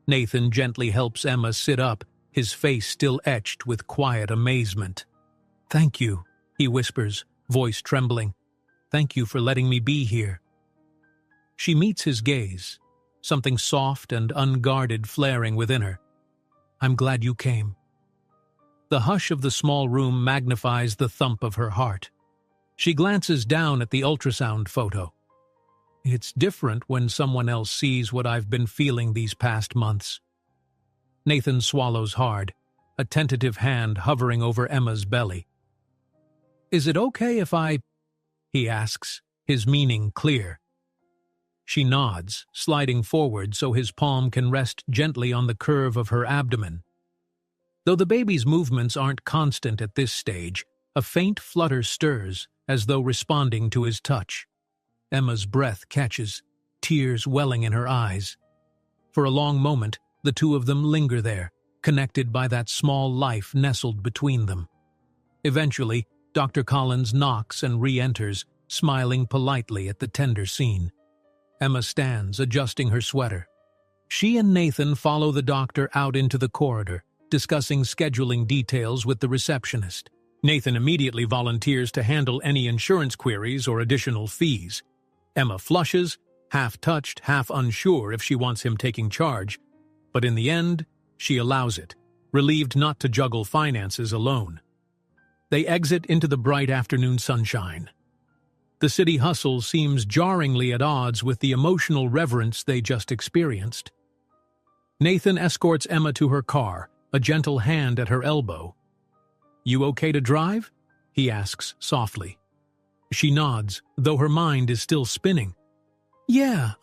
Speaker 1: Nathan gently helps Emma sit up, his face still etched with quiet amazement. "Thank you," he whispers, voice trembling. "Thank you for letting me be here." She meets his gaze, something soft and unguarded flaring within her. "I'm glad you came." The hush of the small room magnifies the thump of her heart. She glances down at the ultrasound photo. "It's different when someone else sees what I've been feeling these past months." Nathan swallows hard, a tentative hand hovering over Emma's belly. "Is it okay if he asks, his meaning clear. She nods, sliding forward so his palm can rest gently on the curve of her abdomen. Though the baby's movements aren't constant at this stage, a faint flutter stirs, as though responding to his touch. Emma's breath catches, tears welling in her eyes. For a long moment, the two of them linger there, connected by that small life nestled between them. Eventually, Dr. Collins knocks and re-enters, smiling politely at the tender scene. Emma stands, adjusting her sweater. She and Nathan follow the doctor out into the corridor, discussing scheduling details with the receptionist. Nathan immediately volunteers to handle any insurance queries or additional fees. Emma flushes, half touched, half unsure if she wants him taking charge, but in the end, she allows it, relieved not to juggle finances alone. They exit into the bright afternoon sunshine. The city hustle seems jarringly at odds with the emotional reverence they just experienced. Nathan escorts Emma to her car, a gentle hand at her elbow. "You okay to drive?" he asks softly. She nods, though her mind is still spinning. "Yeah,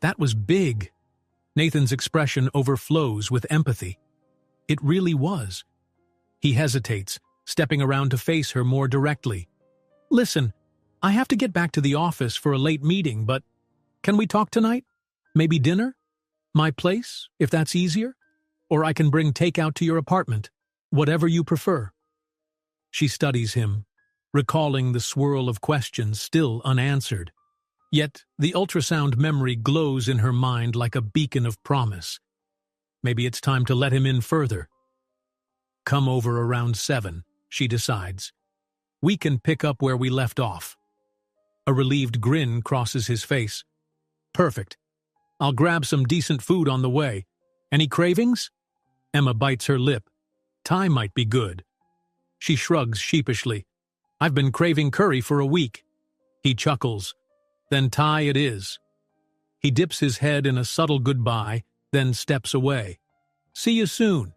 Speaker 1: That was big." Nathan's expression overflows with empathy. It really was. He hesitates, stepping around to face her more directly. "Listen, I have to get back to the office for a late meeting, but can we talk tonight? Maybe dinner? My place, if that's easier? Or I can bring takeout to your apartment. Whatever you prefer." She studies him, recalling the swirl of questions still unanswered. Yet the ultrasound memory glows in her mind like a beacon of promise. Maybe it's time to let him in further. "Come over around 7, she decides. "We can pick up where we left off." A relieved grin crosses his face. "Perfect. I'll grab some decent food on the way. Any cravings?" Emma bites her lip. Thai might be good. She shrugs sheepishly. "I've been craving curry for a week." He chuckles. "Then Thai it is." He dips his head in a subtle goodbye, then steps away. "See you soon."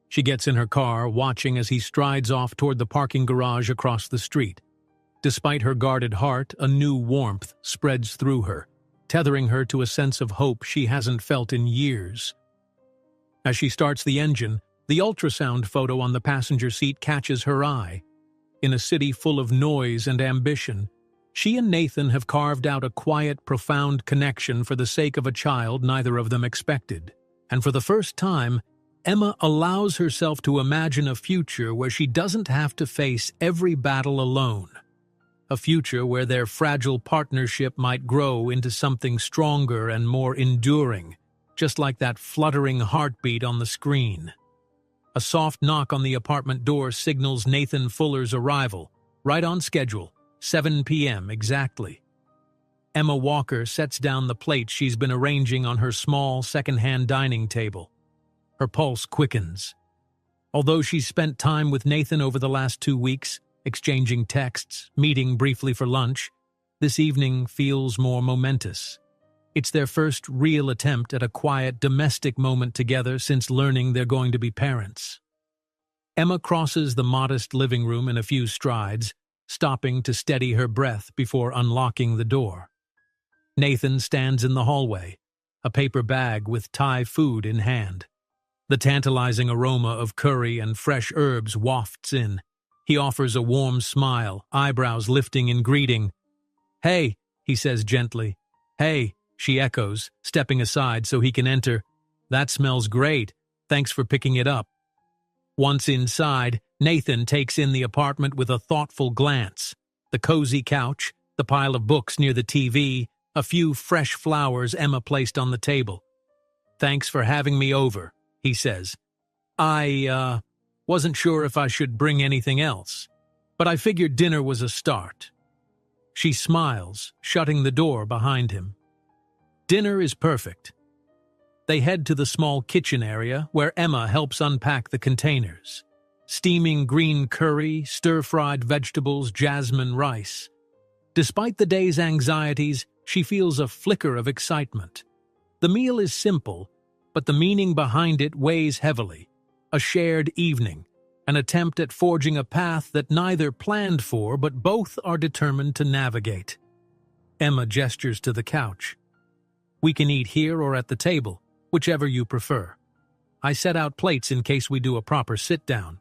Speaker 1: She gets in her car, watching as he strides off toward the parking garage across the street. Despite her guarded heart, a new warmth spreads through her, tethering her to a sense of hope she hasn't felt in years. As she starts the engine, the ultrasound photo on the passenger seat catches her eye. In a city full of noise and ambition, she and Nathan have carved out a quiet, profound connection for the sake of a child neither of them expected. And for the first time, Emma allows herself to imagine a future where she doesn't have to face every battle alone. A future where their fragile partnership might grow into something stronger and more enduring, just like that fluttering heartbeat on the screen. A soft knock on the apartment door signals Nathan Fuller's arrival, right on schedule, 7 p.m. exactly. Emma Walker sets down the plate she's been arranging on her small second-hand dining table. Her pulse quickens. Although she's spent time with Nathan over the last 2 weeks, exchanging texts, meeting briefly for lunch, this evening feels more momentous. It's their first real attempt at a quiet, domestic moment together since learning they're going to be parents. Emma crosses the modest living room in a few strides, stopping to steady her breath before unlocking the door. Nathan stands in the hallway, a paper bag with Thai food in hand. The tantalizing aroma of curry and fresh herbs wafts in. He offers a warm smile, eyebrows lifting in greeting. "Hey," he says gently. "Hey," she echoes, stepping aside so he can enter. "That smells great. Thanks for picking it up." Once inside, Nathan takes in the apartment with a thoughtful glance. The cozy couch, the pile of books near the TV, a few fresh flowers Emma placed on the table. "Thanks for having me over," he says. I wasn't sure if I should bring anything else, but I figured dinner was a start." She smiles, shutting the door behind him. Dinner is perfect. They head to the small kitchen area where Emma helps unpack the containers. Steaming green curry, stir-fried vegetables, jasmine rice. Despite the day's anxieties, she feels a flicker of excitement. The meal is simple, but the meaning behind it weighs heavily. A shared evening, an attempt at forging a path that neither planned for but both are determined to navigate. Emma gestures to the couch. "We can eat here or at the table, whichever you prefer. I set out plates in case we do a proper sit-down."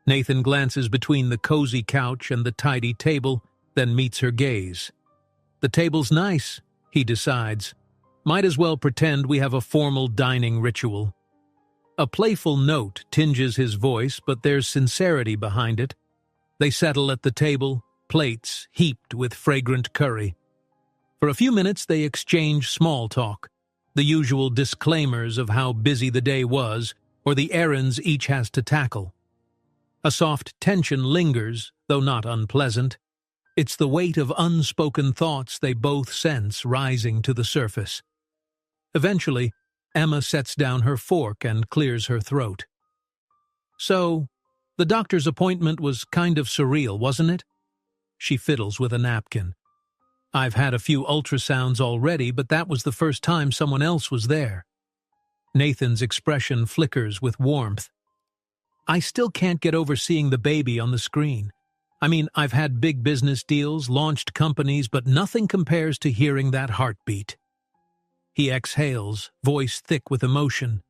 Speaker 1: Nathan glances between the cozy couch and the tidy table, then meets her gaze. "The table's nice," he decides. "Might as well pretend we have a formal dining ritual." A playful note tinges his voice, but there's sincerity behind it. They settle at the table, plates heaped with fragrant curry. For a few minutes they exchange small talk, the usual disclaimers of how busy the day was or the errands each has to tackle. A soft tension lingers, though not unpleasant. It's the weight of unspoken thoughts they both sense rising to the surface. Eventually, Emma sets down her fork and clears her throat. "So, the doctor's appointment was kind of surreal, wasn't it?" She fiddles with a napkin. "I've had a few ultrasounds already, but that was the first time someone else was there." Nathan's expression flickers with warmth. "I still can't get over seeing the baby on the screen. I mean, I've had big business deals, launched companies, but nothing compares to hearing that heartbeat." He exhales, voice thick with emotion.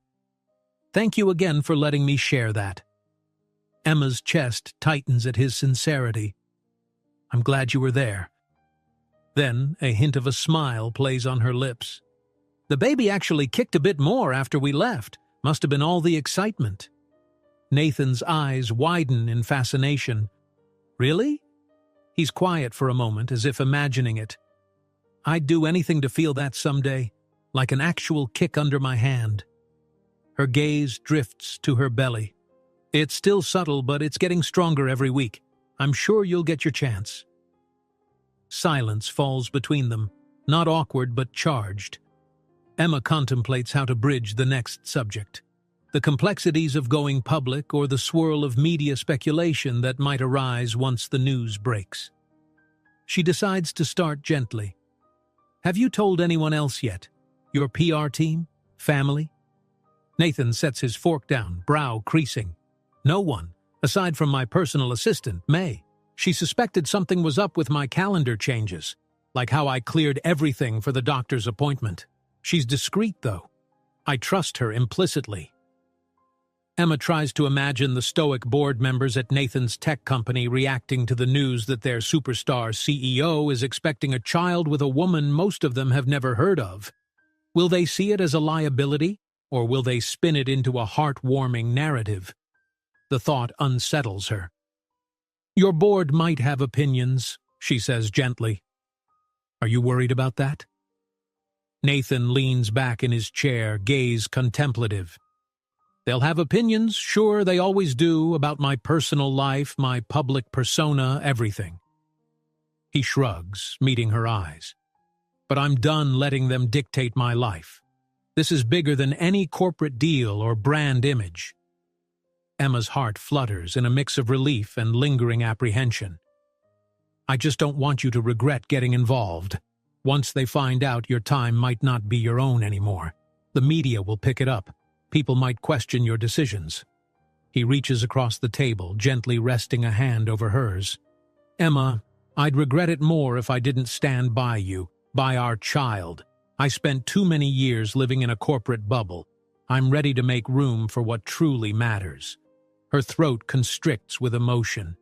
Speaker 1: "Thank you again for letting me share that." Emma's chest tightens at his sincerity. I'm glad you were there. Then a hint of a smile plays on her lips. The baby actually kicked a bit more after we left. Must have been all the excitement. Nathan's eyes widen in fascination. Really? He's quiet for a moment, as if imagining it. I'd do anything to feel that someday, like an actual kick under my hand. Her gaze drifts to her belly. It's still subtle, but it's getting stronger every week. I'm sure you'll get your chance. Silence falls between them, not awkward but charged. Emma contemplates how to bridge the next subject. The complexities of going public or the swirl of media speculation that might arise once the news breaks. She decides to start gently. Have you told anyone else yet? Your PR team? Family? Nathan sets his fork down, brow creasing. No one, aside from my personal assistant, May. She suspected something was up with my calendar changes, like how I cleared everything for the doctor's appointment. She's discreet, though. I trust her implicitly. Emma tries to imagine the stoic board members at Nathan's tech company reacting to the news that their superstar CEO is expecting a child with a woman most of them have never heard of. Will they see it as a liability, or will they spin it into a heartwarming narrative? The thought unsettles her. Your board might have opinions, she says gently. Are you worried about that? Nathan leans back in his chair, gaze contemplative. They'll have opinions, sure, they always do, about my personal life, my public persona, everything. He shrugs, meeting her eyes. But I'm done letting them dictate my life. This is bigger than any corporate deal or brand image. Emma's heart flutters in a mix of relief and lingering apprehension. I just don't want you to regret getting involved. Once they find out, your time might not be your own anymore. The media will pick it up. People might question your decisions. He reaches across the table, gently resting a hand over hers. Emma, I'd regret it more if I didn't stand by you, by our child. I spent too many years living in a corporate bubble. I'm ready to make room for what truly matters. Her throat constricts with emotion.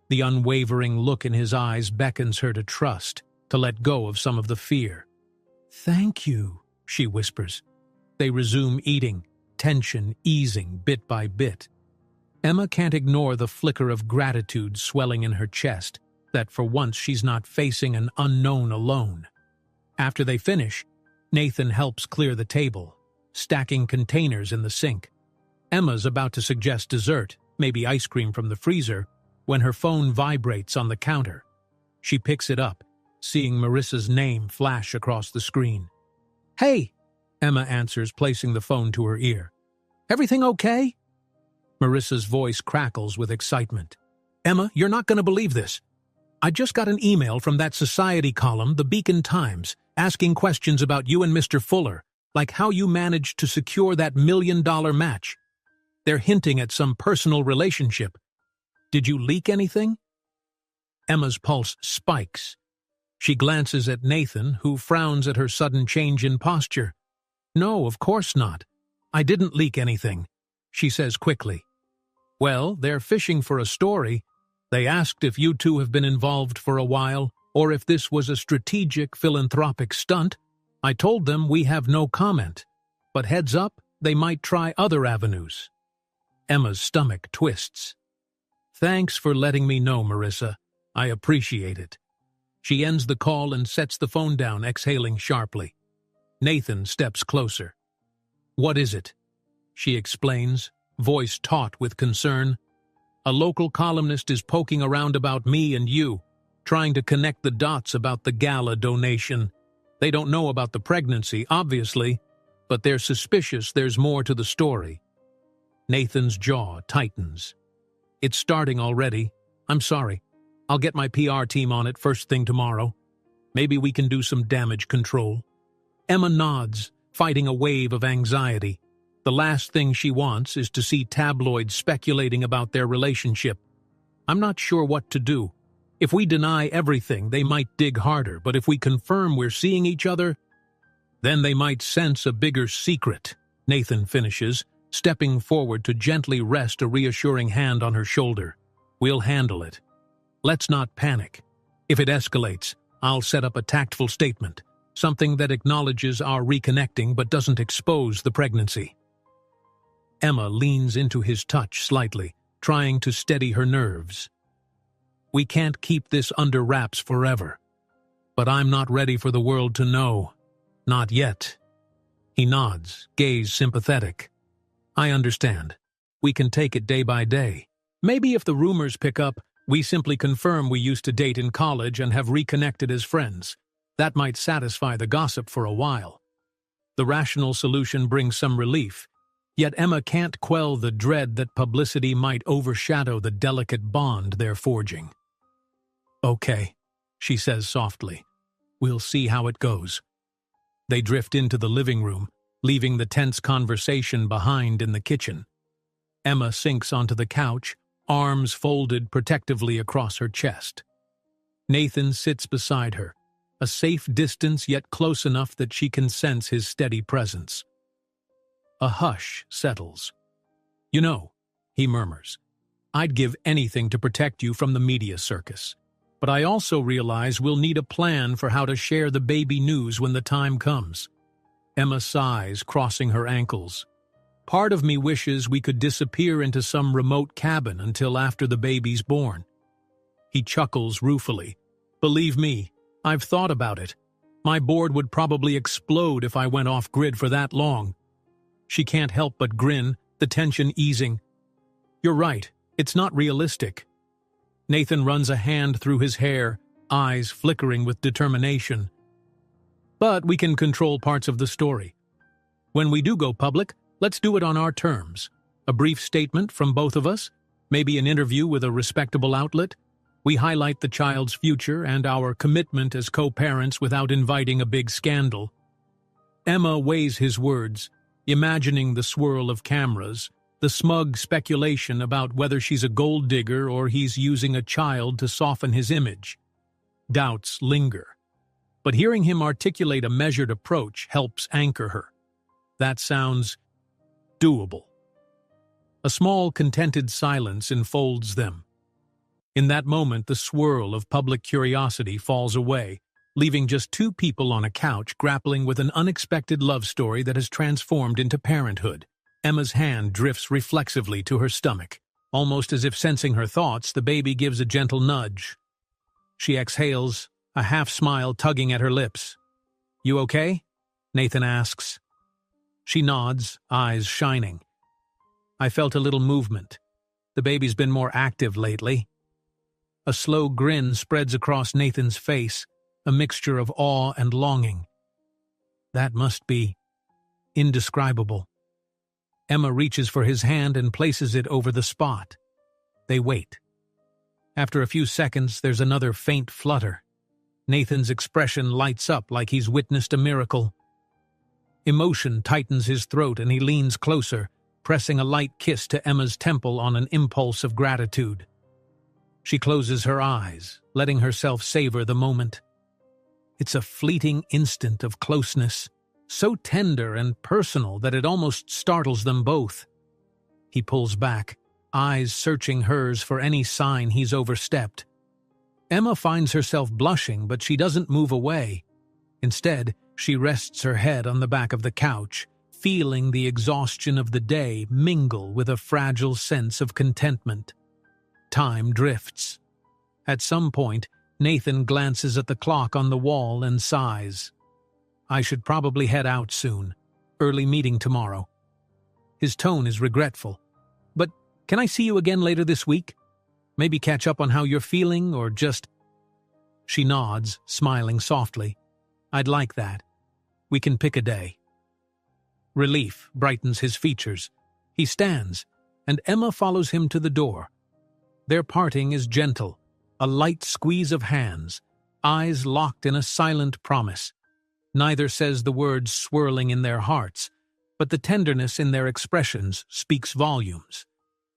Speaker 1: The unwavering look in his eyes beckons her to trust, to let go of some of the fear. Thank you, she whispers. They resume eating, tension easing bit by bit. Emma can't ignore the flicker of gratitude swelling in her chest, that for once she's not facing an unknown alone. After they finish, Nathan helps clear the table, stacking containers in the sink. Emma's about to suggest dessert, maybe ice cream from the freezer, when her phone vibrates on the counter. She picks it up, seeing Marissa's name flash across the screen. Hey, Emma answers, placing the phone to her ear. Everything okay? Marissa's voice crackles with excitement. Emma, you're not going to believe this. I just got an email from that society column, the Beacon Times, asking questions about you and Mr. Fuller, like how you managed to secure that $1 million match. They're hinting at some personal relationship. Did you leak anything? Emma's pulse spikes. She glances at Nathan, who frowns at her sudden change in posture. No, of course not. I didn't leak anything, she says quickly. Well, they're fishing for a story. They asked if you two have been involved for a while, or if this was a strategic philanthropic stunt. I told them we have no comment. But heads up, they might try other avenues. Emma's stomach twists. Thanks for letting me know, Marissa. I appreciate it. She ends the call and sets the phone down, exhaling sharply. Nathan steps closer. What is it? She explains, voice taut with concern. A local columnist is poking around about me and you, trying to connect the dots about the gala donation. They don't know about the pregnancy, obviously, but they're suspicious there's more to the story. Nathan's jaw tightens. It's starting already. I'm sorry. I'll get my PR team on it first thing tomorrow. Maybe we can do some damage control. Emma nods, fighting a wave of anxiety. The last thing she wants is to see tabloids speculating about their relationship. I'm not sure what to do. If we deny everything, they might dig harder, but if we confirm we're seeing each other, then they might sense a bigger secret, Nathan finishes, stepping forward to gently rest a reassuring hand on her shoulder. "We'll handle it. Let's not panic. If it escalates, I'll set up a tactful statement, something that acknowledges our reconnecting but doesn't expose the pregnancy." Emma leans into his touch slightly, trying to steady her nerves. "We can't keep this under wraps forever. But I'm not ready for the world to know. Not yet." He nods, gaze sympathetic. "I understand. We can take it day by day. Maybe if the rumors pick up, we simply confirm we used to date in college and have reconnected as friends. That might satisfy the gossip for a while." The rational solution brings some relief, yet Emma can't quell the dread that publicity might overshadow the delicate bond they're forging. "Okay," she says softly. "We'll see how it goes." They drift into the living room, leaving the tense conversation behind in the kitchen. Emma sinks onto the couch, arms folded protectively across her chest. Nathan sits beside her, a safe distance yet close enough that she can sense his steady presence. A hush settles. "You know," he murmurs, "I'd give anything to protect you from the media circus. But I also realize we'll need a plan for how to share the baby news when the time comes." Emma sighs, crossing her ankles. "Part of me wishes we could disappear into some remote cabin until after the baby's born." He chuckles ruefully. "Believe me, I've thought about it. My board would probably explode if I went off-grid for that long." She can't help but grin, the tension easing. "You're right, it's not realistic." Nathan runs a hand through his hair, eyes flickering with determination. "But we can control parts of the story. When we do go public, let's do it on our terms. A brief statement from both of us, maybe an interview with a respectable outlet. We highlight the child's future and our commitment as co-parents without inviting a big scandal." Emma weighs his words, imagining the swirl of cameras, the smug speculation about whether she's a gold digger or he's using a child to soften his image. Doubts linger, but hearing him articulate a measured approach helps anchor her. That sounds doable. A small, contented silence enfolds them. In that moment, the swirl of public curiosity falls away, leaving just two people on a couch grappling with an unexpected love story that has transformed into parenthood. Emma's hand drifts reflexively to her stomach. Almost as if sensing her thoughts, the baby gives a gentle nudge. She exhales, a half-smile tugging at her lips. "You okay?" Nathan asks. She nods, eyes shining. "I felt a little movement. The baby's been more active lately." A slow grin spreads across Nathan's face, a mixture of awe and longing. "That must be indescribable." Emma reaches for his hand and places it over the spot. They wait. After a few seconds, there's another faint flutter. Nathan's expression lights up like he's witnessed a miracle. Emotion tightens his throat and he leans closer, pressing a light kiss to Emma's temple on an impulse of gratitude. She closes her eyes, letting herself savor the moment. It's a fleeting instant of closeness, so tender and personal that it almost startles them both. He pulls back, eyes searching hers for any sign he's overstepped. Emma finds herself blushing, but she doesn't move away. Instead, she rests her head on the back of the couch, feeling the exhaustion of the day mingle with a fragile sense of contentment. Time drifts. At some point, Nathan glances at the clock on the wall and sighs. "I should probably head out soon. Early meeting tomorrow." His tone is regretful. "But can I see you again later this week? Maybe catch up on how you're feeling, or just—" She nods, smiling softly. "I'd like that. We can pick a day." Relief brightens his features. He stands, and Emma follows him to the door. Their parting is gentle, a light squeeze of hands, eyes locked in a silent promise. Neither says the words swirling in their hearts, but the tenderness in their expressions speaks volumes.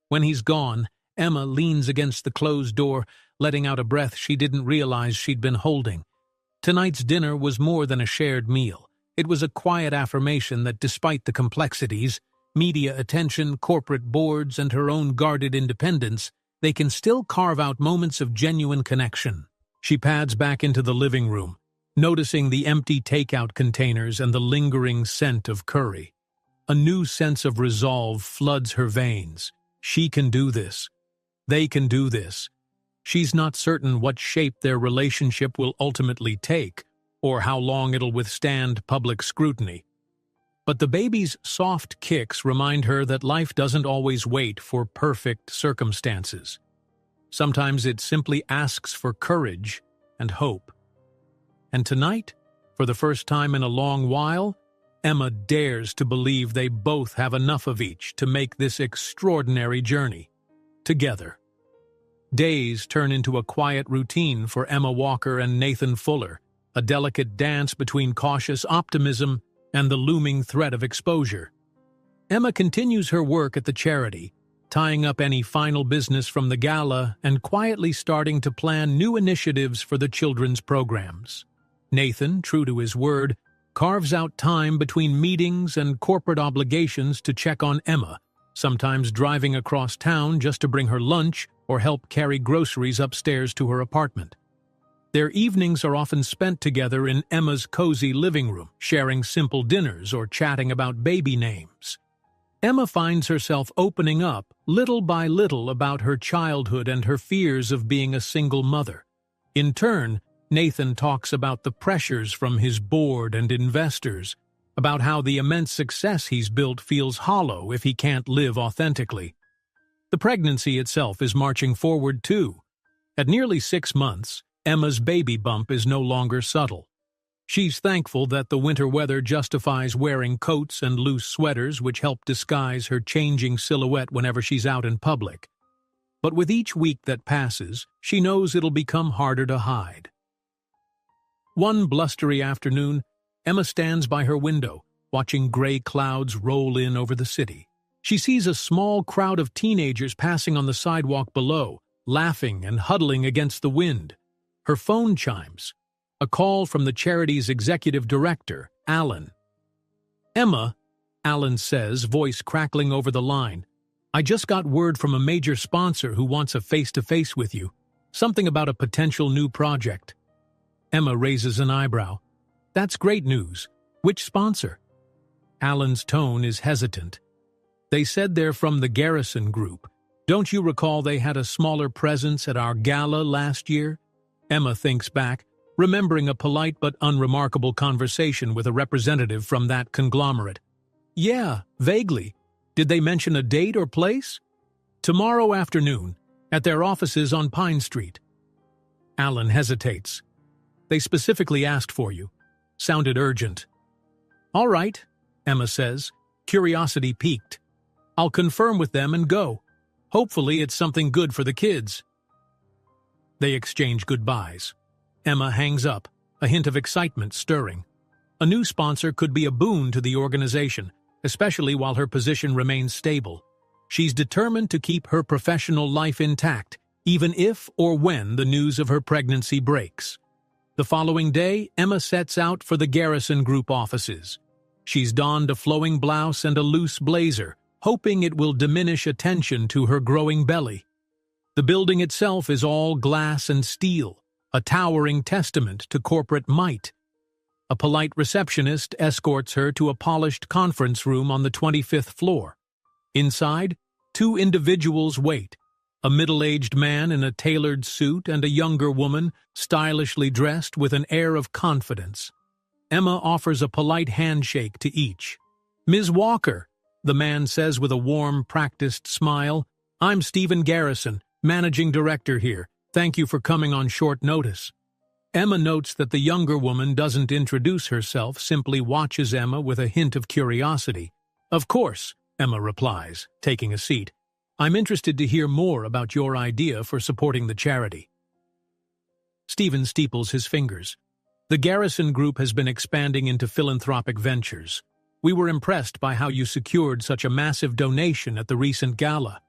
Speaker 1: When he's gone, Emma leans against the closed door, letting out a breath she didn't realize she'd been holding. Tonight's dinner was more than a shared meal. It was a quiet affirmation that despite the complexities, media attention, corporate boards, and her own guarded independence, they can still carve out moments of genuine connection. She pads back into the living room, noticing the empty takeout containers and the lingering scent of curry. A new sense of resolve floods her veins. She can do this. They can do this. She's not certain what shape their relationship will ultimately take, or how long it'll withstand public scrutiny. But the baby's soft kicks remind her that life doesn't always wait for perfect circumstances. Sometimes it simply asks for courage and hope. And tonight, for the first time in a long while, Emma dares to believe they both have enough of each to make this extraordinary journey together. Days turn into a quiet routine for Emma Walker and Nathan Fuller, a delicate dance between cautious optimism and the looming threat of exposure. Emma continues her work at the charity, tying up any final business from the gala and quietly starting to plan new initiatives for the children's programs. Nathan, true to his word, carves out time between meetings and corporate obligations to check on Emma, sometimes driving across town just to bring her lunch or help carry groceries upstairs to her apartment. Their evenings are often spent together in Emma's cozy living room, sharing simple dinners or chatting about baby names. Emma finds herself opening up, little by little, about her childhood and her fears of being a single mother. In turn, Nathan talks about the pressures from his board and investors, about how the immense success he's built feels hollow if he can't live authentically. The pregnancy itself is marching forward too. At nearly 6 months, Emma's baby bump is no longer subtle. She's thankful that the winter weather justifies wearing coats and loose sweaters which help disguise her changing silhouette whenever she's out in public. But with each week that passes, she knows it'll become harder to hide. One blustery afternoon, Emma stands by her window, watching gray clouds roll in over the city. She sees a small crowd of teenagers passing on the sidewalk below, laughing and huddling against the wind. Her phone chimes. A call from the charity's executive director, Alan. "Emma," Alan says, voice crackling over the line, "I just got word from a major sponsor who wants a face-to-face with you. Something about a potential new project." Emma raises an eyebrow. "That's great news. Which sponsor?" Alan's tone is hesitant. "They said they're from the Garrison Group. Don't you recall they had a smaller presence at our gala last year?" Emma thinks back, remembering a polite but unremarkable conversation with a representative from that conglomerate. "Yeah, vaguely. Did they mention a date or place?" "Tomorrow afternoon, at their offices on Pine Street." Alan hesitates. "They specifically asked for you. Sounded urgent." "All right," Emma says, curiosity piqued. "I'll confirm with them and go. Hopefully it's something good for the kids." They exchange goodbyes. Emma hangs up, a hint of excitement stirring. A new sponsor could be a boon to the organization, especially while her position remains stable. She's determined to keep her professional life intact, even if or when the news of her pregnancy breaks. The following day, Emma sets out for the Garrison Group offices. She's donned a flowing blouse and a loose blazer, hoping it will diminish attention to her growing belly. The building itself is all glass and steel, a towering testament to corporate might. A polite receptionist escorts her to a polished conference room on the 25th floor. Inside, 2 individuals wait, a middle-aged man in a tailored suit and a younger woman, stylishly dressed with an air of confidence. Emma offers a polite handshake to each. "Ms. Walker," the man says with a warm, practiced smile, "I'm Stephen Garrison, Managing Director here. Thank you for coming on short notice." Emma notes that the younger woman doesn't introduce herself, simply watches Emma with a hint of curiosity. "Of course," Emma replies, taking a seat. "I'm interested to hear more about your idea for supporting the charity." Stephen steeples his fingers. "The Garrison Group has been expanding into philanthropic ventures. We were impressed by how you secured such a massive donation at the recent gala.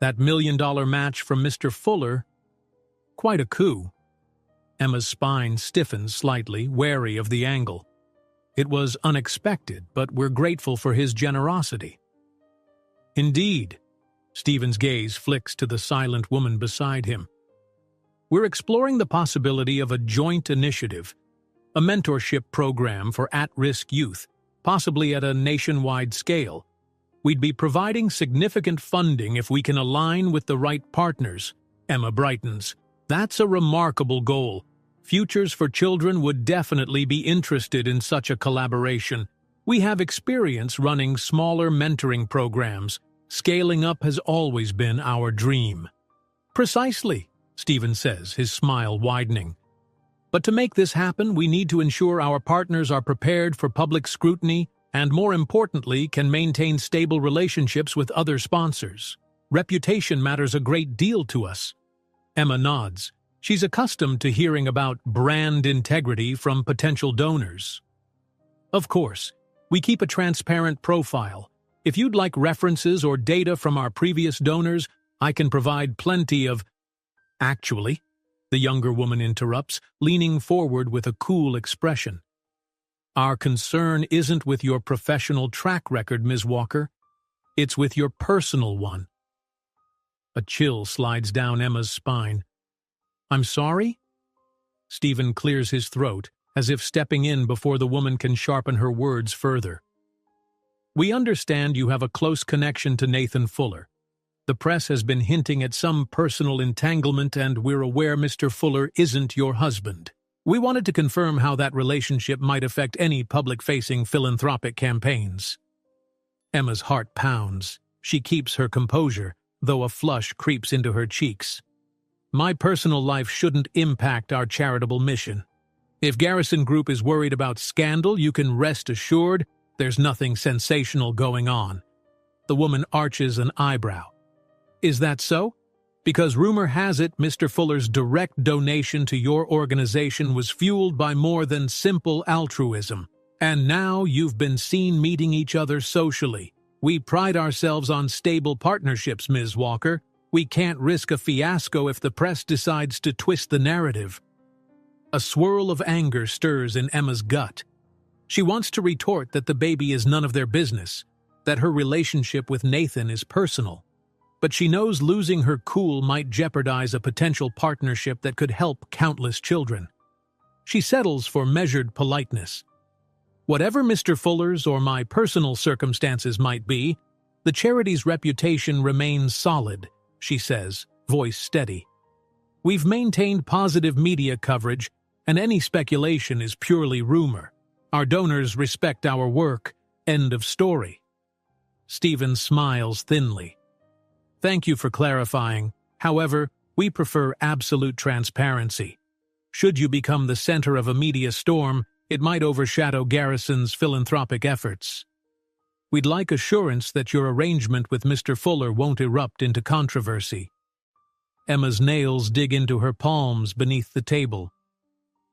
Speaker 1: That $1 million match from Mr. Fuller, quite a coup." Emma's spine stiffens slightly, wary of the angle. "It was unexpected, but we're grateful for his generosity." Indeed. Stephen's gaze flicks to the silent woman beside him. We're exploring the possibility of a joint initiative, a mentorship program for at-risk youth, possibly at a nationwide scale. We'd be providing significant funding if we can align with the right partners. Emma brightens. That's a remarkable goal. Futures for Children would definitely be interested in such a collaboration. We have experience running smaller mentoring programs. Scaling up has always been our dream. Precisely, Stephen says, his smile widening. But to make this happen, we need to ensure our partners are prepared for public scrutiny and, more importantly, can maintain stable relationships with other sponsors. Reputation matters a great deal to us. Emma nods. She's accustomed to hearing about brand integrity from potential donors. Of course, we keep a transparent profile. If you'd like references or data from our previous donors, I can provide plenty of... Actually, the younger woman interrupts, leaning forward with a cool expression. Our concern isn't with your professional track record, Ms. Walker. It's with your personal one. A chill slides down Emma's spine. I'm sorry? Stephen clears his throat, as if stepping in before the woman can sharpen her words further. We understand you have a close connection to Nathan Fuller. The press has been hinting at some personal entanglement, and we're aware Mr. Fuller isn't your husband. We wanted to confirm how that relationship might affect any public-facing philanthropic campaigns. Emma's heart pounds. She keeps her composure, though a flush creeps into her cheeks. My personal life shouldn't impact our charitable mission. If Garrison Group is worried about scandal, you can rest assured there's nothing sensational going on. The woman arches an eyebrow. Is that so? Because rumor has it Mr. Fuller's direct donation to your organization was fueled by more than simple altruism. And now you've been seen meeting each other socially. We pride ourselves on stable partnerships, Ms. Walker. We can't risk a fiasco if the press decides to twist the narrative. A swirl of anger stirs in Emma's gut. She wants to retort that the baby is none of their business, that her relationship with Nathan is personal. But she knows losing her cool might jeopardize a potential partnership that could help countless children. She settles for measured politeness. Whatever Mr. Fuller's or my personal circumstances might be, the charity's reputation remains solid, she says, voice steady. We've maintained positive media coverage, and any speculation is purely rumor. Our donors respect our work. End of story. Stephen smiles thinly. Thank you for clarifying. However, we prefer absolute transparency. Should you become the center of a media storm, it might overshadow Garrison's philanthropic efforts. We'd like assurance that your arrangement with Mr. Fuller won't erupt into controversy. Emma's nails dig into her palms beneath the table.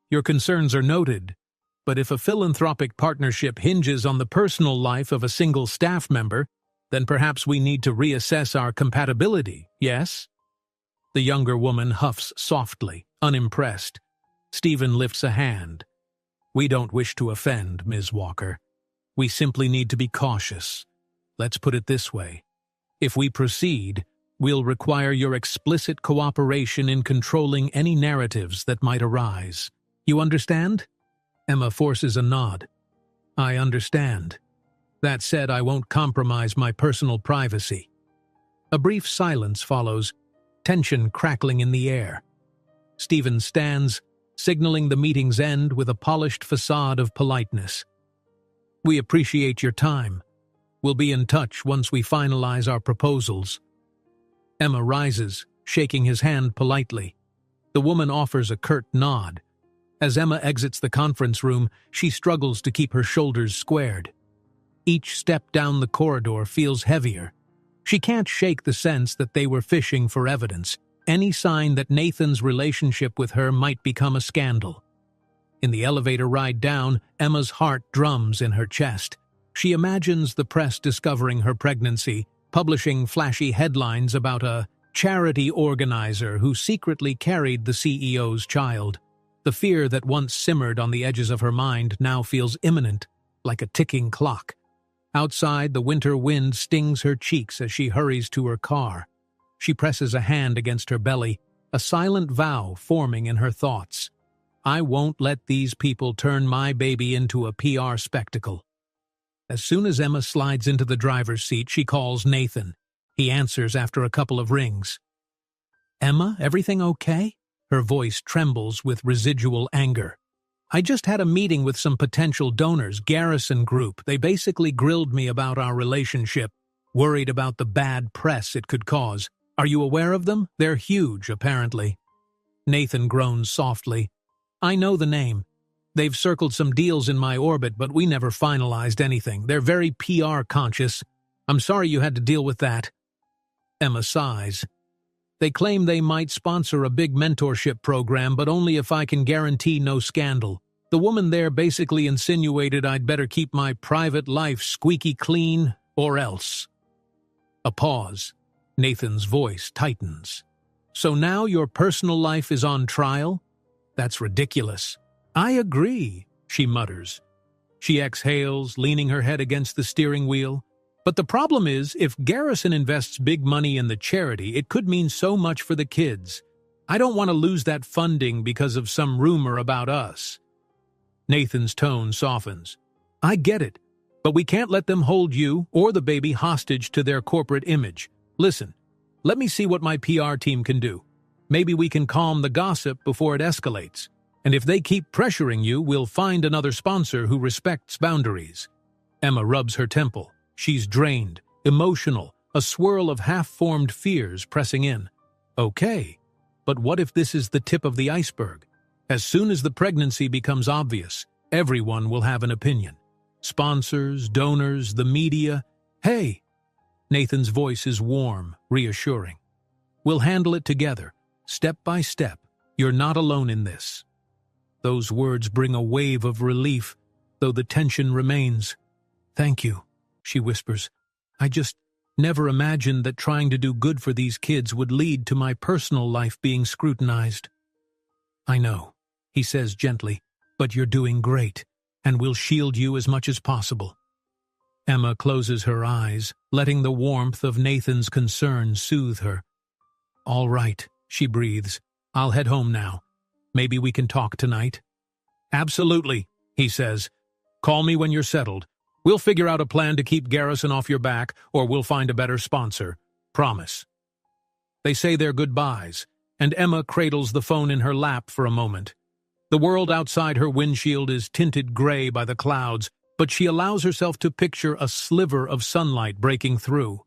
Speaker 1: Your concerns are noted, but if a philanthropic partnership hinges on the personal life of a single staff member, then perhaps we need to reassess our compatibility, yes? The younger woman huffs softly, unimpressed. Stephen lifts a hand. We don't wish to offend, Ms. Walker. We simply need to be cautious. Let's put it this way. If we proceed, we'll require your explicit cooperation in controlling any narratives that might arise. You understand? Emma forces a nod. I understand. That said, I won't compromise my personal privacy. A brief silence follows, tension crackling in the air. Stephen stands, signaling the meeting's end with a polished facade of politeness. We appreciate your time. We'll be in touch once we finalize our proposals. Emma rises, shaking his hand politely. The woman offers a curt nod. As Emma exits the conference room, she struggles to keep her shoulders squared. Each step down the corridor feels heavier. She can't shake the sense that they were fishing for evidence, any sign that Nathan's relationship with her might become a scandal. In the elevator ride down, Emma's heart drums in her chest. She imagines the press discovering her pregnancy, publishing flashy headlines about a charity organizer who secretly carried the CEO's child. The fear that once simmered on the edges of her mind now feels imminent, like a ticking clock. Outside, the winter wind stings her cheeks as she hurries to her car. She presses a hand against her belly, a silent vow forming in her thoughts. I won't let these people turn my baby into a PR spectacle. As soon as Emma slides into the driver's seat, she calls Nathan. He answers after a couple of rings. Emma, everything okay? Her voice trembles with residual anger. I just had a meeting with some potential donors, Garrison Group. They basically grilled me about our relationship, worried about the bad press it could cause. Are you aware of them? They're huge, apparently. Nathan groans softly. I know the name. They've circled some deals in my orbit, but we never finalized anything. They're very PR conscious. I'm sorry you had to deal with that. Emma sighs. They claim they might sponsor a big mentorship program, but only if I can guarantee no scandal. The woman there basically insinuated I'd better keep my private life squeaky clean, or else. A pause. Nathan's voice tightens. So now your personal life is on trial? That's ridiculous. I agree, she mutters. She exhales, leaning her head against the steering wheel. But the problem is, if Garrison invests big money in the charity, it could mean so much for the kids. I don't want to lose that funding because of some rumor about us. Nathan's tone softens. I get it, but we can't let them hold you or the baby hostage to their corporate image. Listen, let me see what my PR team can do. Maybe we can calm the gossip before it escalates. And if they keep pressuring you, we'll find another sponsor who respects boundaries. Emma rubs her temple. She's drained, emotional, a swirl of half-formed fears pressing in. Okay, but what if this is the tip of the iceberg? As soon as the pregnancy becomes obvious, everyone will have an opinion. Sponsors, donors, the media. Hey! Nathan's voice is warm, reassuring. We'll handle it together, step by step. You're not alone in this. Those words bring a wave of relief, though the tension remains. Thank you, she whispers. I just never imagined that trying to do good for these kids would lead to my personal life being scrutinized. I know, he says gently, but you're doing great, and we'll shield you as much as possible. Emma closes her eyes, letting the warmth of Nathan's concern soothe her. All right, she breathes. I'll head home now. Maybe we can talk tonight. Absolutely, he says. Call me when you're settled. We'll figure out a plan to keep Garrison off your back, or we'll find a better sponsor. Promise. They say their goodbyes, and Emma cradles the phone in her lap for a moment. The world outside her windshield is tinted gray by the clouds, but she allows herself to picture a sliver of sunlight breaking through.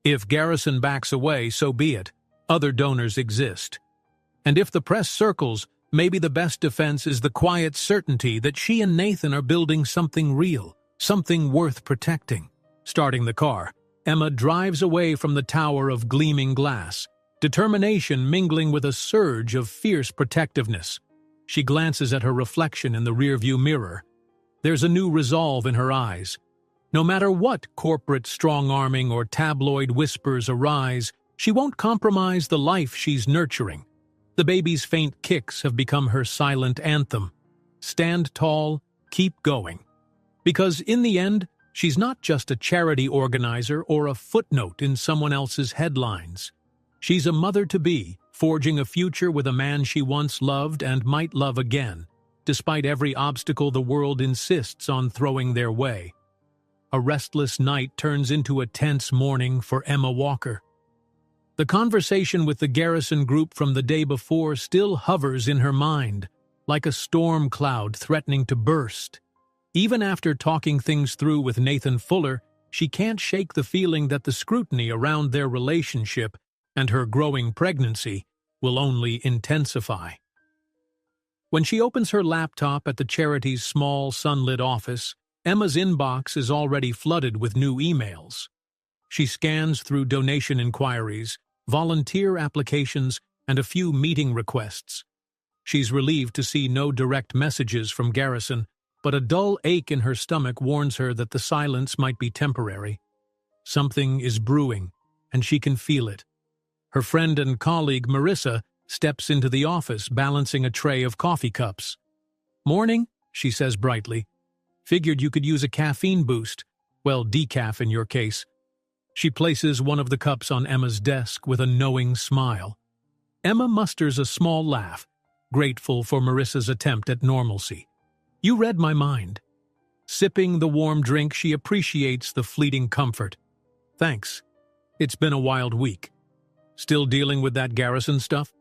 Speaker 1: If Garrison backs away, so be it. Other donors exist. And if the press circles, maybe the best defense is the quiet certainty that she and Nathan are building something real, something worth protecting. Starting the car, Emma drives away from the tower of gleaming glass, determination mingling with a surge of fierce protectiveness. She glances at her reflection in the rearview mirror. There's a new resolve in her eyes. No matter what corporate strong-arming or tabloid whispers arise, she won't compromise the life she's nurturing. The baby's faint kicks have become her silent anthem. Stand tall, keep going. Because in the end, she's not just a charity organizer or a footnote in someone else's headlines. She's a mother-to-be, forging a future with a man she once loved and might love again, despite every obstacle the world insists on throwing their way. A restless night turns into a tense morning for Emma Walker. The conversation with the Garrison Group from the day before still hovers in her mind, like a storm cloud threatening to burst. Even after talking things through with Nathan Fuller, she can't shake the feeling that the scrutiny around their relationship and her growing pregnancy will only intensify. When she opens her laptop at the charity's small, sunlit office, Emma's inbox is already flooded with new emails. She scans through donation inquiries, volunteer applications, and a few meeting requests. She's relieved to see no direct messages from Garrison, but a dull ache in her stomach warns her that the silence might be temporary. Something is brewing, and she can feel it. Her friend and colleague Marissa steps into the office, balancing a tray of coffee cups. "Morning," she says brightly. "Figured you could use a caffeine boost. Well, decaf in your case. She places one of the cups on Emma's desk with a knowing smile. Emma musters a small laugh, grateful for Marissa's attempt at normalcy. You read my mind. Sipping the warm drink, she appreciates the fleeting comfort. Thanks. It's been a wild week. Still dealing with that Garrison stuff?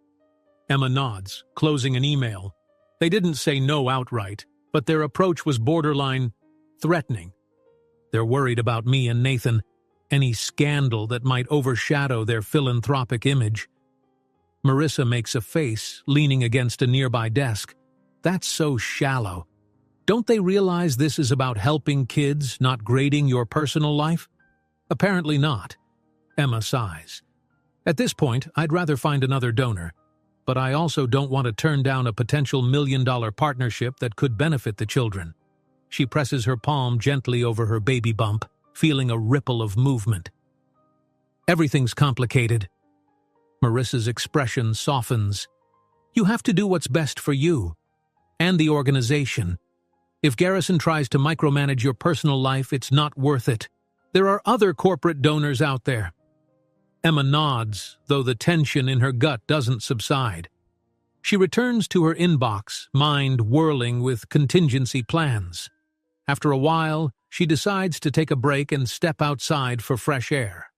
Speaker 1: Emma nods, closing an email. They didn't say no outright, but their approach was borderline threatening. They're worried about me and Nathan, any scandal that might overshadow their philanthropic image. Marissa makes a face, leaning against a nearby desk. That's so shallow. Don't they realize this is about helping kids, not grading your personal life? Apparently not. Emma sighs. At this point, I'd rather find another donor, but I also don't want to turn down a potential $1 million partnership that could benefit the children. She presses her palm gently over her baby bump, feeling a ripple of movement. Everything's complicated. Marissa's expression softens. You have to do what's best for you and the organization. If Garrison tries to micromanage your personal life, it's not worth it. There are other corporate donors out there. Emma nods, though the tension in her gut doesn't subside. She returns to her inbox, mind whirling with contingency plans. After a while, she decides to take a break and step outside for fresh air.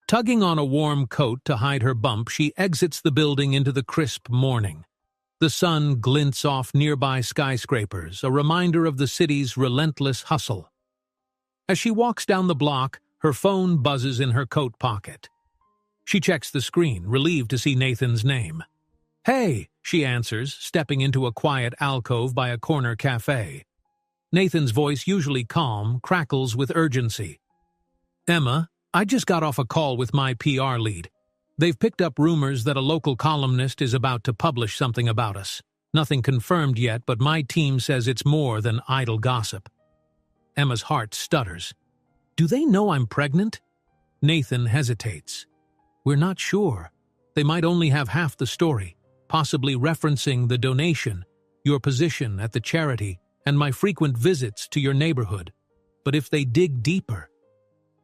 Speaker 1: Tugging on a warm coat to hide her bump, she exits the building into the crisp morning. The sun glints off nearby skyscrapers, a reminder of the city's relentless hustle. As she walks down the block, her phone buzzes in her coat pocket. She checks the screen, relieved to see Nathan's name. Hey, she answers, stepping into a quiet alcove by a corner cafe. Nathan's voice, usually calm, crackles with urgency. Emma, I just got off a call with my PR lead. They've picked up rumors that a local columnist is about to publish something about us. Nothing confirmed yet, but my team says it's more than idle gossip. Emma's heart stutters. Do they know I'm pregnant? Nathan hesitates. We're not sure. They might only have half the story, possibly referencing the donation, your position at the charity, and my frequent visits to your neighborhood. But if they dig deeper...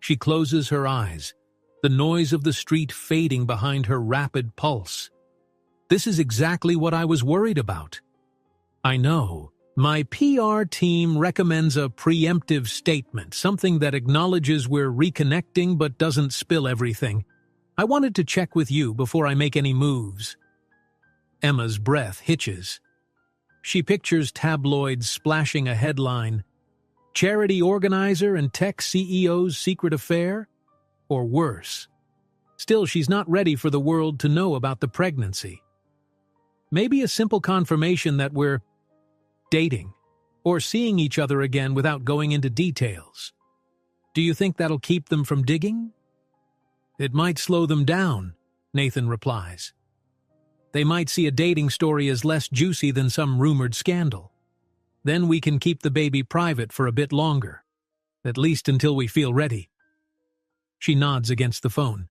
Speaker 1: She closes her eyes, the noise of the street fading behind her rapid pulse. This is exactly what I was worried about. I know. My PR team recommends a preemptive statement, something that acknowledges we're reconnecting but doesn't spill everything. I wanted to check with you before I make any moves. Emma's breath hitches. She pictures tabloids splashing a headline, Charity organizer and tech CEO's secret affair? Or worse. Still, she's not ready for the world to know about the pregnancy. Maybe a simple confirmation that we're dating, or seeing each other again without going into details. Do you think that'll keep them from digging? It might slow them down, Nathan replies. They might see a dating story as less juicy than some rumored scandal. Then we can keep the baby private for a bit longer, at least until we feel ready. She nods against the phone.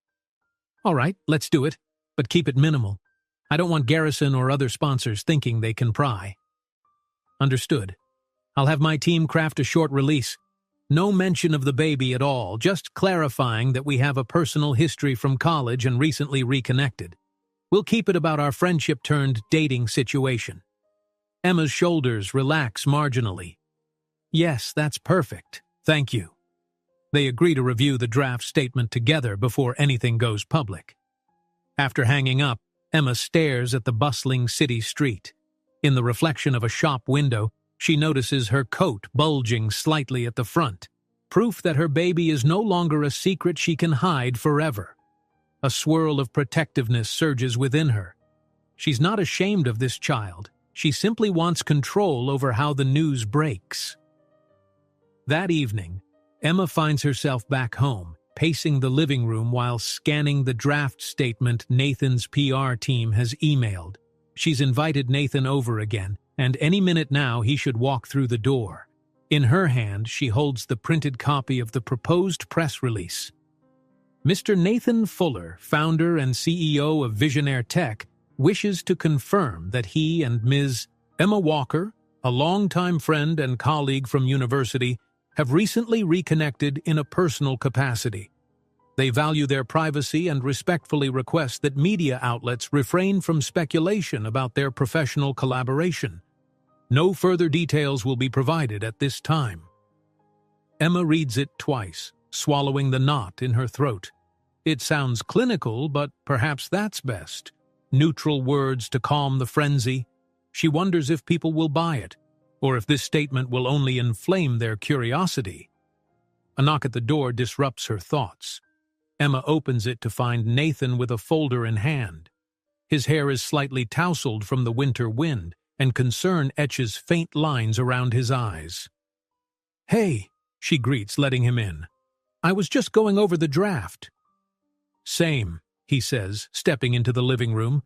Speaker 1: All right, let's do it, but keep it minimal. I don't want Garrison or other sponsors thinking they can pry. Understood. I'll have my team craft a short release. No mention of the baby at all, just clarifying that we have a personal history from college and recently reconnected. We'll keep it about our friendship-turned-dating situation. Emma's shoulders relax marginally. Yes, that's perfect. Thank you. They agree to review the draft statement together before anything goes public. After hanging up, Emma stares at the bustling city street. In the reflection of a shop window, she notices her coat bulging slightly at the front, proof that her baby is no longer a secret she can hide forever. A swirl of protectiveness surges within her. She's not ashamed of this child. She simply wants control over how the news breaks. That evening, Emma finds herself back home, pacing the living room while scanning the draft statement Nathan's PR team has emailed. She's invited Nathan over again, and any minute now he should walk through the door. In her hand, she holds the printed copy of the proposed press release. Mr. Nathan Fuller, founder and CEO of BILLIONAIRE Tech, wishes to confirm that he and Ms. Emma Walker, a longtime friend and colleague from university, have recently reconnected in a personal capacity. They value their privacy and respectfully request that media outlets refrain from speculation about their professional collaboration. No further details will be provided at this time. Emma reads it twice, swallowing the knot in her throat. It sounds clinical, but perhaps that's best. Neutral words to calm the frenzy. She wonders if people will buy it, or if this statement will only inflame their curiosity. A knock at the door disrupts her thoughts. Emma opens it to find Nathan with a folder in hand. His hair is slightly tousled from the winter wind, and concern etches faint lines around his eyes. "Hey," she greets, letting him in. "I was just going over the draft." "Same," he says, stepping into the living room.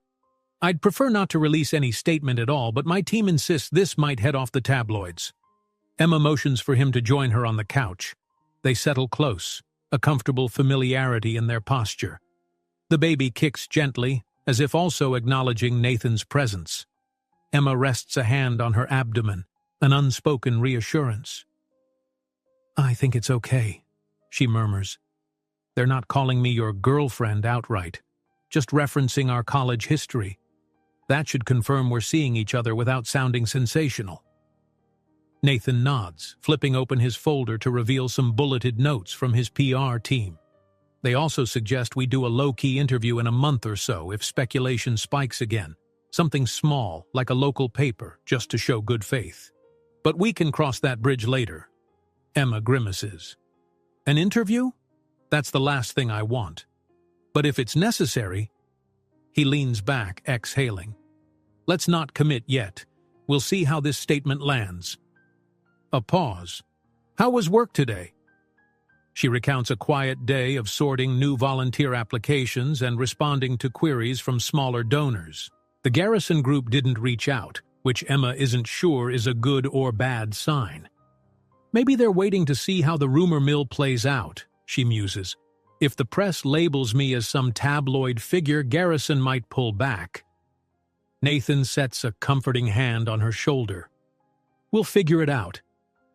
Speaker 1: "I'd prefer not to release any statement at all, but my team insists this might head off the tabloids." Emma motions for him to join her on the couch. They settle close, a comfortable familiarity in their posture. The baby kicks gently, as if also acknowledging Nathan's presence. Emma rests a hand on her abdomen, an unspoken reassurance. "I think it's okay," she murmurs. "They're not calling me your girlfriend outright, just referencing our college history. That should confirm we're seeing each other without sounding sensational." Nathan nods, flipping open his folder to reveal some bulleted notes from his PR team. They also suggest we do a low-key interview in a month or so if speculation spikes again. Something small, like a local paper, just to show good faith. "But we can cross that bridge later." Emma grimaces. "An interview? That's the last thing I want. But if it's necessary..." He leans back, exhaling. "Let's not commit yet. We'll see how this statement lands." A pause. "How was work today?" She recounts a quiet day of sorting new volunteer applications and responding to queries from smaller donors. The Garrison group didn't reach out, which Emma isn't sure is a good or bad sign. "Maybe they're waiting to see how the rumor mill plays out," she muses. "If the press labels me as some tabloid figure, Garrison might pull back." Nathan sets a comforting hand on her shoulder. "We'll figure it out.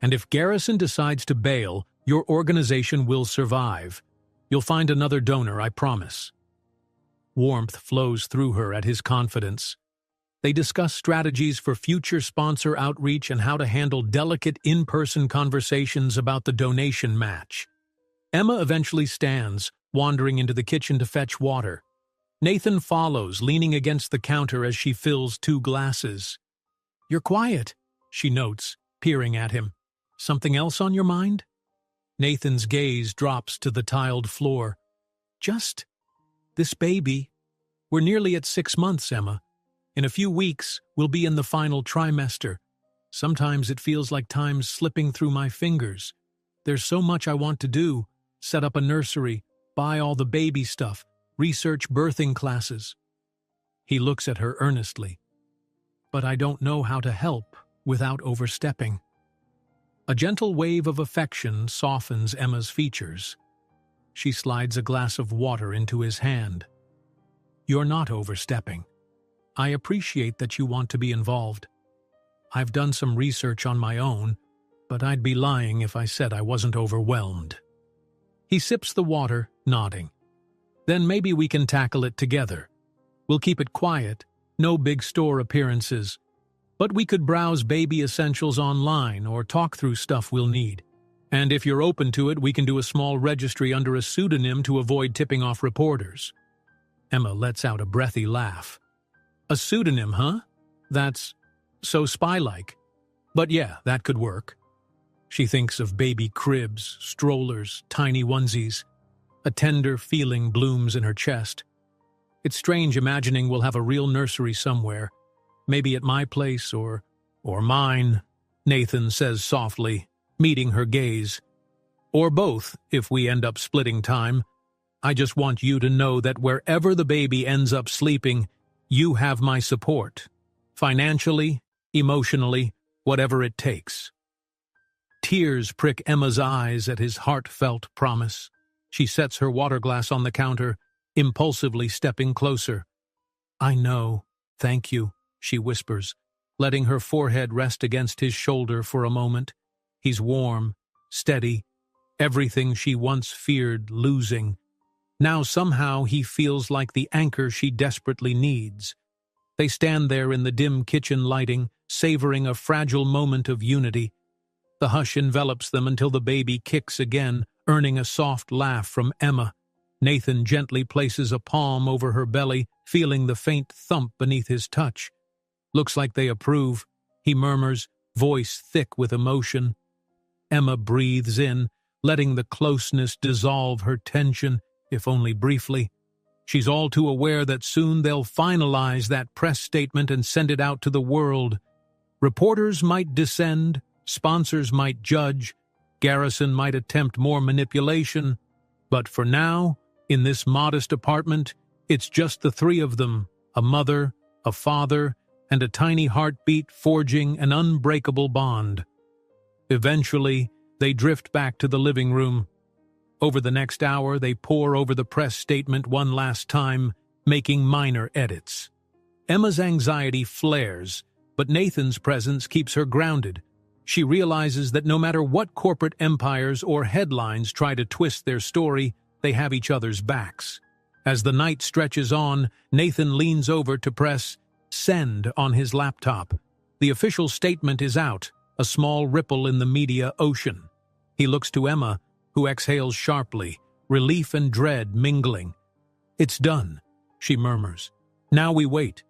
Speaker 1: And if Garrison decides to bail, your organization will survive. You'll find another donor, I promise." Warmth flows through her at his confidence. They discuss strategies for future sponsor outreach and how to handle delicate in-person conversations about the donation match. Emma eventually stands, wandering into the kitchen to fetch water. Nathan follows, leaning against the counter as she fills 2 glasses. "You're quiet," she notes, peering at him. "Something else on your mind?" Nathan's gaze drops to the tiled floor. "Just this baby. We're nearly at 6 months, Emma. In a few weeks, we'll be in the final trimester. Sometimes it feels like time's slipping through my fingers. There's so much I want to do. Set up a nursery, buy all the baby stuff, research birthing classes." He looks at her earnestly. "But I don't know how to help without overstepping." A gentle wave of affection softens Emma's features. She slides a glass of water into his hand. "You're not overstepping. I appreciate that you want to be involved. I've done some research on my own, but I'd be lying if I said I wasn't overwhelmed." He sips the water, nodding. "Then maybe we can tackle it together. We'll keep it quiet, no big store appearances. But we could browse baby essentials online or talk through stuff we'll need. And if you're open to it, we can do a small registry under a pseudonym to avoid tipping off reporters." Emma lets out a breathy laugh. "A pseudonym, huh? That's so spy-like. But yeah, that could work." She thinks of baby cribs, strollers, tiny onesies. A tender feeling blooms in her chest. It's strange imagining we'll have a real nursery somewhere. Maybe at my place or mine, Nathan says softly, meeting her gaze. "Or both, if we end up splitting time. I just want you to know that wherever the baby ends up sleeping, you have my support. Financially, emotionally, whatever it takes." Tears prick Emma's eyes at his heartfelt promise. She sets her water glass on the counter, impulsively stepping closer. "I know, thank you," she whispers, letting her forehead rest against his shoulder for a moment. He's warm, steady, everything she once feared losing. Now somehow he feels like the anchor she desperately needs. They stand there in the dim kitchen lighting, savoring a fragile moment of unity. The hush envelops them until the baby kicks again, earning a soft laugh from Emma. Nathan gently places a palm over her belly, feeling the faint thump beneath his touch. Looks like they approve, he murmurs, voice thick with emotion. Emma breathes in, letting the closeness dissolve her tension, if only briefly. She's all too aware that soon they'll finalize that press statement and send it out to the world. Reporters might descend, sponsors might judge, Garrison might attempt more manipulation, but for now, in this modest apartment, it's just the three of them, a mother, a father, and a tiny heartbeat forging an unbreakable bond. Eventually, they drift back to the living room. Over the next hour, they pore over the press statement one last time, making minor edits. Emma's anxiety flares, but Nathan's presence keeps her grounded. She realizes that no matter what corporate empires or headlines try to twist their story, they have each other's backs. As the night stretches on, Nathan leans over to press send on his laptop. The official statement is out, a small ripple in the media ocean. He looks to Emma, who exhales sharply, relief and dread mingling. "It's done," she murmurs. "Now we wait."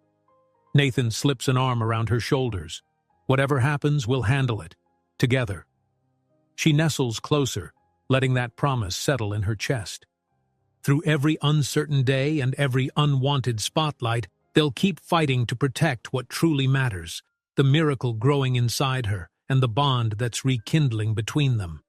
Speaker 1: Nathan slips an arm around her shoulders. "Whatever happens, we'll handle it. Together." She nestles closer, letting that promise settle in her chest. Through every uncertain day and every unwanted spotlight, they'll keep fighting to protect what truly matters, the miracle growing inside her and the bond that's rekindling between them.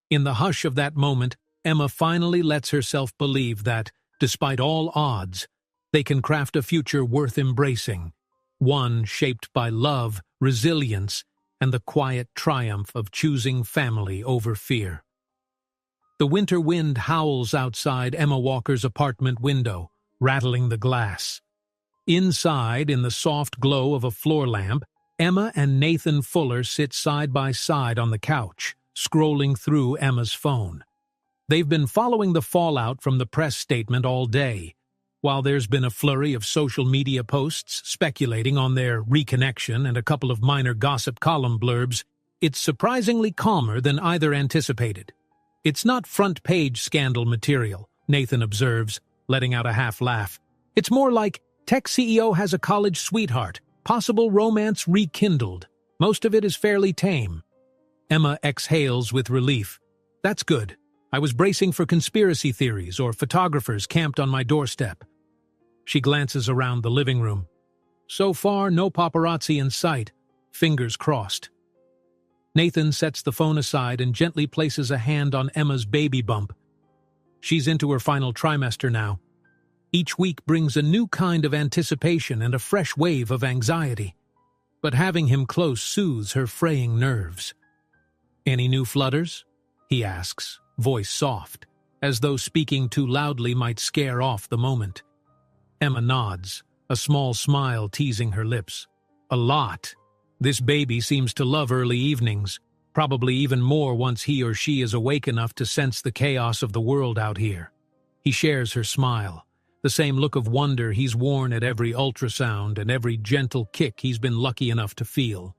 Speaker 1: In the hush of that moment, Emma finally lets herself believe that, despite all odds, they can craft a future worth embracing, one shaped by love, resilience, and the quiet triumph of choosing family over fear. The winter wind howls outside Emma Walker's apartment window, rattling the glass. Inside, in the soft glow of a floor lamp, Emma and Nathan Fuller sit side by side on the couch, scrolling through Emma's phone. They've been following the fallout from the press statement all day. While there's been a flurry of social media posts speculating on their reconnection and a couple of minor gossip column blurbs, it's surprisingly calmer than either anticipated. "It's not front-page scandal material," Nathan observes, letting out a half laugh. "It's more like tech CEO has a college sweetheart, possible romance rekindled. Most of it is fairly tame." Emma exhales with relief. "That's good. I was bracing for conspiracy theories or photographers camped on my doorstep." She glances around the living room. So far, no paparazzi in sight, fingers crossed. Nathan sets the phone aside and gently places a hand on Emma's baby bump. She's into her final trimester now. Each week brings a new kind of anticipation and a fresh wave of anxiety. But having him close soothes her fraying nerves. "Any new flutters?" he asks, voice soft, as though speaking too loudly might scare off the moment. Emma nods, a small smile teasing her lips. "A lot. This baby seems to love early evenings, probably even more once he or she is awake enough to sense the chaos of the world out here." He shares her smile, the same look of wonder he's worn at every ultrasound and every gentle kick he's been lucky enough to feel.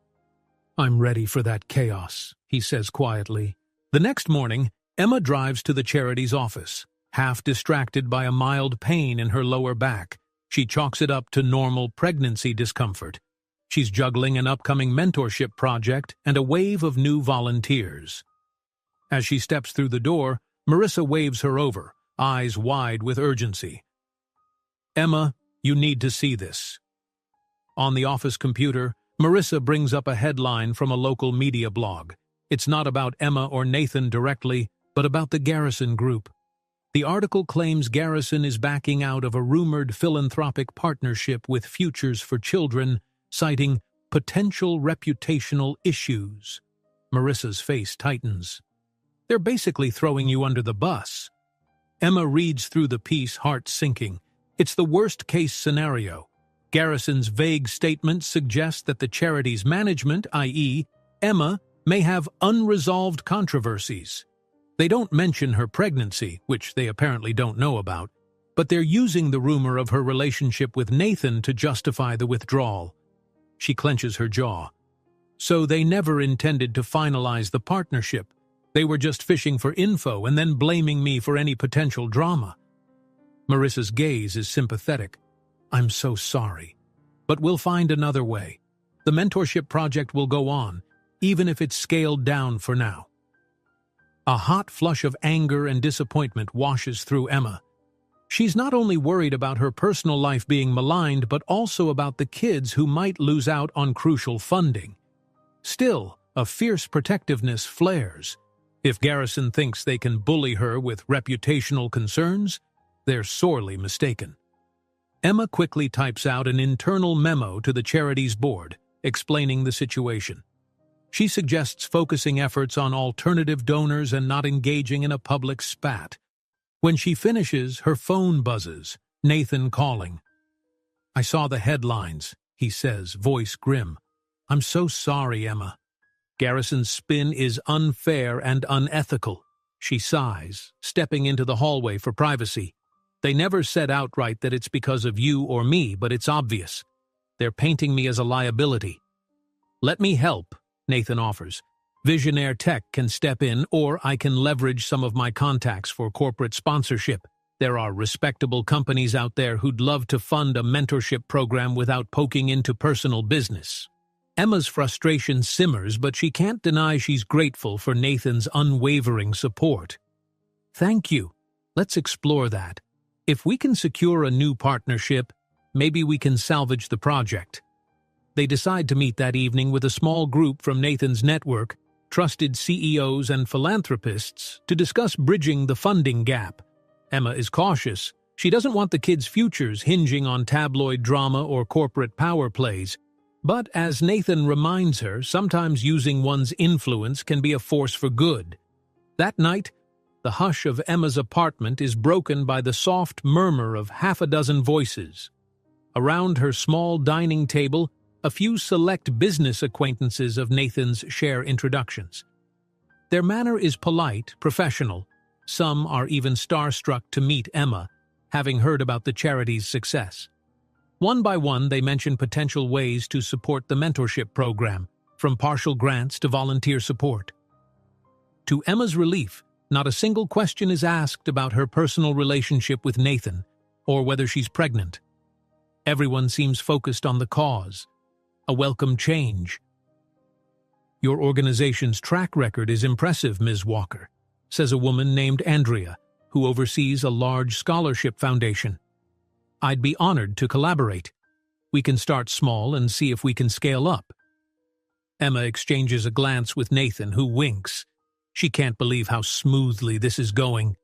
Speaker 1: "I'm ready for that chaos," he says quietly. The next morning, Emma drives to the charity's office, half distracted by a mild pain in her lower back. She chalks it up to normal pregnancy discomfort. She's juggling an upcoming mentorship project and a wave of new volunteers. As she steps through the door, Marissa waves her over, eyes wide with urgency. "Emma, you need to see this." On the office computer, Marissa brings up a headline from a local media blog. It's not about Emma or Nathan directly, but about the Garrison Group. The article claims Garrison is backing out of a rumored philanthropic partnership with Futures for Children, citing potential reputational issues. Marissa's face tightens. "They're basically throwing you under the bus." Emma reads through the piece, heart sinking. It's the worst-case scenario. Garrison's vague statement suggests that the charity's management, i.e., Emma, may have unresolved controversies. They don't mention her pregnancy, which they apparently don't know about, but they're using the rumor of her relationship with Nathan to justify the withdrawal. She clenches her jaw. So they never intended to finalize the partnership. They were just fishing for info and then blaming me for any potential drama. Marissa's gaze is sympathetic. I'm so sorry. But we'll find another way. The mentorship project will go on, even if it's scaled down for now. A hot flush of anger and disappointment washes through Emma. She's not only worried about her personal life being maligned, but also about the kids who might lose out on crucial funding. Still, a fierce protectiveness flares. If Garrison thinks they can bully her with reputational concerns, they're sorely mistaken. Emma quickly types out an internal memo to the charity's board, explaining the situation. She suggests focusing efforts on alternative donors and not engaging in a public spat. When she finishes, her phone buzzes, Nathan calling. I saw the headlines, he says, voice grim. I'm so sorry, Emma. Garrison's spin is unfair and unethical, she sighs, stepping into the hallway for privacy. They never said outright that it's because of you or me, but it's obvious. They're painting me as a liability. Let me help, Nathan offers. BILLIONAIRE Tech can step in, or I can leverage some of my contacts for corporate sponsorship. There are respectable companies out there who'd love to fund a mentorship program without poking into personal business. Emma's frustration simmers, but she can't deny she's grateful for Nathan's unwavering support. Thank you. Let's explore that. If we can secure a new partnership, maybe we can salvage the project. They decide to meet that evening with a small group from Nathan's network, trusted CEOs and philanthropists, to discuss bridging the funding gap. Emma is cautious. She doesn't want the kids' futures hinging on tabloid drama or corporate power plays. But as Nathan reminds her, sometimes using one's influence can be a force for good. That night, the hush of Emma's apartment is broken by the soft murmur of half a dozen voices. Around her small dining table, a few select business acquaintances of Nathan's share introductions. Their manner is polite, professional. Some are even starstruck to meet Emma, having heard about the charity's success. One by one, they mention potential ways to support the mentorship program, from partial grants to volunteer support. To Emma's relief, not a single question is asked about her personal relationship with Nathan or whether she's pregnant. Everyone seems focused on the cause, a welcome change. Your organization's track record is impressive, Ms. Walker, says a woman named Andrea, who oversees a large scholarship foundation. I'd be honored to collaborate. We can start small and see if we can scale up. Emma exchanges a glance with Nathan, who winks. She can't believe how smoothly this is going.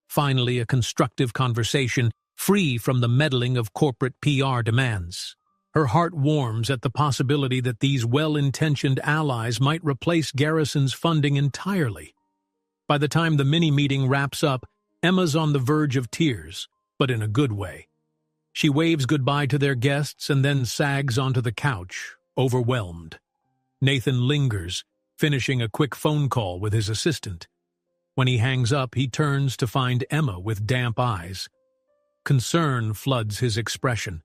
Speaker 1: Finally, a constructive conversation, free from the meddling of corporate PR demands. Her heart warms at the possibility that these well-intentioned allies might replace Garrison's funding entirely. By the time the mini-meeting wraps up, Emma's on the verge of tears, but in a good way. She waves goodbye to their guests and then sags onto the couch, overwhelmed. Nathan lingers, finishing a quick phone call with his assistant. When he hangs up, he turns to find Emma with damp eyes. Concern floods his expression.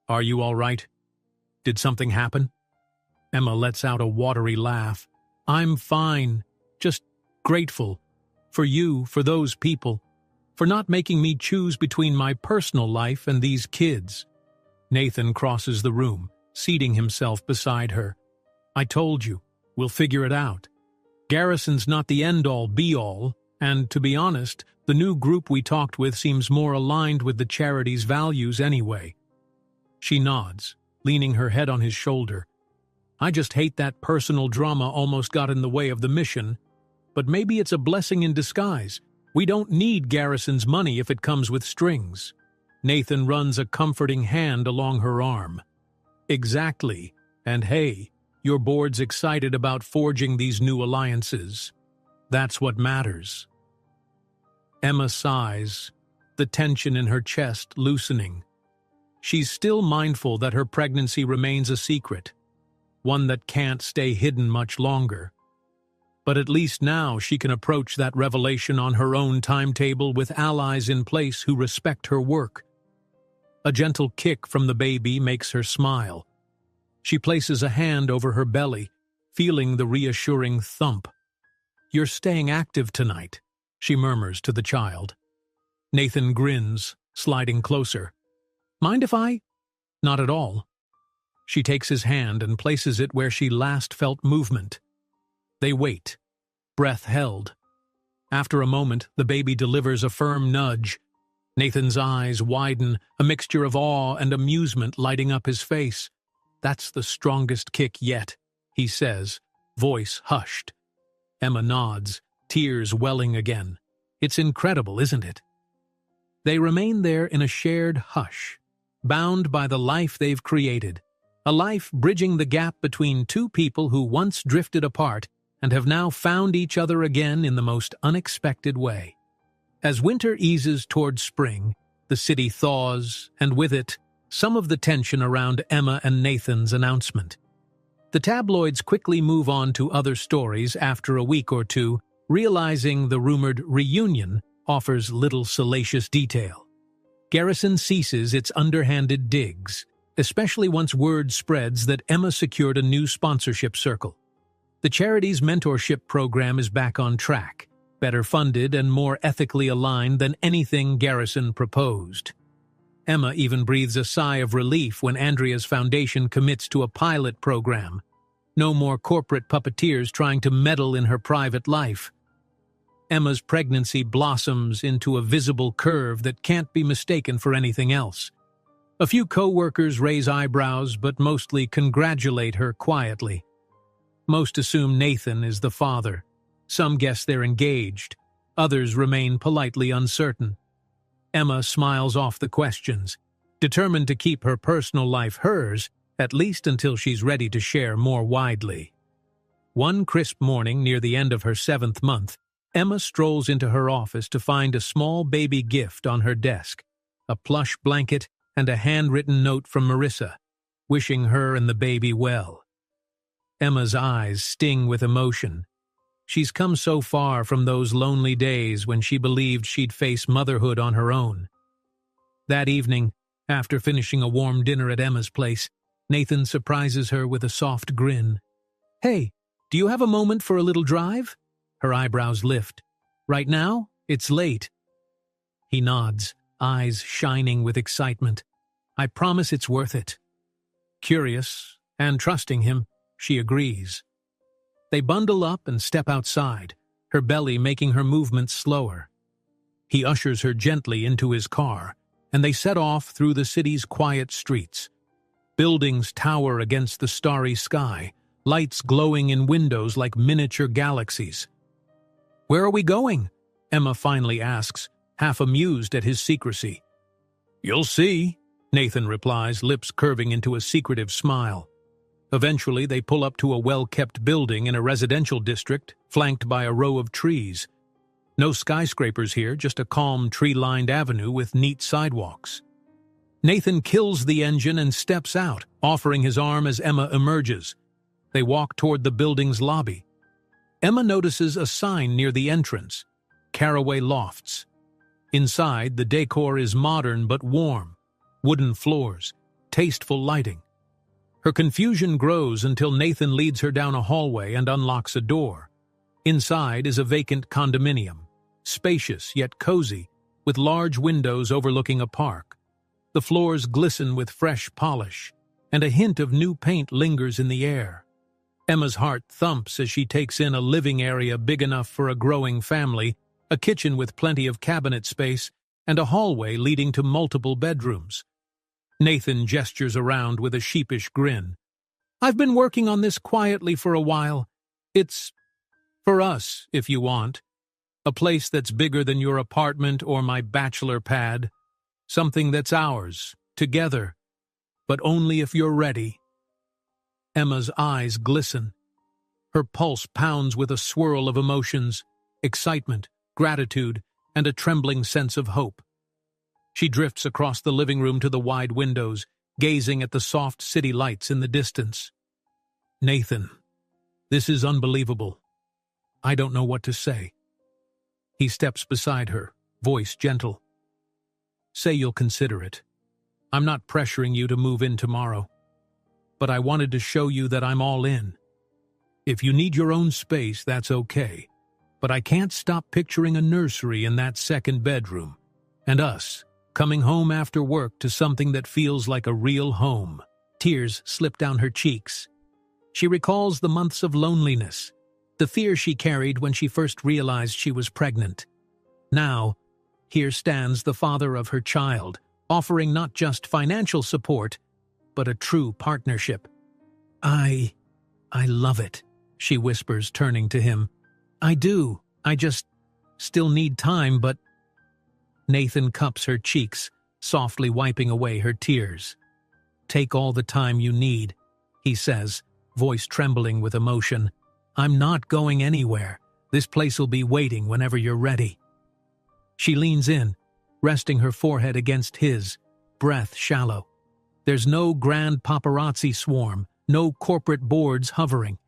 Speaker 1: Are you all right? Did something happen? Emma lets out a watery laugh. I'm fine, just grateful. For you, for those people, for not making me choose between my personal life and these kids. Nathan crosses the room, seating himself beside her. I told you, we'll figure it out. Garrison's not the end-all, be-all, and, to be honest, the new group we talked with seems more aligned with the charity's values anyway. She nods, leaning her head on his shoulder. I just hate that personal drama almost got in the way of the mission, but maybe it's a blessing in disguise. We don't need Garrison's money if it comes with strings. Nathan runs a comforting hand along her arm. Exactly, and hey, your board's excited about forging these new alliances. That's what matters. Emma sighs, the tension in her chest loosening. She's still mindful that her pregnancy remains a secret, one that can't stay hidden much longer. But at least now she can approach that revelation on her own timetable with allies in place who respect her work. A gentle kick from the baby makes her smile. She places a hand over her belly, feeling the reassuring thump. "You're staying active tonight," she murmurs to the child. Nathan grins, sliding closer. "Mind if I?" "Not at all." She takes his hand and places it where she last felt movement. They wait, breath held. After a moment, the baby delivers a firm nudge. Nathan's eyes widen, a mixture of awe and amusement lighting up his face. "That's the strongest kick yet," he says, voice hushed. Emma nods, tears welling again. "It's incredible, isn't it?" They remain there in a shared hush, bound by the life they've created, a life bridging the gap between two people who once drifted apart and have now found each other again in the most unexpected way. As winter eases toward spring, the city thaws, and with it, some of the tension around Emma and Nathan's announcement. The tabloids quickly move on to other stories after a week or two, realizing the rumored reunion offers little salacious detail. Garrison ceases its underhanded digs, especially once word spreads that Emma secured a new sponsorship circle. The charity's mentorship program is back on track, better funded and more ethically aligned than anything Garrison proposed. Emma even breathes a sigh of relief when Andrea's foundation commits to a pilot program. No more corporate puppeteers trying to meddle in her private life. Emma's pregnancy blossoms into a visible curve that can't be mistaken for anything else. A few co-workers raise eyebrows but mostly congratulate her quietly. Most assume Nathan is the father. Some guess they're engaged. Others remain politely uncertain. Emma smiles off the questions, determined to keep her personal life hers, at least until she's ready to share more widely. One crisp morning near the end of her 7th month, Emma strolls into her office to find a small baby gift on her desk, a plush blanket and a handwritten note from Marissa, wishing her and the baby well. Emma's eyes sting with emotion. She's come so far from those lonely days when she believed she'd face motherhood on her own. That evening, after finishing a warm dinner at Emma's place, Nathan surprises her with a soft grin. "Hey, do you have a moment for a little drive?" Her eyebrows lift. "Right now? It's late." He nods, eyes shining with excitement. "I promise it's worth it." Curious, and trusting him, she agrees. They bundle up and step outside, her belly making her movements slower. He ushers her gently into his car, and they set off through the city's quiet streets. Buildings tower against the starry sky, lights glowing in windows like miniature galaxies. "Where are we going?" Emma finally asks, half amused at his secrecy. "You'll see," Nathan replies, lips curving into a secretive smile. Eventually, they pull up to a well-kept building in a residential district, flanked by a row of trees. No skyscrapers here, just a calm, tree-lined avenue with neat sidewalks. Nathan kills the engine and steps out, offering his arm as Emma emerges. They walk toward the building's lobby. Emma notices a sign near the entrance, Caraway Lofts. Inside, the decor is modern but warm. Wooden floors, tasteful lighting. Her confusion grows until Nathan leads her down a hallway and unlocks a door. Inside is a vacant condominium, spacious yet cozy, with large windows overlooking a park. The floors glisten with fresh polish, and a hint of new paint lingers in the air. Emma's heart thumps as she takes in a living area big enough for a growing family, a kitchen with plenty of cabinet space, and a hallway leading to multiple bedrooms. Nathan gestures around with a sheepish grin. "I've been working on this quietly for a while. It's for us, if you want. A place that's bigger than your apartment or my bachelor pad. Something that's ours, together. But only if you're ready." Emma's eyes glisten. Her pulse pounds with a swirl of emotions, excitement, gratitude, and a trembling sense of hope. She drifts across the living room to the wide windows, gazing at the soft city lights in the distance. "Nathan, this is unbelievable. I don't know what to say. He steps beside her, voice gentle. Say you'll consider it. I'm not pressuring you to move in tomorrow, but I wanted to show you that I'm all in. If you need your own space, that's okay, but I can't stop picturing a nursery in that second bedroom, and us coming home after work to something that feels like a real home. Tears slip down her cheeks. She recalls the months of loneliness, the fear she carried when she first realized she was pregnant. Now, here stands the father of her child, offering not just financial support, but a true partnership. I love it, she whispers, turning to him. I do. I just still need time, but... Nathan cups her cheeks, softly wiping away her tears. Take all the time you need, he says, voice trembling with emotion. I'm not going anywhere. This place will be waiting whenever you're ready. She leans in, resting her forehead against his, breath shallow. There's no grand paparazzi swarm, no corporate boards hovering.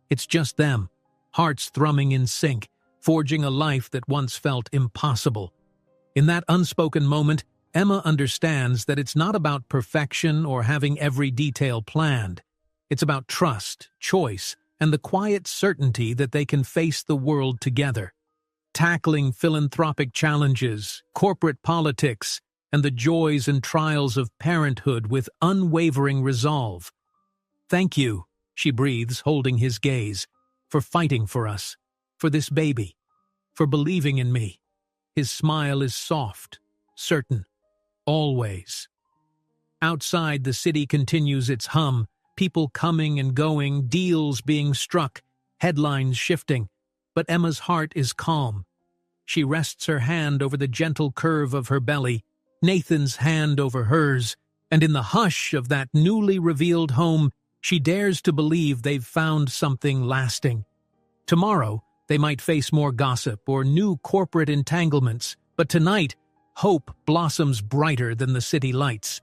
Speaker 1: It's just them, hearts thrumming in sync, forging a life that once felt impossible. In that unspoken moment, Emma understands that it's not about perfection or having every detail planned. It's about trust, choice, and the quiet certainty that they can face the world together. Tackling philanthropic challenges, corporate politics, and the joys and trials of parenthood with unwavering resolve. Thank you, she breathes, holding his gaze, for fighting for us, for this baby, for believing in me. His smile is soft, certain, always. Outside, the city continues its hum, people coming and going, deals being struck, headlines shifting, but Emma's heart is calm. She rests her hand over the gentle curve of her belly, Nathan's hand over hers, and in the hush of that newly revealed home, she dares to believe they've found something lasting. Tomorrow, they might face more gossip or new corporate entanglements, but tonight, hope blossoms brighter than the city lights.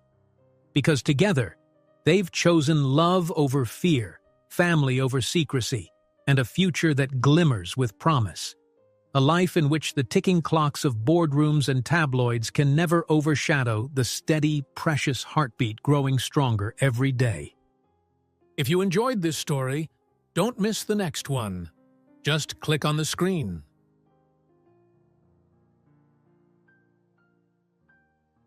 Speaker 1: Because together, they've chosen love over fear, family over secrecy, and a future that glimmers with promise. A life in which the ticking clocks of boardrooms and tabloids can never overshadow the steady, precious heartbeat growing stronger every day. If you enjoyed this story, don't miss the next one. Just click on the screen.